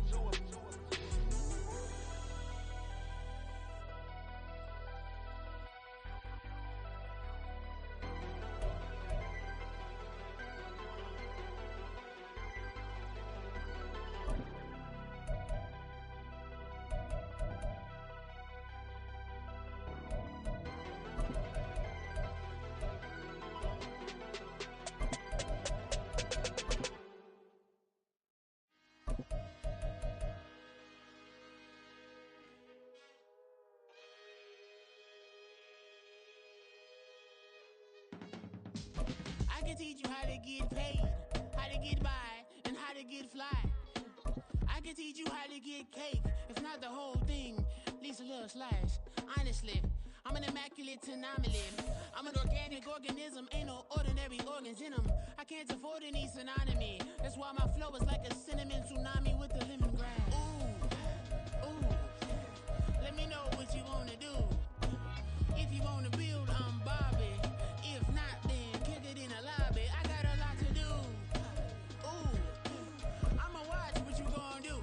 I can teach you how to get paid, how to get by, and how to get fly. I can teach you how to get cake, if not the whole thing, at least a little slice. Honestly, I'm an immaculate anomaly. I'm an organic organism, ain't no ordinary organs in them. I can't afford any synonymy. That's why my flow is like a cinnamon tsunami with the lemongrass. Ooh, ooh. Let me know what you wanna do. If you wanna build, I'm Bobby. If not, then kick it in the lobby. I got a lot to do. Ooh, I'ma watch what you gonna do.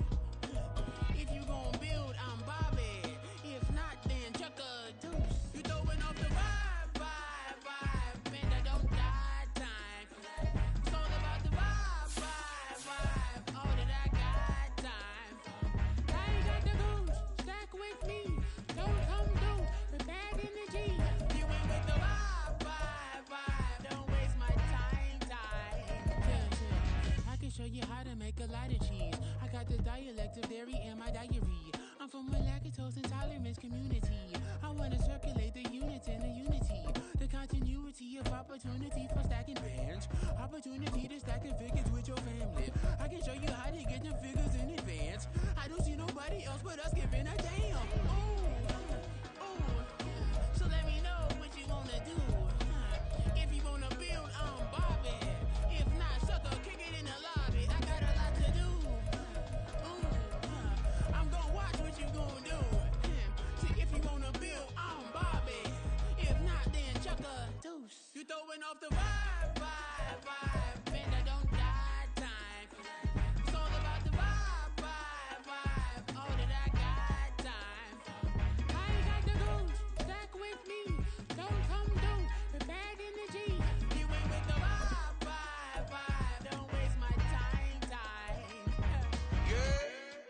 If you gonna build, I'm Bobby. If not, then chuck a deuce. You throwing off the vibe, and I don't die time. It's all about the vibe, all that I got time. I ain't got the goose, stack with me. Don't come through with bad energy. You ain't with the vibe, don't waste my time. Yeah. I can show you how to make a lot of cheese. I got the dialect of dairy in my diary. I'm from a lactose intolerance community. I wanna circulate the units and the unity. The continuity of opportunity for stacking bands. Opportunity to stack figures with your family. I can show you how to get them figures in advance. I don't see nobody else but us giving a damn. Ooh. So let me know what you wanna do. If you wanna build, I'm Bobby. If not, sucker, kick it in the lobby. I got a lot to do. I'm gonna watch what you gonna do. See, if you wanna build, I'm Bobby. If not, then chuck a deuce. You throwing off the vibe, and I don't die time. It's all about the vibe, all that I got time. I ain't got the goose, stack with me. Don't come through with bad energy. You ain't with the vibe, don't waste my time. Yeah,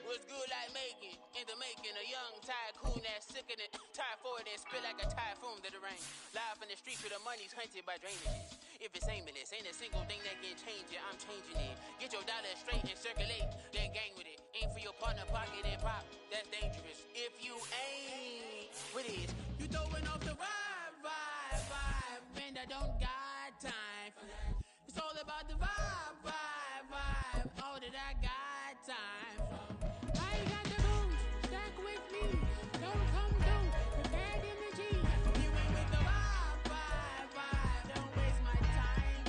what's good like making? In the making, a young tycoon that's sick in it. Tire forward and spit like a typhoon to the rain. Live in the streets where the money's hunted by drainages. If it's aimless, ain't a single thing that can change it. I'm changing it. Get your dollar straight and circulate, then gang with it. Aim for your partner, pocket and pop. That's dangerous. If you ain't with it, you throwing off the vibe, and I don't got time. It's all about the vibe, all that I got time. I ain't got the goose, stack with me. Don't come through with bad energy. You ain't with the vibe, don't waste my time.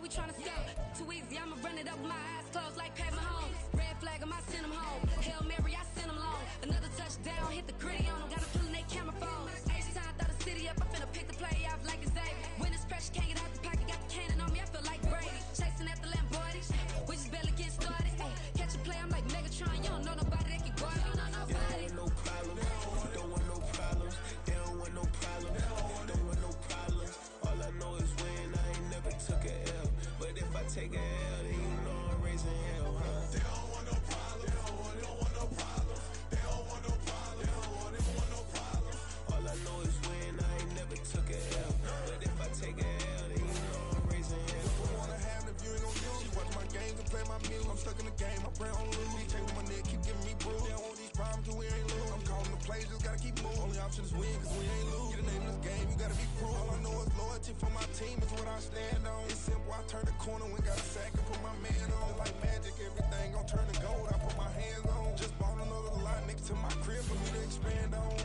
we tryna score. Too easy, I'ma run it up with my eyes closed like Pat Mahomes. Red flag, I might send him home. Hail Mary, I send him long. Another touchdown, hit the gritty on him. Gotta pull in they camera phone. H-time, throw the city up. I finna pick the play off like it's Xavier. When it's pressure, can't get out the pocket. Got the cannon on me, I feel like Brady. Chasing at the Lamborghini. We just barely get started. Ay, catch a play, I'm like Megatron. You don't know nobody that can guard it. You don't know nobody. No problem. Don't want no problems. They don't want no problems. Don't want no problems. All I know is win. I ain't never took a L. But if I take a L, then you know I'm raising hell, huh? They don't want no problems. They don't want no problems. They don't want no problems. They don't want no problems. All I know is win. I ain't never took a L. But if I take a L, then you know I'm raising hell. What you wanna have if you ain't gon' use? She watch my games and play my music. I'm stuck in the game. My brain on loose. He chasing my neck, keep giving me bruise. They don't want these problems 'cause we ain't lose. I'm calling the plays, just gotta keep moving. Only option is win 'cause we ain't lose. Get a name in this game, you gotta be proof. All I know is loyalty for my team is what I stand on. It's simple, I turn the corner when got a sack and put my man on. It's like magic, everything gon' turn to gold. I put my hands on. Just bought another lot next to my crib for me to expand on.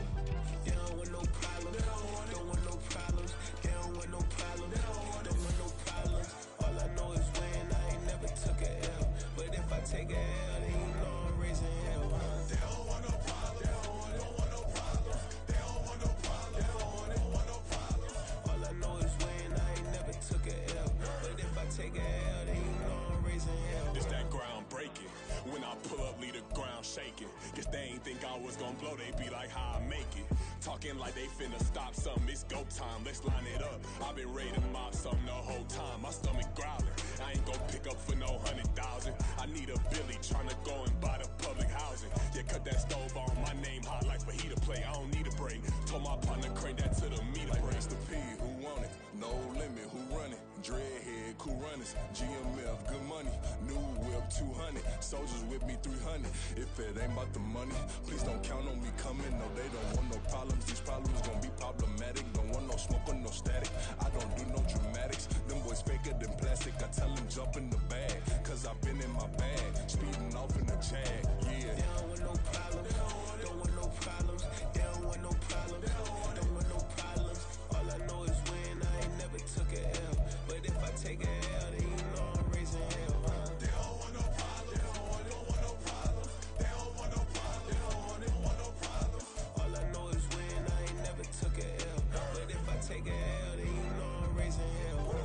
They don't want no problems. They don't want no problems. They don't want no problems. They don't want no problems. All I know is win. I ain't never took a L. But if I take a L, then you know I'm raising hell, huh? They don't want no problems. They don't want no problems. They don't want no problems. They don't want no problems. All I know is win. I ain't never took a L. But if I take a L, then you know I'm raising hell. It's that ground breaking. When I pull up, leave the ground shaking. Guess they ain't think I was gonna blow, they be like, how I make it. Talking like they finna stop something, it's go time, let's line it up. I've been ready to mob something the whole time, my stomach growling. I ain't gon' pick up for no 100,000. I need a Billy tryna go and buy the public housing. Yeah, cut that stove on, my name hot like fajita play. I don't need a break. Told my partner crank that to the meter like break. Mr. P, who want it? No limit, who run it? Dreadhead, cool runners, GMF, good money. New whip, 200. Soldiers with me, 300. If it ain't about the money, please don't count on me coming. No, they don't want no problems. These problems gon' be problematic. Don't want no smoke or no static. I don't do no dramatics. Them boys faker than plastic. I tell them jump in the bag, 'cause I've been in my bag. Speeding off in the Jag, yeah. They don't want no problems. Don't want no problems. They don't want no problems. Don't want no problems. All I know is win. I ain't never took a L. But if I take a L, then you know I'm raising hell, huh? They don't want no problems. They don't want no problems. They don't want no problems. They don't want no problems. All I know is win. I ain't never took a L. But if I take a L, then you know I'm raising hell, huh?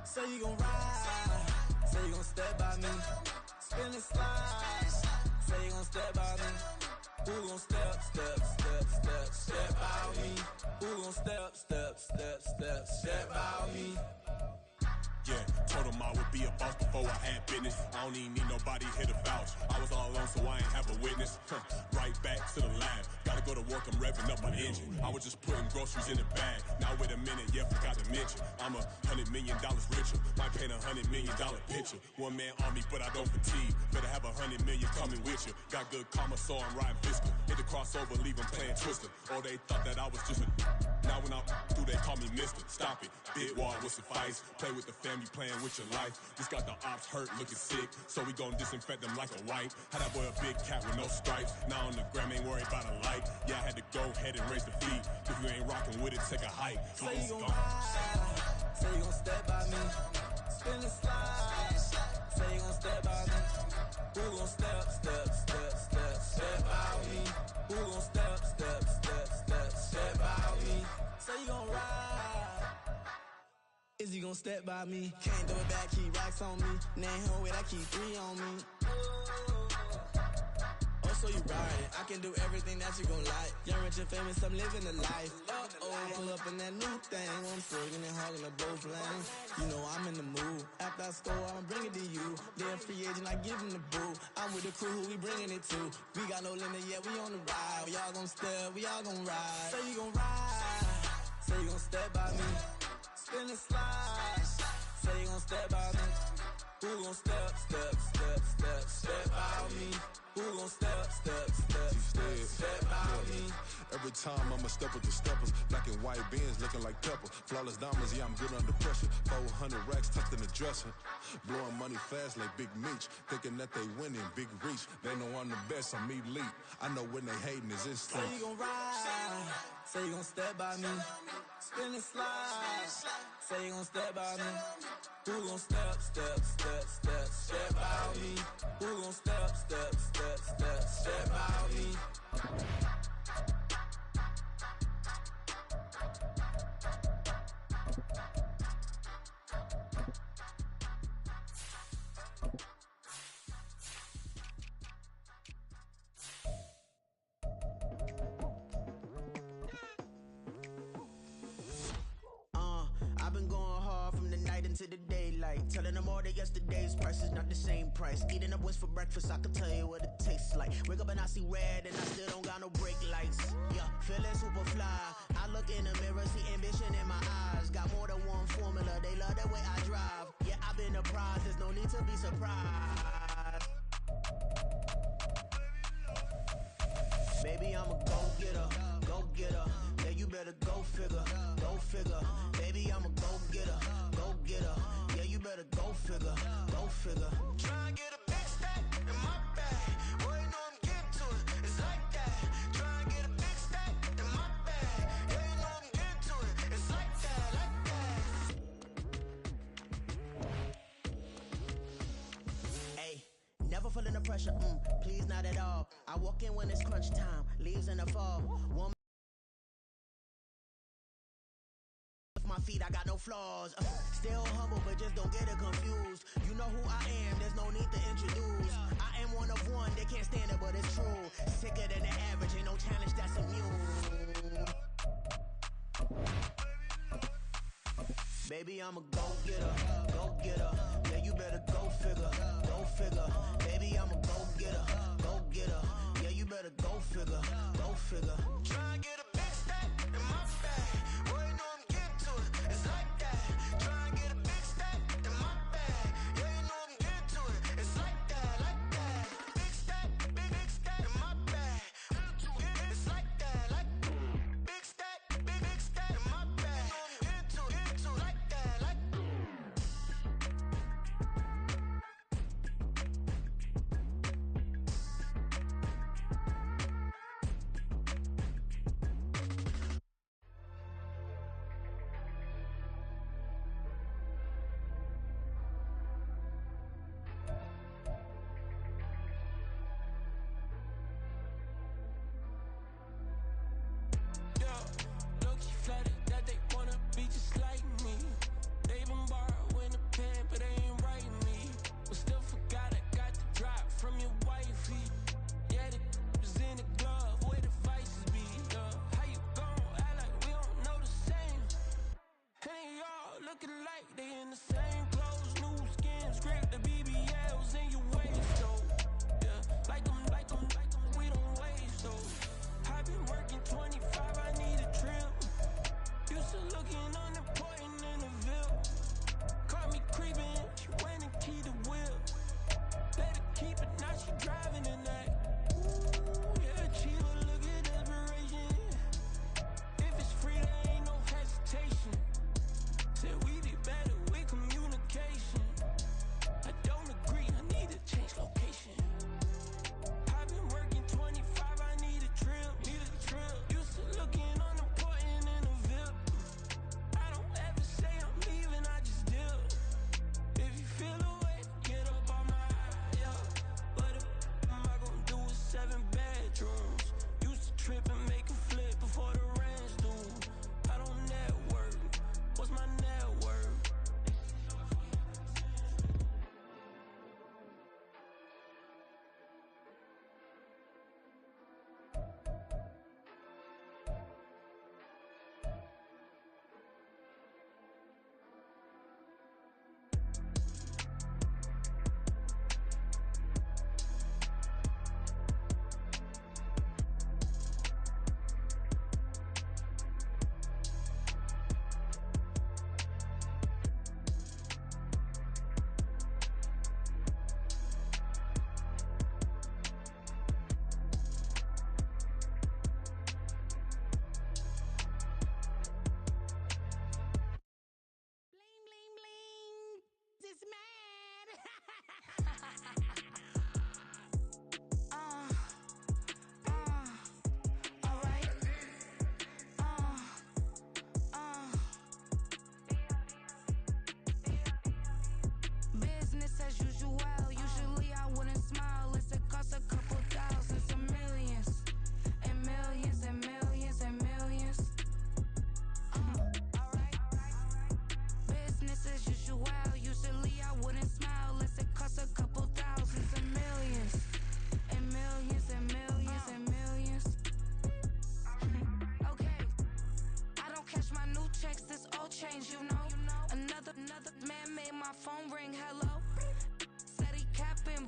Say you gon' ride, say you gon' step by me, spin and slide, say you gon' step by me. Who gon' step by me? Who gon' step by me? Yeah, told him I would be a boss before I had business. I don't even need nobody here to vouch. I was all alone, so I ain't have a witness. Right back to the lab. Gotta go to work, I'm revving up my engine. I was just putting groceries in the bag. Now wait a minute, yeah, forgot to mention. I'm $100 million richer. Might paint $100 million picture. One man army, but I don't fatigue. Better have 100 million coming with you. Got good karma, so I'm riding fiscal. Hit the crossover, leave them playing Twister. Or they thought that I was just a. Now when I through, they call me Mister. Stop it. Big wall with suffice. Play with the family, playing with your life. Just got the ops hurt, looking sick. So we gon' disinfect them like a wipe. Had that boy a big cat with no stripes. Now on the gram, ain't worried about a light. Yeah, I had to go ahead and raise the feet. If you ain't rocking with it, take a hike. Say you gon' ride, say you gon' step by me, spin and slide. Say you gon' step by me. Who gon' step by me? Who gon' step by me? Say you gon' ride. Is you gon' step by me? Can't do it back, keep racks on me. Name home with I keep 3 on me. Oh, so you riding? I can do everything that you gon' like. Young, rich, and famous, I'm living the life. Pull up in that new thing. I'm friggin' and hogging the both lanes. You know I'm in the mood. After I score, I'ma bring it to you. They're a free agent, I give them the boo. I'm with the crew, who we bringing it to. We got no limit, yeah, we on the ride. We all gon' step, we all gon' ride. Say you gon' ride. Say you gon' step by me. Spin and slide. Say you gon' step by me. Who gon' step out me? Who gon' step out me? Every time I'ma step with the steppers, black and white beans looking like pepper. Flawless diamonds, yeah, I'm good under pressure. 400 racks tucked in the dresser. Blowing money fast like Big Meech, thinking that they winning, big reach. They know I'm the best, I'm elite. I know when they hating is instinct. Say you gon' ride, say you gon' step by me. Spin and slide, say you gon' step by me. Who gon' step out me? Who gon' step out me? I've been going hard from the night into the daylight, telling them all that yesterday's price is not the same price. Eating up wings for breakfast, I can tell you what it tastes like. Wake up and I see red and I still don't got no brake lights. Yeah, feeling super fly. I look in the mirror, see ambition in my eyes. Got more than one formula, they love the way I drive. Yeah, I've been a prize, there's no need to be surprised. Baby, I'm a go-getter. Yeah, you better go figure. Baby, I'm a go-getter. Yeah, you better go figure. Try and get a big stack in my bag. Boy, you know I'm getting to it. It's like that. Try and get a big stack in my bag. Yeah, you know I'm getting to it. It's like that. Hey, never feeling the pressure. Please, not at all. I walk in when it's crunch time. Leaves in the fall. Woman, my feet, I got no flaws. Still humble, but just don't get it confused. You know who I am, there's no need to introduce. I am one of one, they can't stand it, but it's true. Sicker than the average, ain't no challenge that's immune. Baby, I'm a go-getter. Yeah, you better go figure. Baby, I'm a go-getter. Yeah, you better go figure. Try and get a big stack in my bag. Boy, you know I'm getting to it. It's like that. Try and get a big stack in my bag. Yeah, you know I'm getting to it. It's like that. Big stack in my bag. It's like that. Big stack in my bag. You know I'm getting to it. Like that.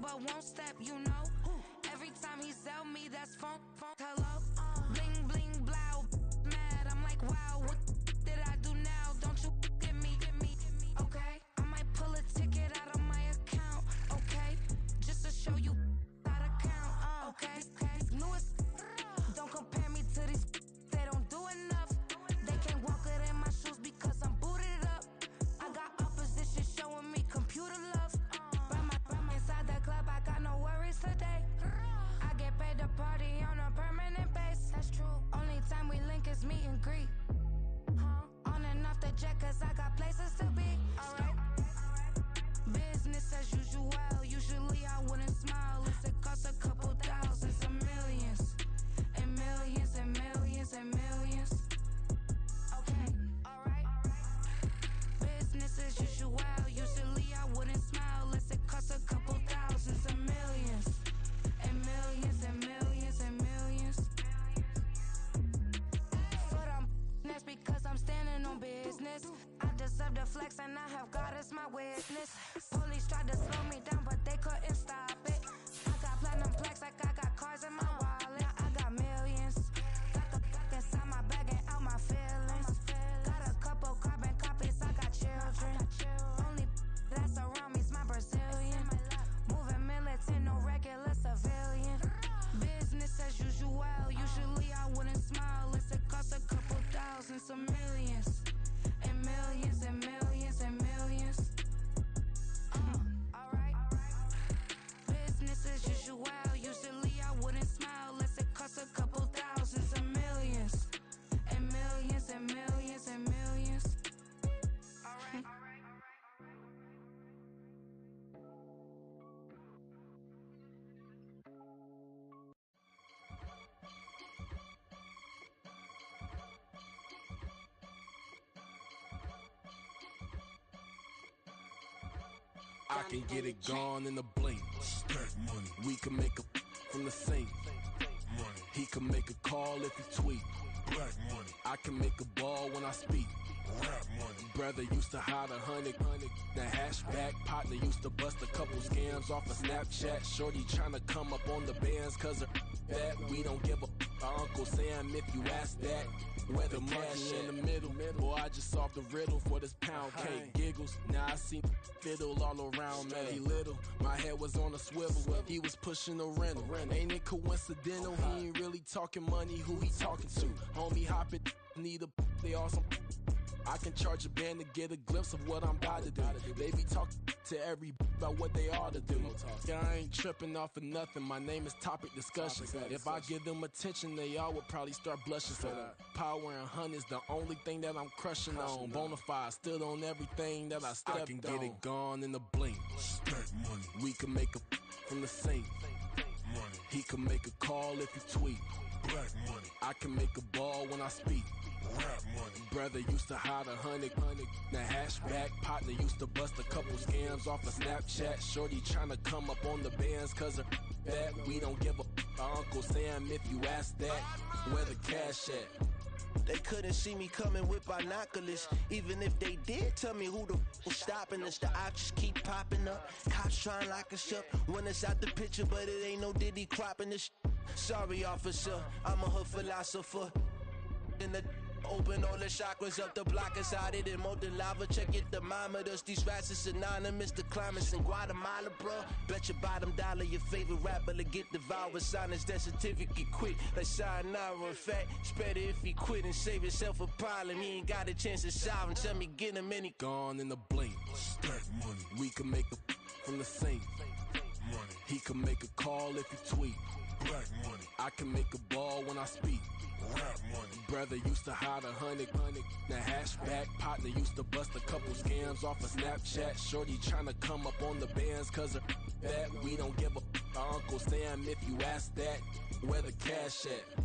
but won't step, you know. Every time he sell me, that's funk, hello. Bling, bling, blow, mad. I'm like, wow, what did I do now? Don't you get me, okay? I might pull a ticket out of my account, okay? Just to show you how to count, okay? Newest, don't compare me to these, they don't do enough. They can't walk it in my shoes because I'm booted up. I got opposition showing me computer love. Inside the club, I got no worries today. I get paid to party on a permanent base. That's true. Only time we link is meet and greet. On and off the jet, cause I got places to be. Alright. Business as usual. Usually I wouldn't smile. It costs a couple thousands and millions. And millions and millions and millions. Okay, alright. Business as usual. Usually I wouldn't smile unless it costs a couple thousands and millions. And millions and millions and millions. For them, that's because I'm standing on business. I deserve the flex and I have God as my witness. Police tried to slow me down, but they couldn't stop it. I got platinum plaques like I got cars in my wallet. I got millions. Got the fuck inside my bag and out my feelings. Got a couple carbon copies, I got children. Only that's around me's my Brazilian. Moving militant, no regular civilian. Business as usual. Usually I wouldn't smile unless it costs a couple thousands of millions. And millions and millions and millions. Alright. Business as usual. Usually I wouldn't smile unless it costs a couple thousands of millions. And millions and millions and millions. Alright. I can get it gone in a blink. Stack money. We can make a from the sink. Money. He can make a call if he tweet. Black money. I can make a ball when I speak. Rap money. Brother used to hide 100. The hashback partner used to bust a couple scams off of Snapchat. Shorty tryna come up on the bands cause of that. We don't give a Uncle Sam if you ask that. Where the money in the middle. Boy, I just solved the riddle for this pound cake. Giggles, now I see fiddle all around me. He little, my head was on a swivel. He was pushing a rental. Ain't it coincidental? He ain't really talking money. Who he talking to? Homie hopping, need a they awesome. I can charge a band to get a glimpse of what I'm about to do. They be talking to every about what they ought to do. Yeah, I ain't tripping off of nothing. My name is Topic Discussion. If I give them attention, they all would probably start blushing. So power and hunt is the only thing that I'm crushing on. Bonafide stood on everything that I stepped on. I can get it gone in a blink. Stack money. We can make a from the sink. Money. He can make a call if he tweet. Black money. I can make a ball when I speak. Rap money. Brother used to hide 100. The hashback partner used to bust a couple scams off of Snapchat. Shorty tryna come up on the bands cause of that. We don't give a Uncle Sam if you ask that. Where the cash at? They couldn't see me coming with binoculars. Even if they did, tell me who the was stopping us. The options keep popping up. Cops trying to lock us up. When it's out the picture, but it ain't no Diddy cropping this. Sorry, officer, I'm a hood philosopher. In the open all the chakras up the block inside it and molten lava. Check your thermometers. These rats is synonymous to climates in Guatemala, bro. Bet your bottom dollar your favorite rapper to get devoured. Silence that certificate quick. Like sayonara. In fact, it's better if he quit and save himself a problem. He ain't got a chance to solve him. Tell me get him any gone in a blink. Stack money. We can make a from the sink. Money. He can make a call if he tweet. Black money. I can make a ball when I speak. Rap money. Brother used to hide 100. The hashback partner used to bust a couple scams off of Snapchat. Shorty tryna come up on the bands cause of that. We don't give a Uncle Sam if you ask that. Where the cash at?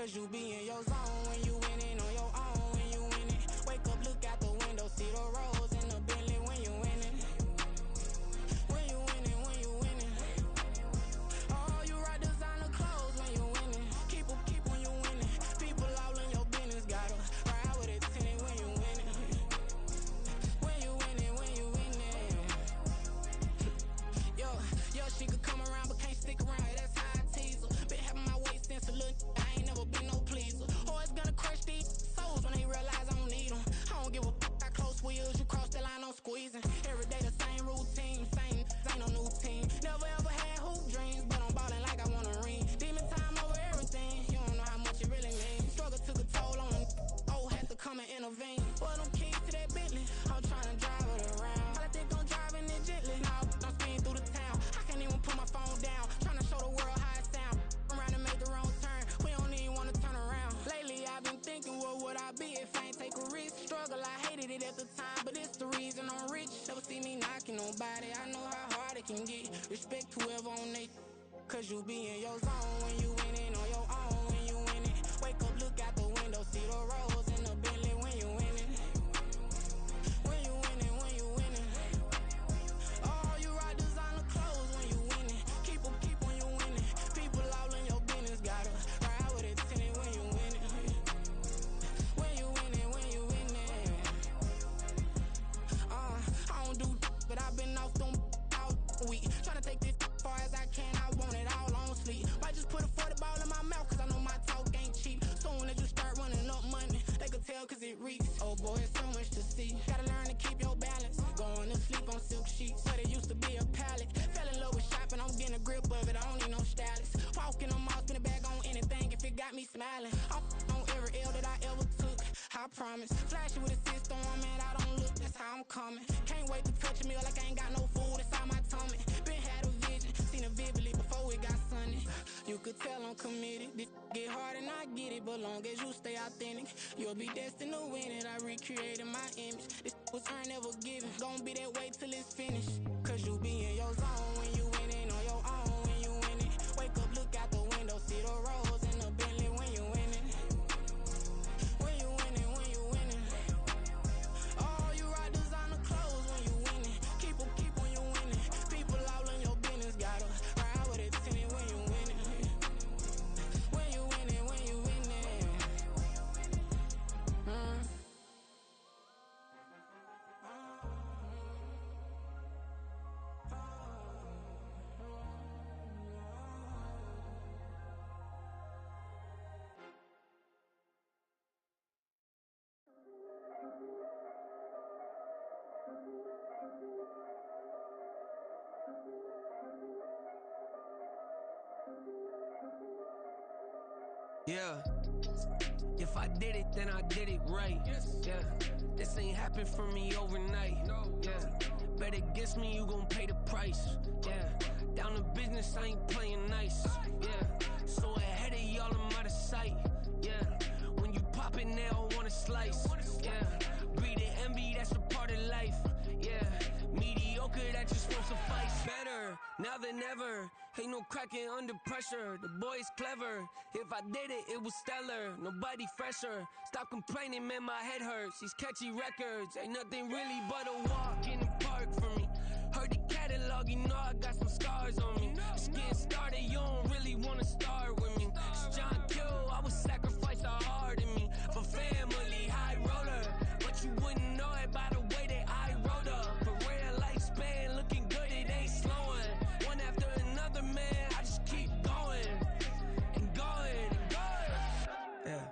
Cause you be in your zone when you winning on your own when you winning. Wake up, look out the window, see the rose in the Bentley when you winning. When you winning, when you winning. Oh, you rock designer clothes when you winning. Keep when you winning. People all in your business, gotta ride with it tinted when you winning. When you winning, when you winning. Yo, she could come around but can't stick around. That's how I tease her. Been having my waist since a little. I ain't never been no pleaser. Always gonna crush these souls when they realize I don't need them. I don't give a f*** how close wheels. You cross the line, I'm squeezing. Every day the same routine, same, ain't no new team. Never ever had hoop dreams, but I'm ballin' like I want a ring. Demon time over everything. You don't know how much it really means. Struggle took a toll on them. Oh, had to come and intervene. Well, them keys to that Bentley, I'm tryna drive it around. I think I'm driving it gently. Now I'm speeding through the town. I can't even put my phone down. Tryna show the world how it sound. Around and make the wrong turn. We don't even wanna turn around. Lately I've been thinking, what would I be if I ain't take a risk? Struggle, I hated it at the time, but it's the reason I'm rich. Never see me knocking nobody. I know how hard it can get. Respect whoever on they. Cause you be in your zone when you winning on your own when you winning. Wake up, look out the window, see the rose in the Bentley when you winning. When you winning, when you winning. Oh, you rock designer clothes when you winning. Keep when you winning. People all in your business, gotta ride with it tinted when you winning. When you winning, when you winning. I don't do but I've been off them all week. Tryna take this far as I can, I want it all on sleep. Might just put a 40 ball in my mouth, cause I know my talk ain't cheap. Soon as you start running up money, they could tell cause it reeks. Oh boy, it's so much to see. Gotta learn to keep your balance. Going to sleep on silk sheets, but it used to be a pallet. Fell in love with shopping, I'm getting a grip of it, I don't need no stylist. Walking on mall, spin a bag on anything if it got me smiling. I'm on every L that I ever took, I promise. Flashing with a cyst on, man, I don't look, that's how I'm coming. Can't wait to touch a meal like I ain't got no food inside my tummy. Been had a vision, seen it vividly before it got sunny. You could tell I'm committed. This get hard and I get it, but long as you stay authentic, you'll be destined to win it. I recreated my image. This was earned, never given. Gonna be that way till it's finished. Cause you be in your zone when you winning on your own when you winning. Wake up, look out the window, see the rose in the Bentley when you winning. When you winning, when you winning. Oh, you rock designer clothes when you winning. Keep when you winning. People all in your business, gotta ride with it tinted when you winning. When you winning, when you winning. Yeah. If I did it, then I did it right. Yeah. This ain't happened for me overnight. Yeah. Bet against me, you gon' pay the price. Yeah. Down to business, I ain't playing nice. Yeah. So ahead of y'all, I'm out of sight. Yeah. When you pop it, they don't wanna slice. Yeah. Greed and envy, that's a part of life. Yeah. Mediocre, that just won't suffice. Better now than ever. Ain't no cracking under pressure. The boy's clever. If I did it, it was stellar. Nobody fresher. Stop complaining, man, my head hurts. These catchy records ain't nothing really but a walk in the park for me. Heard the catalog, you know I got some scars on me. Just getting started, you don't really wanna start with me. It's John Kill, I would sacrifice a heart in me for family, high roller. But you wouldn't know it by the way that I wrote up. For real lifespan, looking good, it ain't slowing. One after another, man, I just keep going and going and going. Yeah,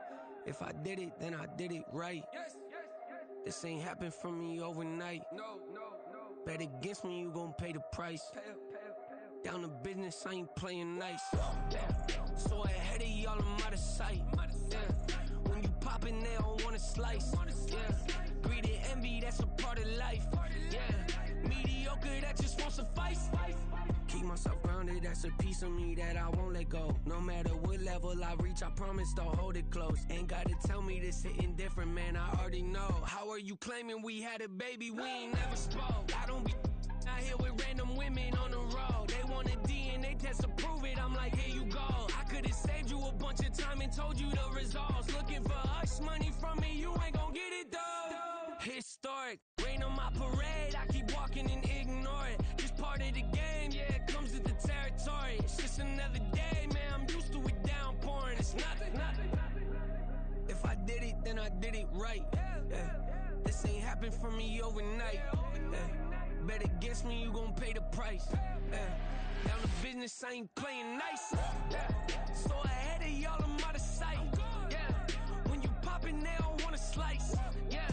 if I did it, then I did it right. This ain't happened for me overnight. No. Bet against me, you gon' pay the price. Down to business, I ain't playing nice. Yeah. So ahead of y'all, I'm out of sight. Yeah. When you poppin', they don't wanna slice. Yeah. Greed and envy, that's a part of life. Yeah. Mediocre, that just won't suffice. Keep myself grounded, that's a piece of me that I won't let go. No matter what level I reach, I promise don't hold it close. Ain't gotta tell me this hitting different, man, I already know. How are you claiming we had a baby, we ain't never spoke? I don't be out here with random women on the road. They want a DNA test to prove it, I'm like, here you go. I could've saved you a bunch of time and told you to money from me, you ain't gon' get it though. Historic, rain on my parade, I keep walking and ignore it. Just part of the game, yeah, it comes with the territory. It's just another day, man, I'm used to it downpouring. It's nothing. If I did it, then I did it right. Yeah. This ain't happened for me overnight. Yeah. Bet against me, you gon' pay the price. Yeah. Down the business, I ain't playing nice. Yeah. So ahead of y'all, I'm out of sight. Yeah. When you poppin', they don't wanna slice. Yeah.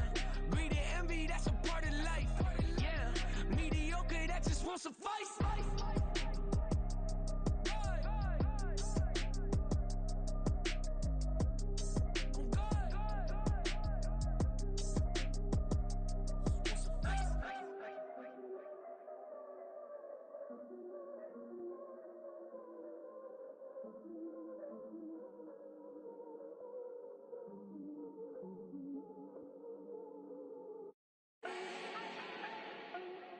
Greed and envy, that's a part of life. Yeah. Mediocre, that just won't suffice.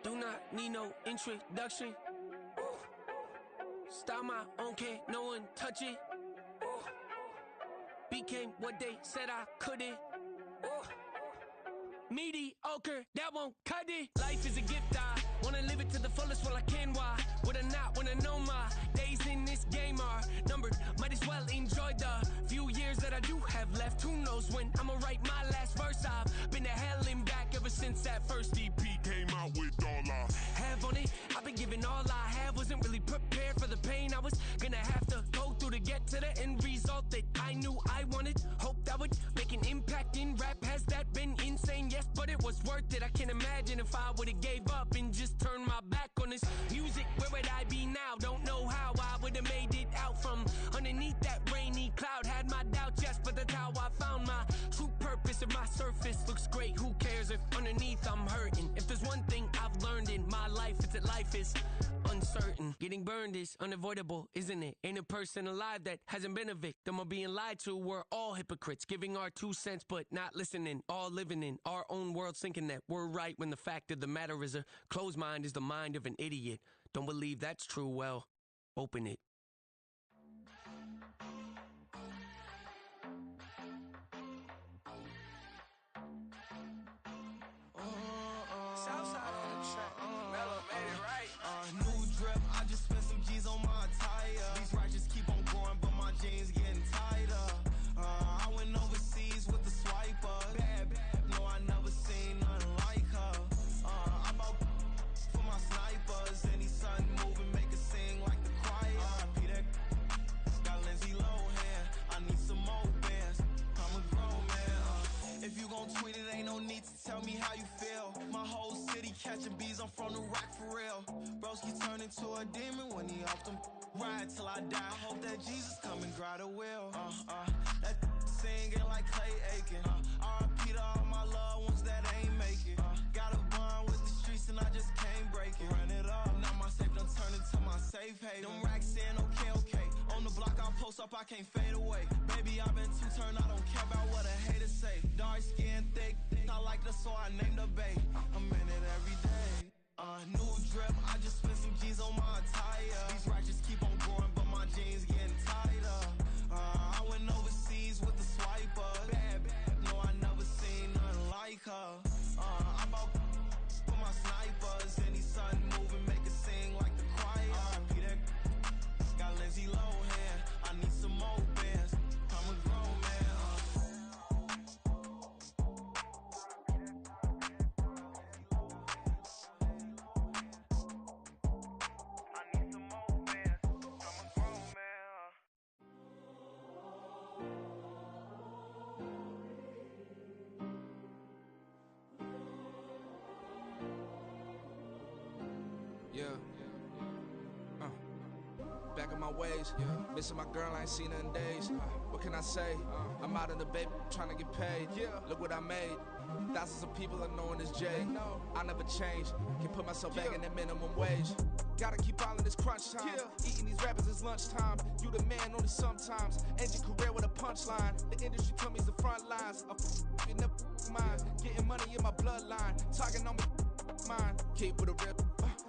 Do not need no introduction. Ooh. Start my own, can't no one touch it. Ooh. Became what they said I couldn't. Ooh. Mediocre, that won't cut it. Life is a gift, I wanna live it to the fullest while I can. Why would I not wanna know my days in this game are numbered? Might as well enjoy the few years that I do have left. Who knows when I'ma write my last verse? I've been to hell and back ever since that first EP came out with all I have on it. I've been giving all I have, wasn't really prepared for the pain I was gonna have to go through to get to the end result that I knew I wanted. Hope that would make an impact in rap. Has that been insane? Yes, but it was worth it. I can't imagine if I would've gave up and just turned my back on this music. Where would I be now? Don't know how I would've made it out from underneath that rainy cloud. Had my doubts, yes, but that's how I found my true purpose. If my surface looks great, who cares if underneath I'm hurting? If there's one thing I've learned in my life, it's that life is uncertain. Getting burned is unavoidable, isn't it? Ain't a person alive that hasn't been a victim of being lied to. We're all hypocrites, giving our 2 cents but not listening. All living in our own world, thinking that we're right when the fact of the matter is a closed mind is the mind of an idiot. Don't believe that's true? Well, open it. Southside on the track. Mellow made it right. New drip, I just spent some G's on my attire. These righteous keep on growing, but my jeans getting tighter. I went overseas with the swiper. Bad, no, I never seen nothing like her. I bought for my snipers. Any son moving, make it sing like the choir. RIP that got Lindsay Lohan. I need some more bands. I'm a grown man. If you gon' tweet it, ain't no need to tell me how you feel. My whole city catching bees, I'm from the rack for real. Broski turned into a demon when he off them. Ride till I die. I hope that Jesus come and grab the wheel. That singing like Clay Aiken. RIP to all my loved ones that ain't make it. Got a bond with the streets and I just can't break it. Run it up, now my safe done turned into my safe haven. Them racks in, okay. On the block I post up, I can't fade away. Baby, I've been too turned, I don't care about what a hater say. Dark skin, thick, I like the so I named the bay. I'm in it every day. New drip, I just spent some G's on my attire. These righteous keep on growing, but my jeans getting tighter. I went overseas with the swiper. Bad, no, I never seen nothing like her. I bought for my snipers. Any son moving, make it sing like the choir. RIP that got Lindsay Lohan. I need some more bands. I'm a grown man. Back in my ways, missing my girl, I ain't seen her in days. What can I say? I'm out in the baby, trying to get paid. Look what I made. Thousands of people are knowing this Jay. I never change. Can put myself back in the minimum wage. Gotta keep all in this crunch time. Eating these rappers is lunchtime. You the man only sometimes. End your career with a punchline. The industry told me it's the front lines. You never mind. Getting money in my bloodline. Talking on me, mine. Keep with a rip.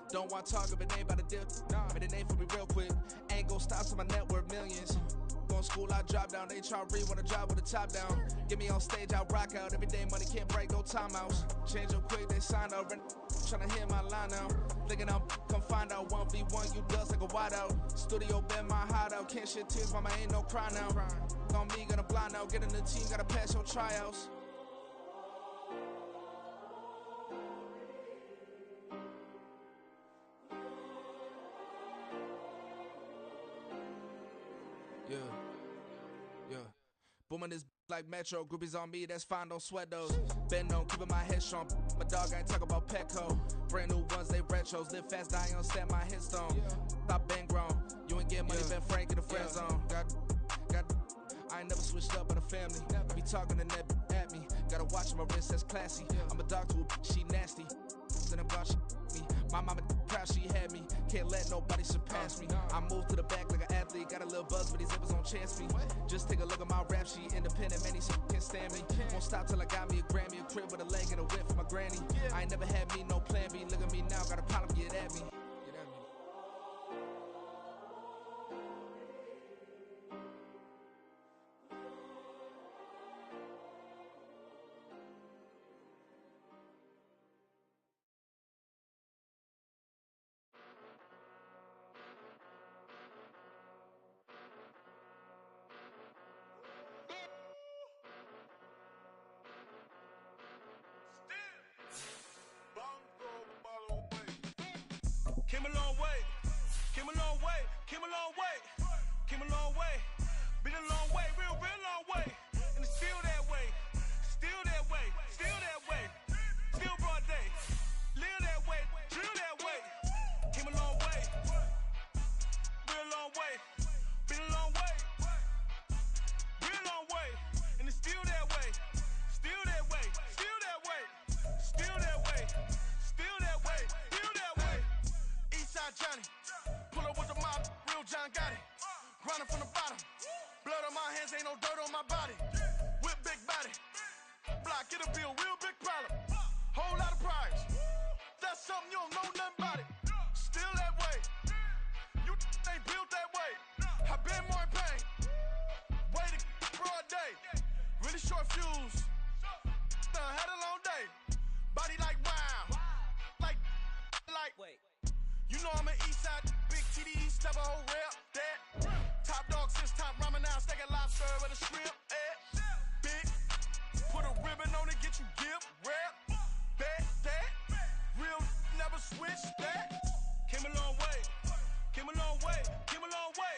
Don't want to talk if it ain't about a dip. But it ain't for me real quick. Ain't gon' stop till my net worth millions. Gon' school, I drop down. They try to read when I drive with the top down. Get me on stage, I rock out. Every day money can't break, no timeouts. Change up quick, they sign up. Tryna hear my line now. Thinking I'm come find out 1v1, you dust like a wideout. Studio been my hideout. Can't shed tears, mama ain't no cry now. On me, gonna blind out. Get in the team, gotta pass your tryouts. Yeah. Booming this like Metro, groupies on me, that's fine, don't sweat those. Been on, keeping my head strong. My dog ain't talk about Petco. Brand new ones, they retros. Live fast, die on set, my headstone. Stop been grown. You ain't getting money, been Frank in the friend zone. I ain't never switched up on the family. Be talking to that at me. Gotta watch my wrist, that's classy. I'm a dog to a she nasty. And I'm glad she me. My mama proud she had me. Can't let nobody surpass me. I move to the back like an athlete. Got a little buzz, but these zippers don't chance me. Just take a look at my rap sheet. Independent, man, these can't stand me. Won't stop till I got me a Grammy. A crib with a leg and a whip for my granny. I ain't never had me, no plan B. Look at me now, got a problem, get at me. Came a long way, came a long way, came a long way, came a long way, been a long way, real long way, and it's still that way, still that way, still that way, still broad day, live that way, drill that way, came a long way, real long way, been a long way, real long way, and it's still that way, still that way, still that way, still that way, still that way, still that way. Eastside Johnny, pull up with the mob, real John got it. Grinding from the bottom, blood on my hands, ain't no dirt on my body. Whip big body, block, get a bill, real big problem. Whole lot of prize, that's something you don't know nothing about it. Still that way, you ain't built that way. I been more in pain, way to broad day. Really short fuse, had a long day. Body like wow, like. Wait. You know I'm an Eastside, big TD, step a whole rep, that. Top dog since top ramen now, steak a lobster with a shrimp, big, put a ribbon on it, get you give, rep, bet, that. Real never switch, that. Came a long way, came a long way, came a long way,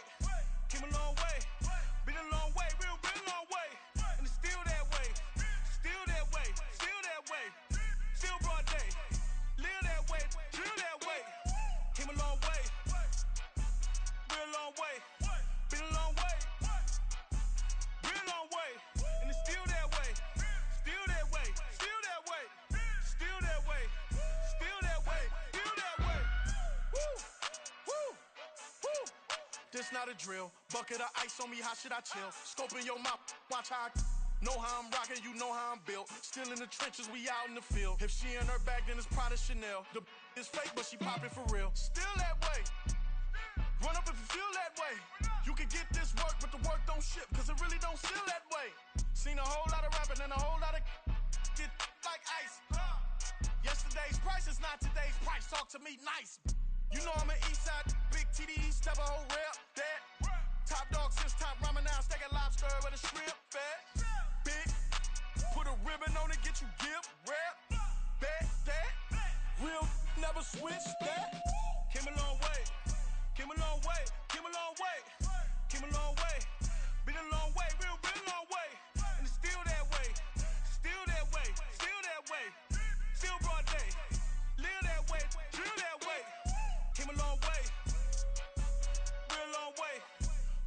came a long way. Been a long way, real been a long way. And it's still that way, still that way, still that way, still broad day. Live that way, drill that way. Came a long way, real long way. Been a long way, real long way. And it's still that way, still that way, still that way, still that way, still that way, still that way. Woo, woo, woo. This not a drill. Bucket of ice on me, how should I chill? Scope in your mouth, watch how I know how I'm rocking, you know how I'm built. Still in the trenches, we out in the field. If she in her bag, then it's Prada Chanel. The is fake, but she poppin' for real. Still that way. Run up if you feel that way. You can get this work, but the work don't ship, cause it really don't feel that way. Seen a whole lot of rapping and a whole lot of get like ice. Yesterday's price is not today's price. Talk to me nice. You know I'm an Eastside, big TD, step a whole rep, that. Top dog since top ramen now, steak a lobster with a shrimp, fat. Big, put a ribbon on it, get you give, rep, bet, that. Real never switch, that. Came a long way, came a long way, came a long way, came a long way. Been a long way, real been a long way. And it's still that way, still that way, still that way, still broad day. Live that way, drill that way. Came a long way, real long way.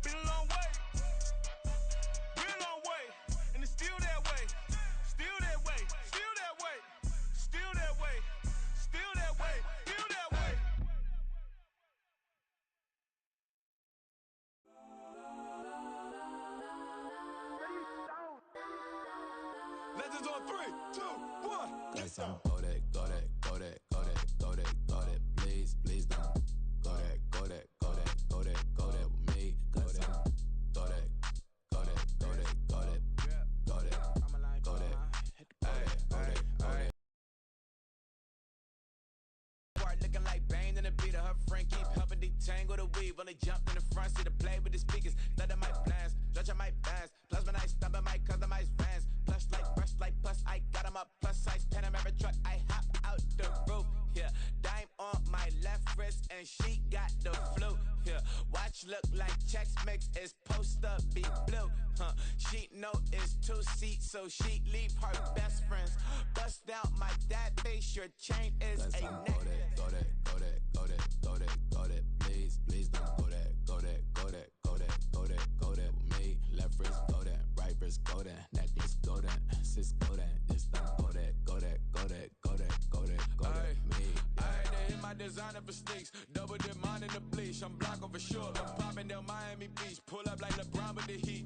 Been a long way, real long way. And it's still that way, still that way, still that way, still that way, still that way, still that way. Legends on 3, 2, 1. Got some Kodak, Kodak, Kodak, Kodak, Kodak, Kodak. Please, please don't. Kodak, Kodak, Kodak, Kodak, Kodak with me. Kodak, Kodak, her friend keep helping detangle the weave. When they jumped in the front seat to play with the speakers. That my plans, judge on my bands. Plus when I stumble my customized vans. Plush like brush like plus I got them up. Plus size Panamera truck, I hop out the roof. Yeah, dime on my left wrist and she got the flu. Yeah, watch look like checks mix is post up be blue. She know it's 2 seats, so she leave her best friends. Bust down my dad face, your chain is a neck. Go that, please, don't go that, go that, me, left wrist, go that, right wrist, go that, necklace, go that, sis, go that, this don't go that, me. I had to hit my designer for sneaks, double dip mine in the bleach. I'm block over short, I'm popping down Miami Beach, pull up like LeBron with the heat.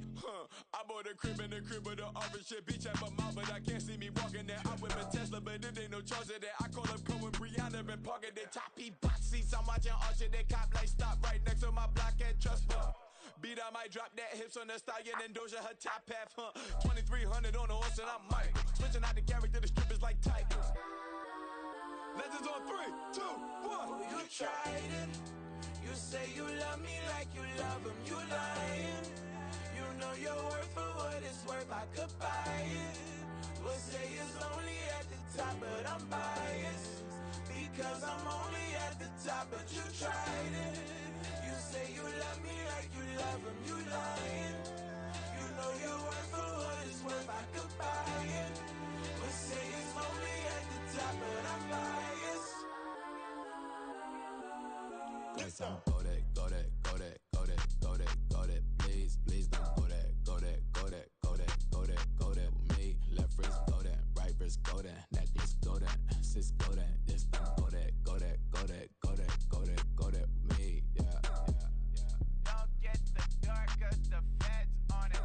I bought a crib in the crib with the orange shit, beach at my mouth, but I can't see me walking there. I whip a Tesla, but it ain't no charge of that. I call up Cohen, Brianna, been parking the choppy box seats. I'm watching Archer, they cop like stop right next to my block at Trust Bar. Beat, I might drop that hips on the stallion and Doja her top half, 2300 on the horse and I'm Mike. Switching out the character, the strippers like Tigers. Legends on 3, 2, 1. Oh, you tried it. You say you love me like you love him. You lying. You know your worth for what it's worth. I could buy it. We'll say it's lonely at the top, but I'm biased because I'm only at the top. But you tried it. You say you love me like you love him. You lying. You know your worth for what it's worth. I could buy it. We'll say it's lonely at the top, but I'm biased. Yes, I'm go that, please, don't go that, me, left wrist, go that, right wrist, go that, necklace, go that, sis, go that, this don't go that, me, yeah. Don't get the door cause the feds on it.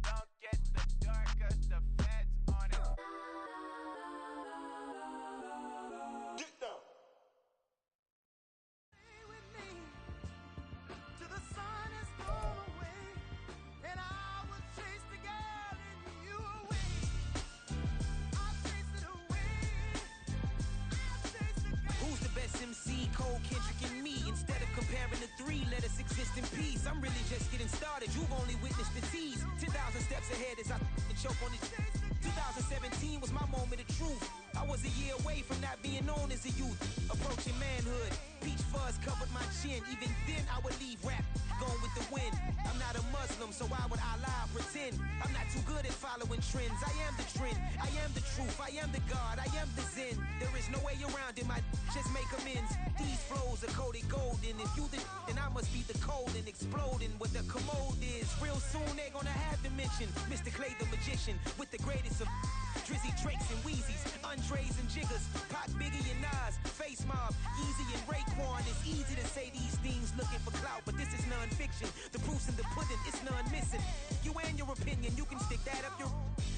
Don't get the door cause the feds on it. Get down. Till the sun is gone away, and I will chase the girl in you away. I'll chase it away. I'll chase the girl. Who's the best MC? Cole, Kendrick, and me. Instead of comparing the three, let us exist in peace. I'm really just getting started. You've only witnessed the tease. 10,000 steps ahead as I choke on this. 2017 was my moment of truth. I was a year away from not being known as a youth. Approaching manhood. Peach fuzz covered my chin. Even then I would leave rap going with the wind. I'm not a Muslim, so why would I lie or pretend? I'm not too good at following trends. I am the trend. I am the truth. I am the God. I am the Zen. There is no way around it. Just make amends. These flows are coated golden. If you then I must be the cold and exploding. What the commode is. Real soon they're gonna have to mention Mr. Clay the magician with the greatest of Drizzy, Drakes, and Wheezies, Andres and Jiggers, Pac, Biggie, and Nas, Face Mob, Yeezy, and Raekwon. It's easy to say these things looking for clout, but this is non-fiction. The proof's in the pudding, it's none missing. You and your opinion, you can stick that up your...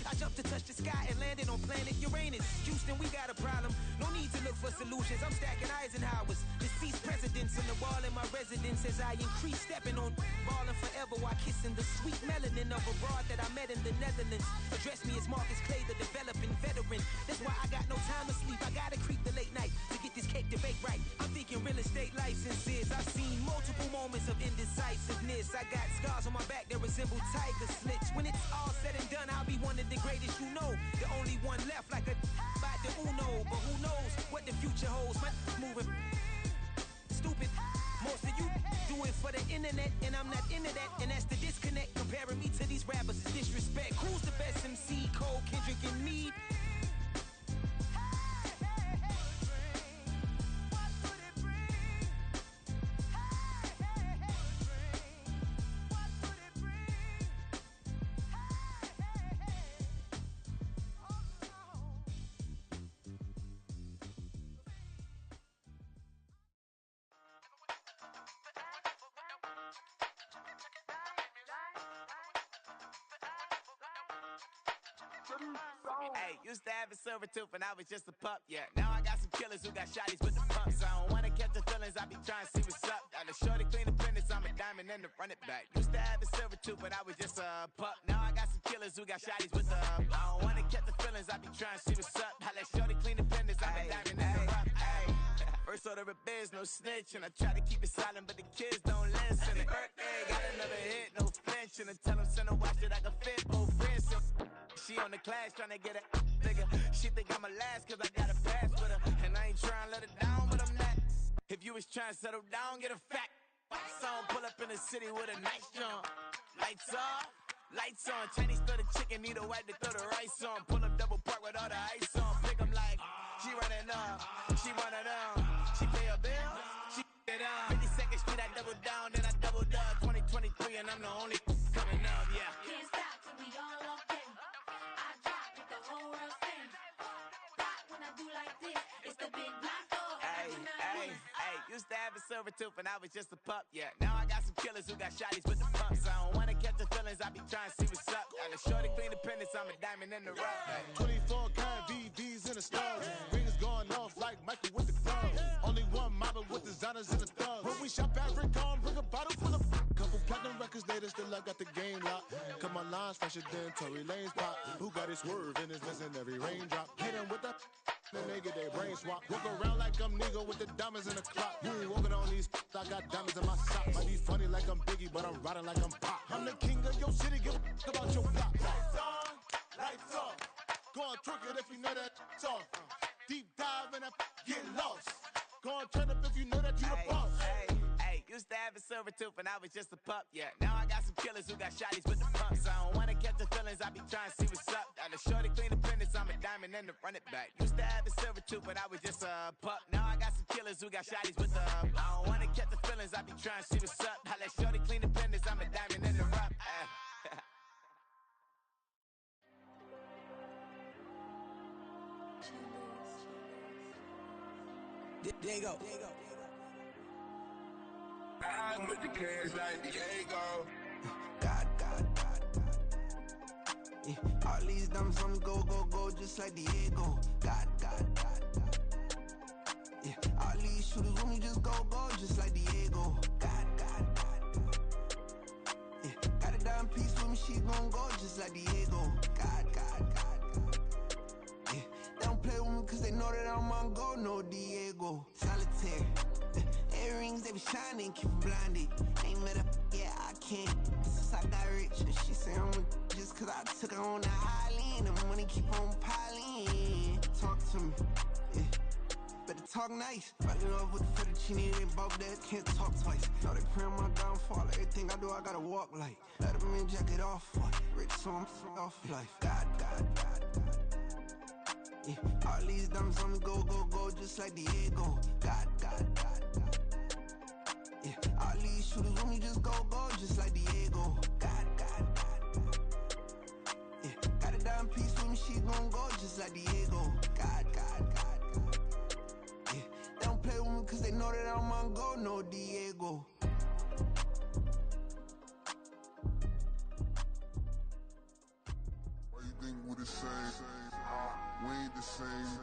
I jumped to touch the sky and landed on planet Uranus. Houston, we got a problem. No need to look for solutions. I'm stacking Eisenhowers. Deceased presidents on the wall in my residence as I increase stepping on ballin' forever while kissing the sweet melanin of a broad that I met in the Netherlands. Address me as Marcus Clay, the developing veteran. That's why I got no time to sleep. I gotta creep the late night to get this cake debate right. I'm thinking real estate licenses. I've seen multiple moments of indecisiveness. I got scars on my back that resemble tiger slits. When it's all said and done, I'll be one of the greatest you know. The only one left like a by the Uno. But who knows what the future holds? My moving stupid. Most of you do it for the internet, and I'm not into that. And that's the disconnect. Comparing me to these rappers is disrespect. Who's the best MC? Cole, Kendrick, and me. Hey, used to have a silver tooth and I was just a pup, yeah. Now I got some killers who got shotties with the pumps. I don't wanna catch the feelings, I be trying to see what's up. Got a shorty clean the fitness, I'm a diamond and to run it back. Used to have a silver tooth, but I was just a pup. Now I got some killers who got shotties with the I don't wanna catch the feelings. feelings, I be trying to see what's up. I let shorty clean the pendants, I'm a diamond in the rough. First order of biz, no snitching. I try to keep it silent, but the kids don't listen. Birthday, got another hit, no flinching. And tell them send a watch that I can fit both wrists. She on the class trying to get a nigga. She think I'm a last cause I got a pass with her. And I ain't trying to let her down, but I'm not. If you was trying to settle down, get a fat song. Pull up in the city with a nice jump. Lights off, lights on. Chinese throw the chicken, need a wipe to throw the rice on. Pull up double park with all the ice on. Pick 'em like, she running up, she one of them. She pay her bill, she it up. 52nd Street, I double down, then I doubled up. 2023, and I'm the only coming up, yeah. Can't stop till we all okay. I drop with the whole world sing. Rock when I do like this, it's the big block door. Hey, used to have a silver tooth and I was just a pup, yeah. Now I got some killers who got shotties with the pumps. I don't wanna catch the feelings, I be trying to see what's up. Got a shorty clean the pendants, I'm a diamond in the rough. 24 karat VVs in the stars. Rings going off like Michael with the gloves. Only one mobbing with designers in the thugs. When we shop at Rickon, bring a bottle full of couple platinum records later, still I got the game locked. Cause my lines fresher than Tory Lane's pop. Who got his swerve and is missing every raindrop. Hit him with the and they get their brain swap. Walk around like I'm nigga with the diamonds in the clock. You ain't walking on these, I got diamonds in my socks. Might be funny like I'm Biggie, but I'm riding like I'm Pop. I'm the king of your city, give a about your block. Lights on, lights off. Go on, twerk it if you know that it's off. Deep dive and get lost. Go on, turn up if you know that you the boss. Used to have a silver tooth and I was just a pup, yeah. Now I got some killers who got shotties with the pumps. I don't wanna catch the feelings, I be trying to see what's up. Got a shorty clean the pendants, I'm a diamond and to run it back. Used to have a silver tooth but I was just a pup. Now I got some killers who got shotties with the I don't wanna catch the feelings, I be trying to see what's up. I let shorty clean the pendants, I'm a diamond in the rough. There you go. I'm with the cash like Diego. God. Yeah, all these diamonds on me go, just like Diego. God. Yeah, all these shooters with me just go, just like Diego. God. Yeah, got a dime piece with me, she gon' go just like Diego. God. Yeah, they don't play with me cause they know that I'm on go, no Diego. Solitaire. Earrings, they be shining, keep them blinded. Ain't met up, yeah, I can't. Since I got rich, and she say I'm a just cause I took her on the island. The money keep on piling. Talk to me, yeah. Better talk nice. Fucking up with the fettuccine, they both dead, can't talk twice. Know they pray on my downfall. Everything I do, I gotta walk like. Let them in, jack it off. Rich, so I'm off life. God. Yeah, all these diamonds on me go, just like Diego. God. Yeah, all these shooters with me just go, just like Diego. God. Yeah, got a dime piece with me, she gon' go just like Diego. God. Yeah, they don't play with me cause they know that I'm on go, no Diego. Why you think we the same? We ain't the same.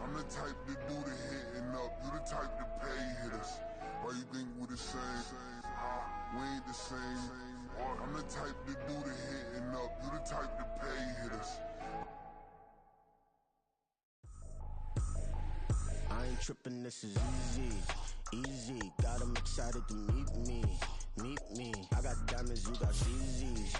I'm the type to do the hitting up, you the type to pay hitters. Why you think we the same? We ain't the same. I'm the type to do the hitting up, you the type to pay hitters. I ain't tripping, this is easy. Got 'em excited to meet me. I got diamonds, you got CZs.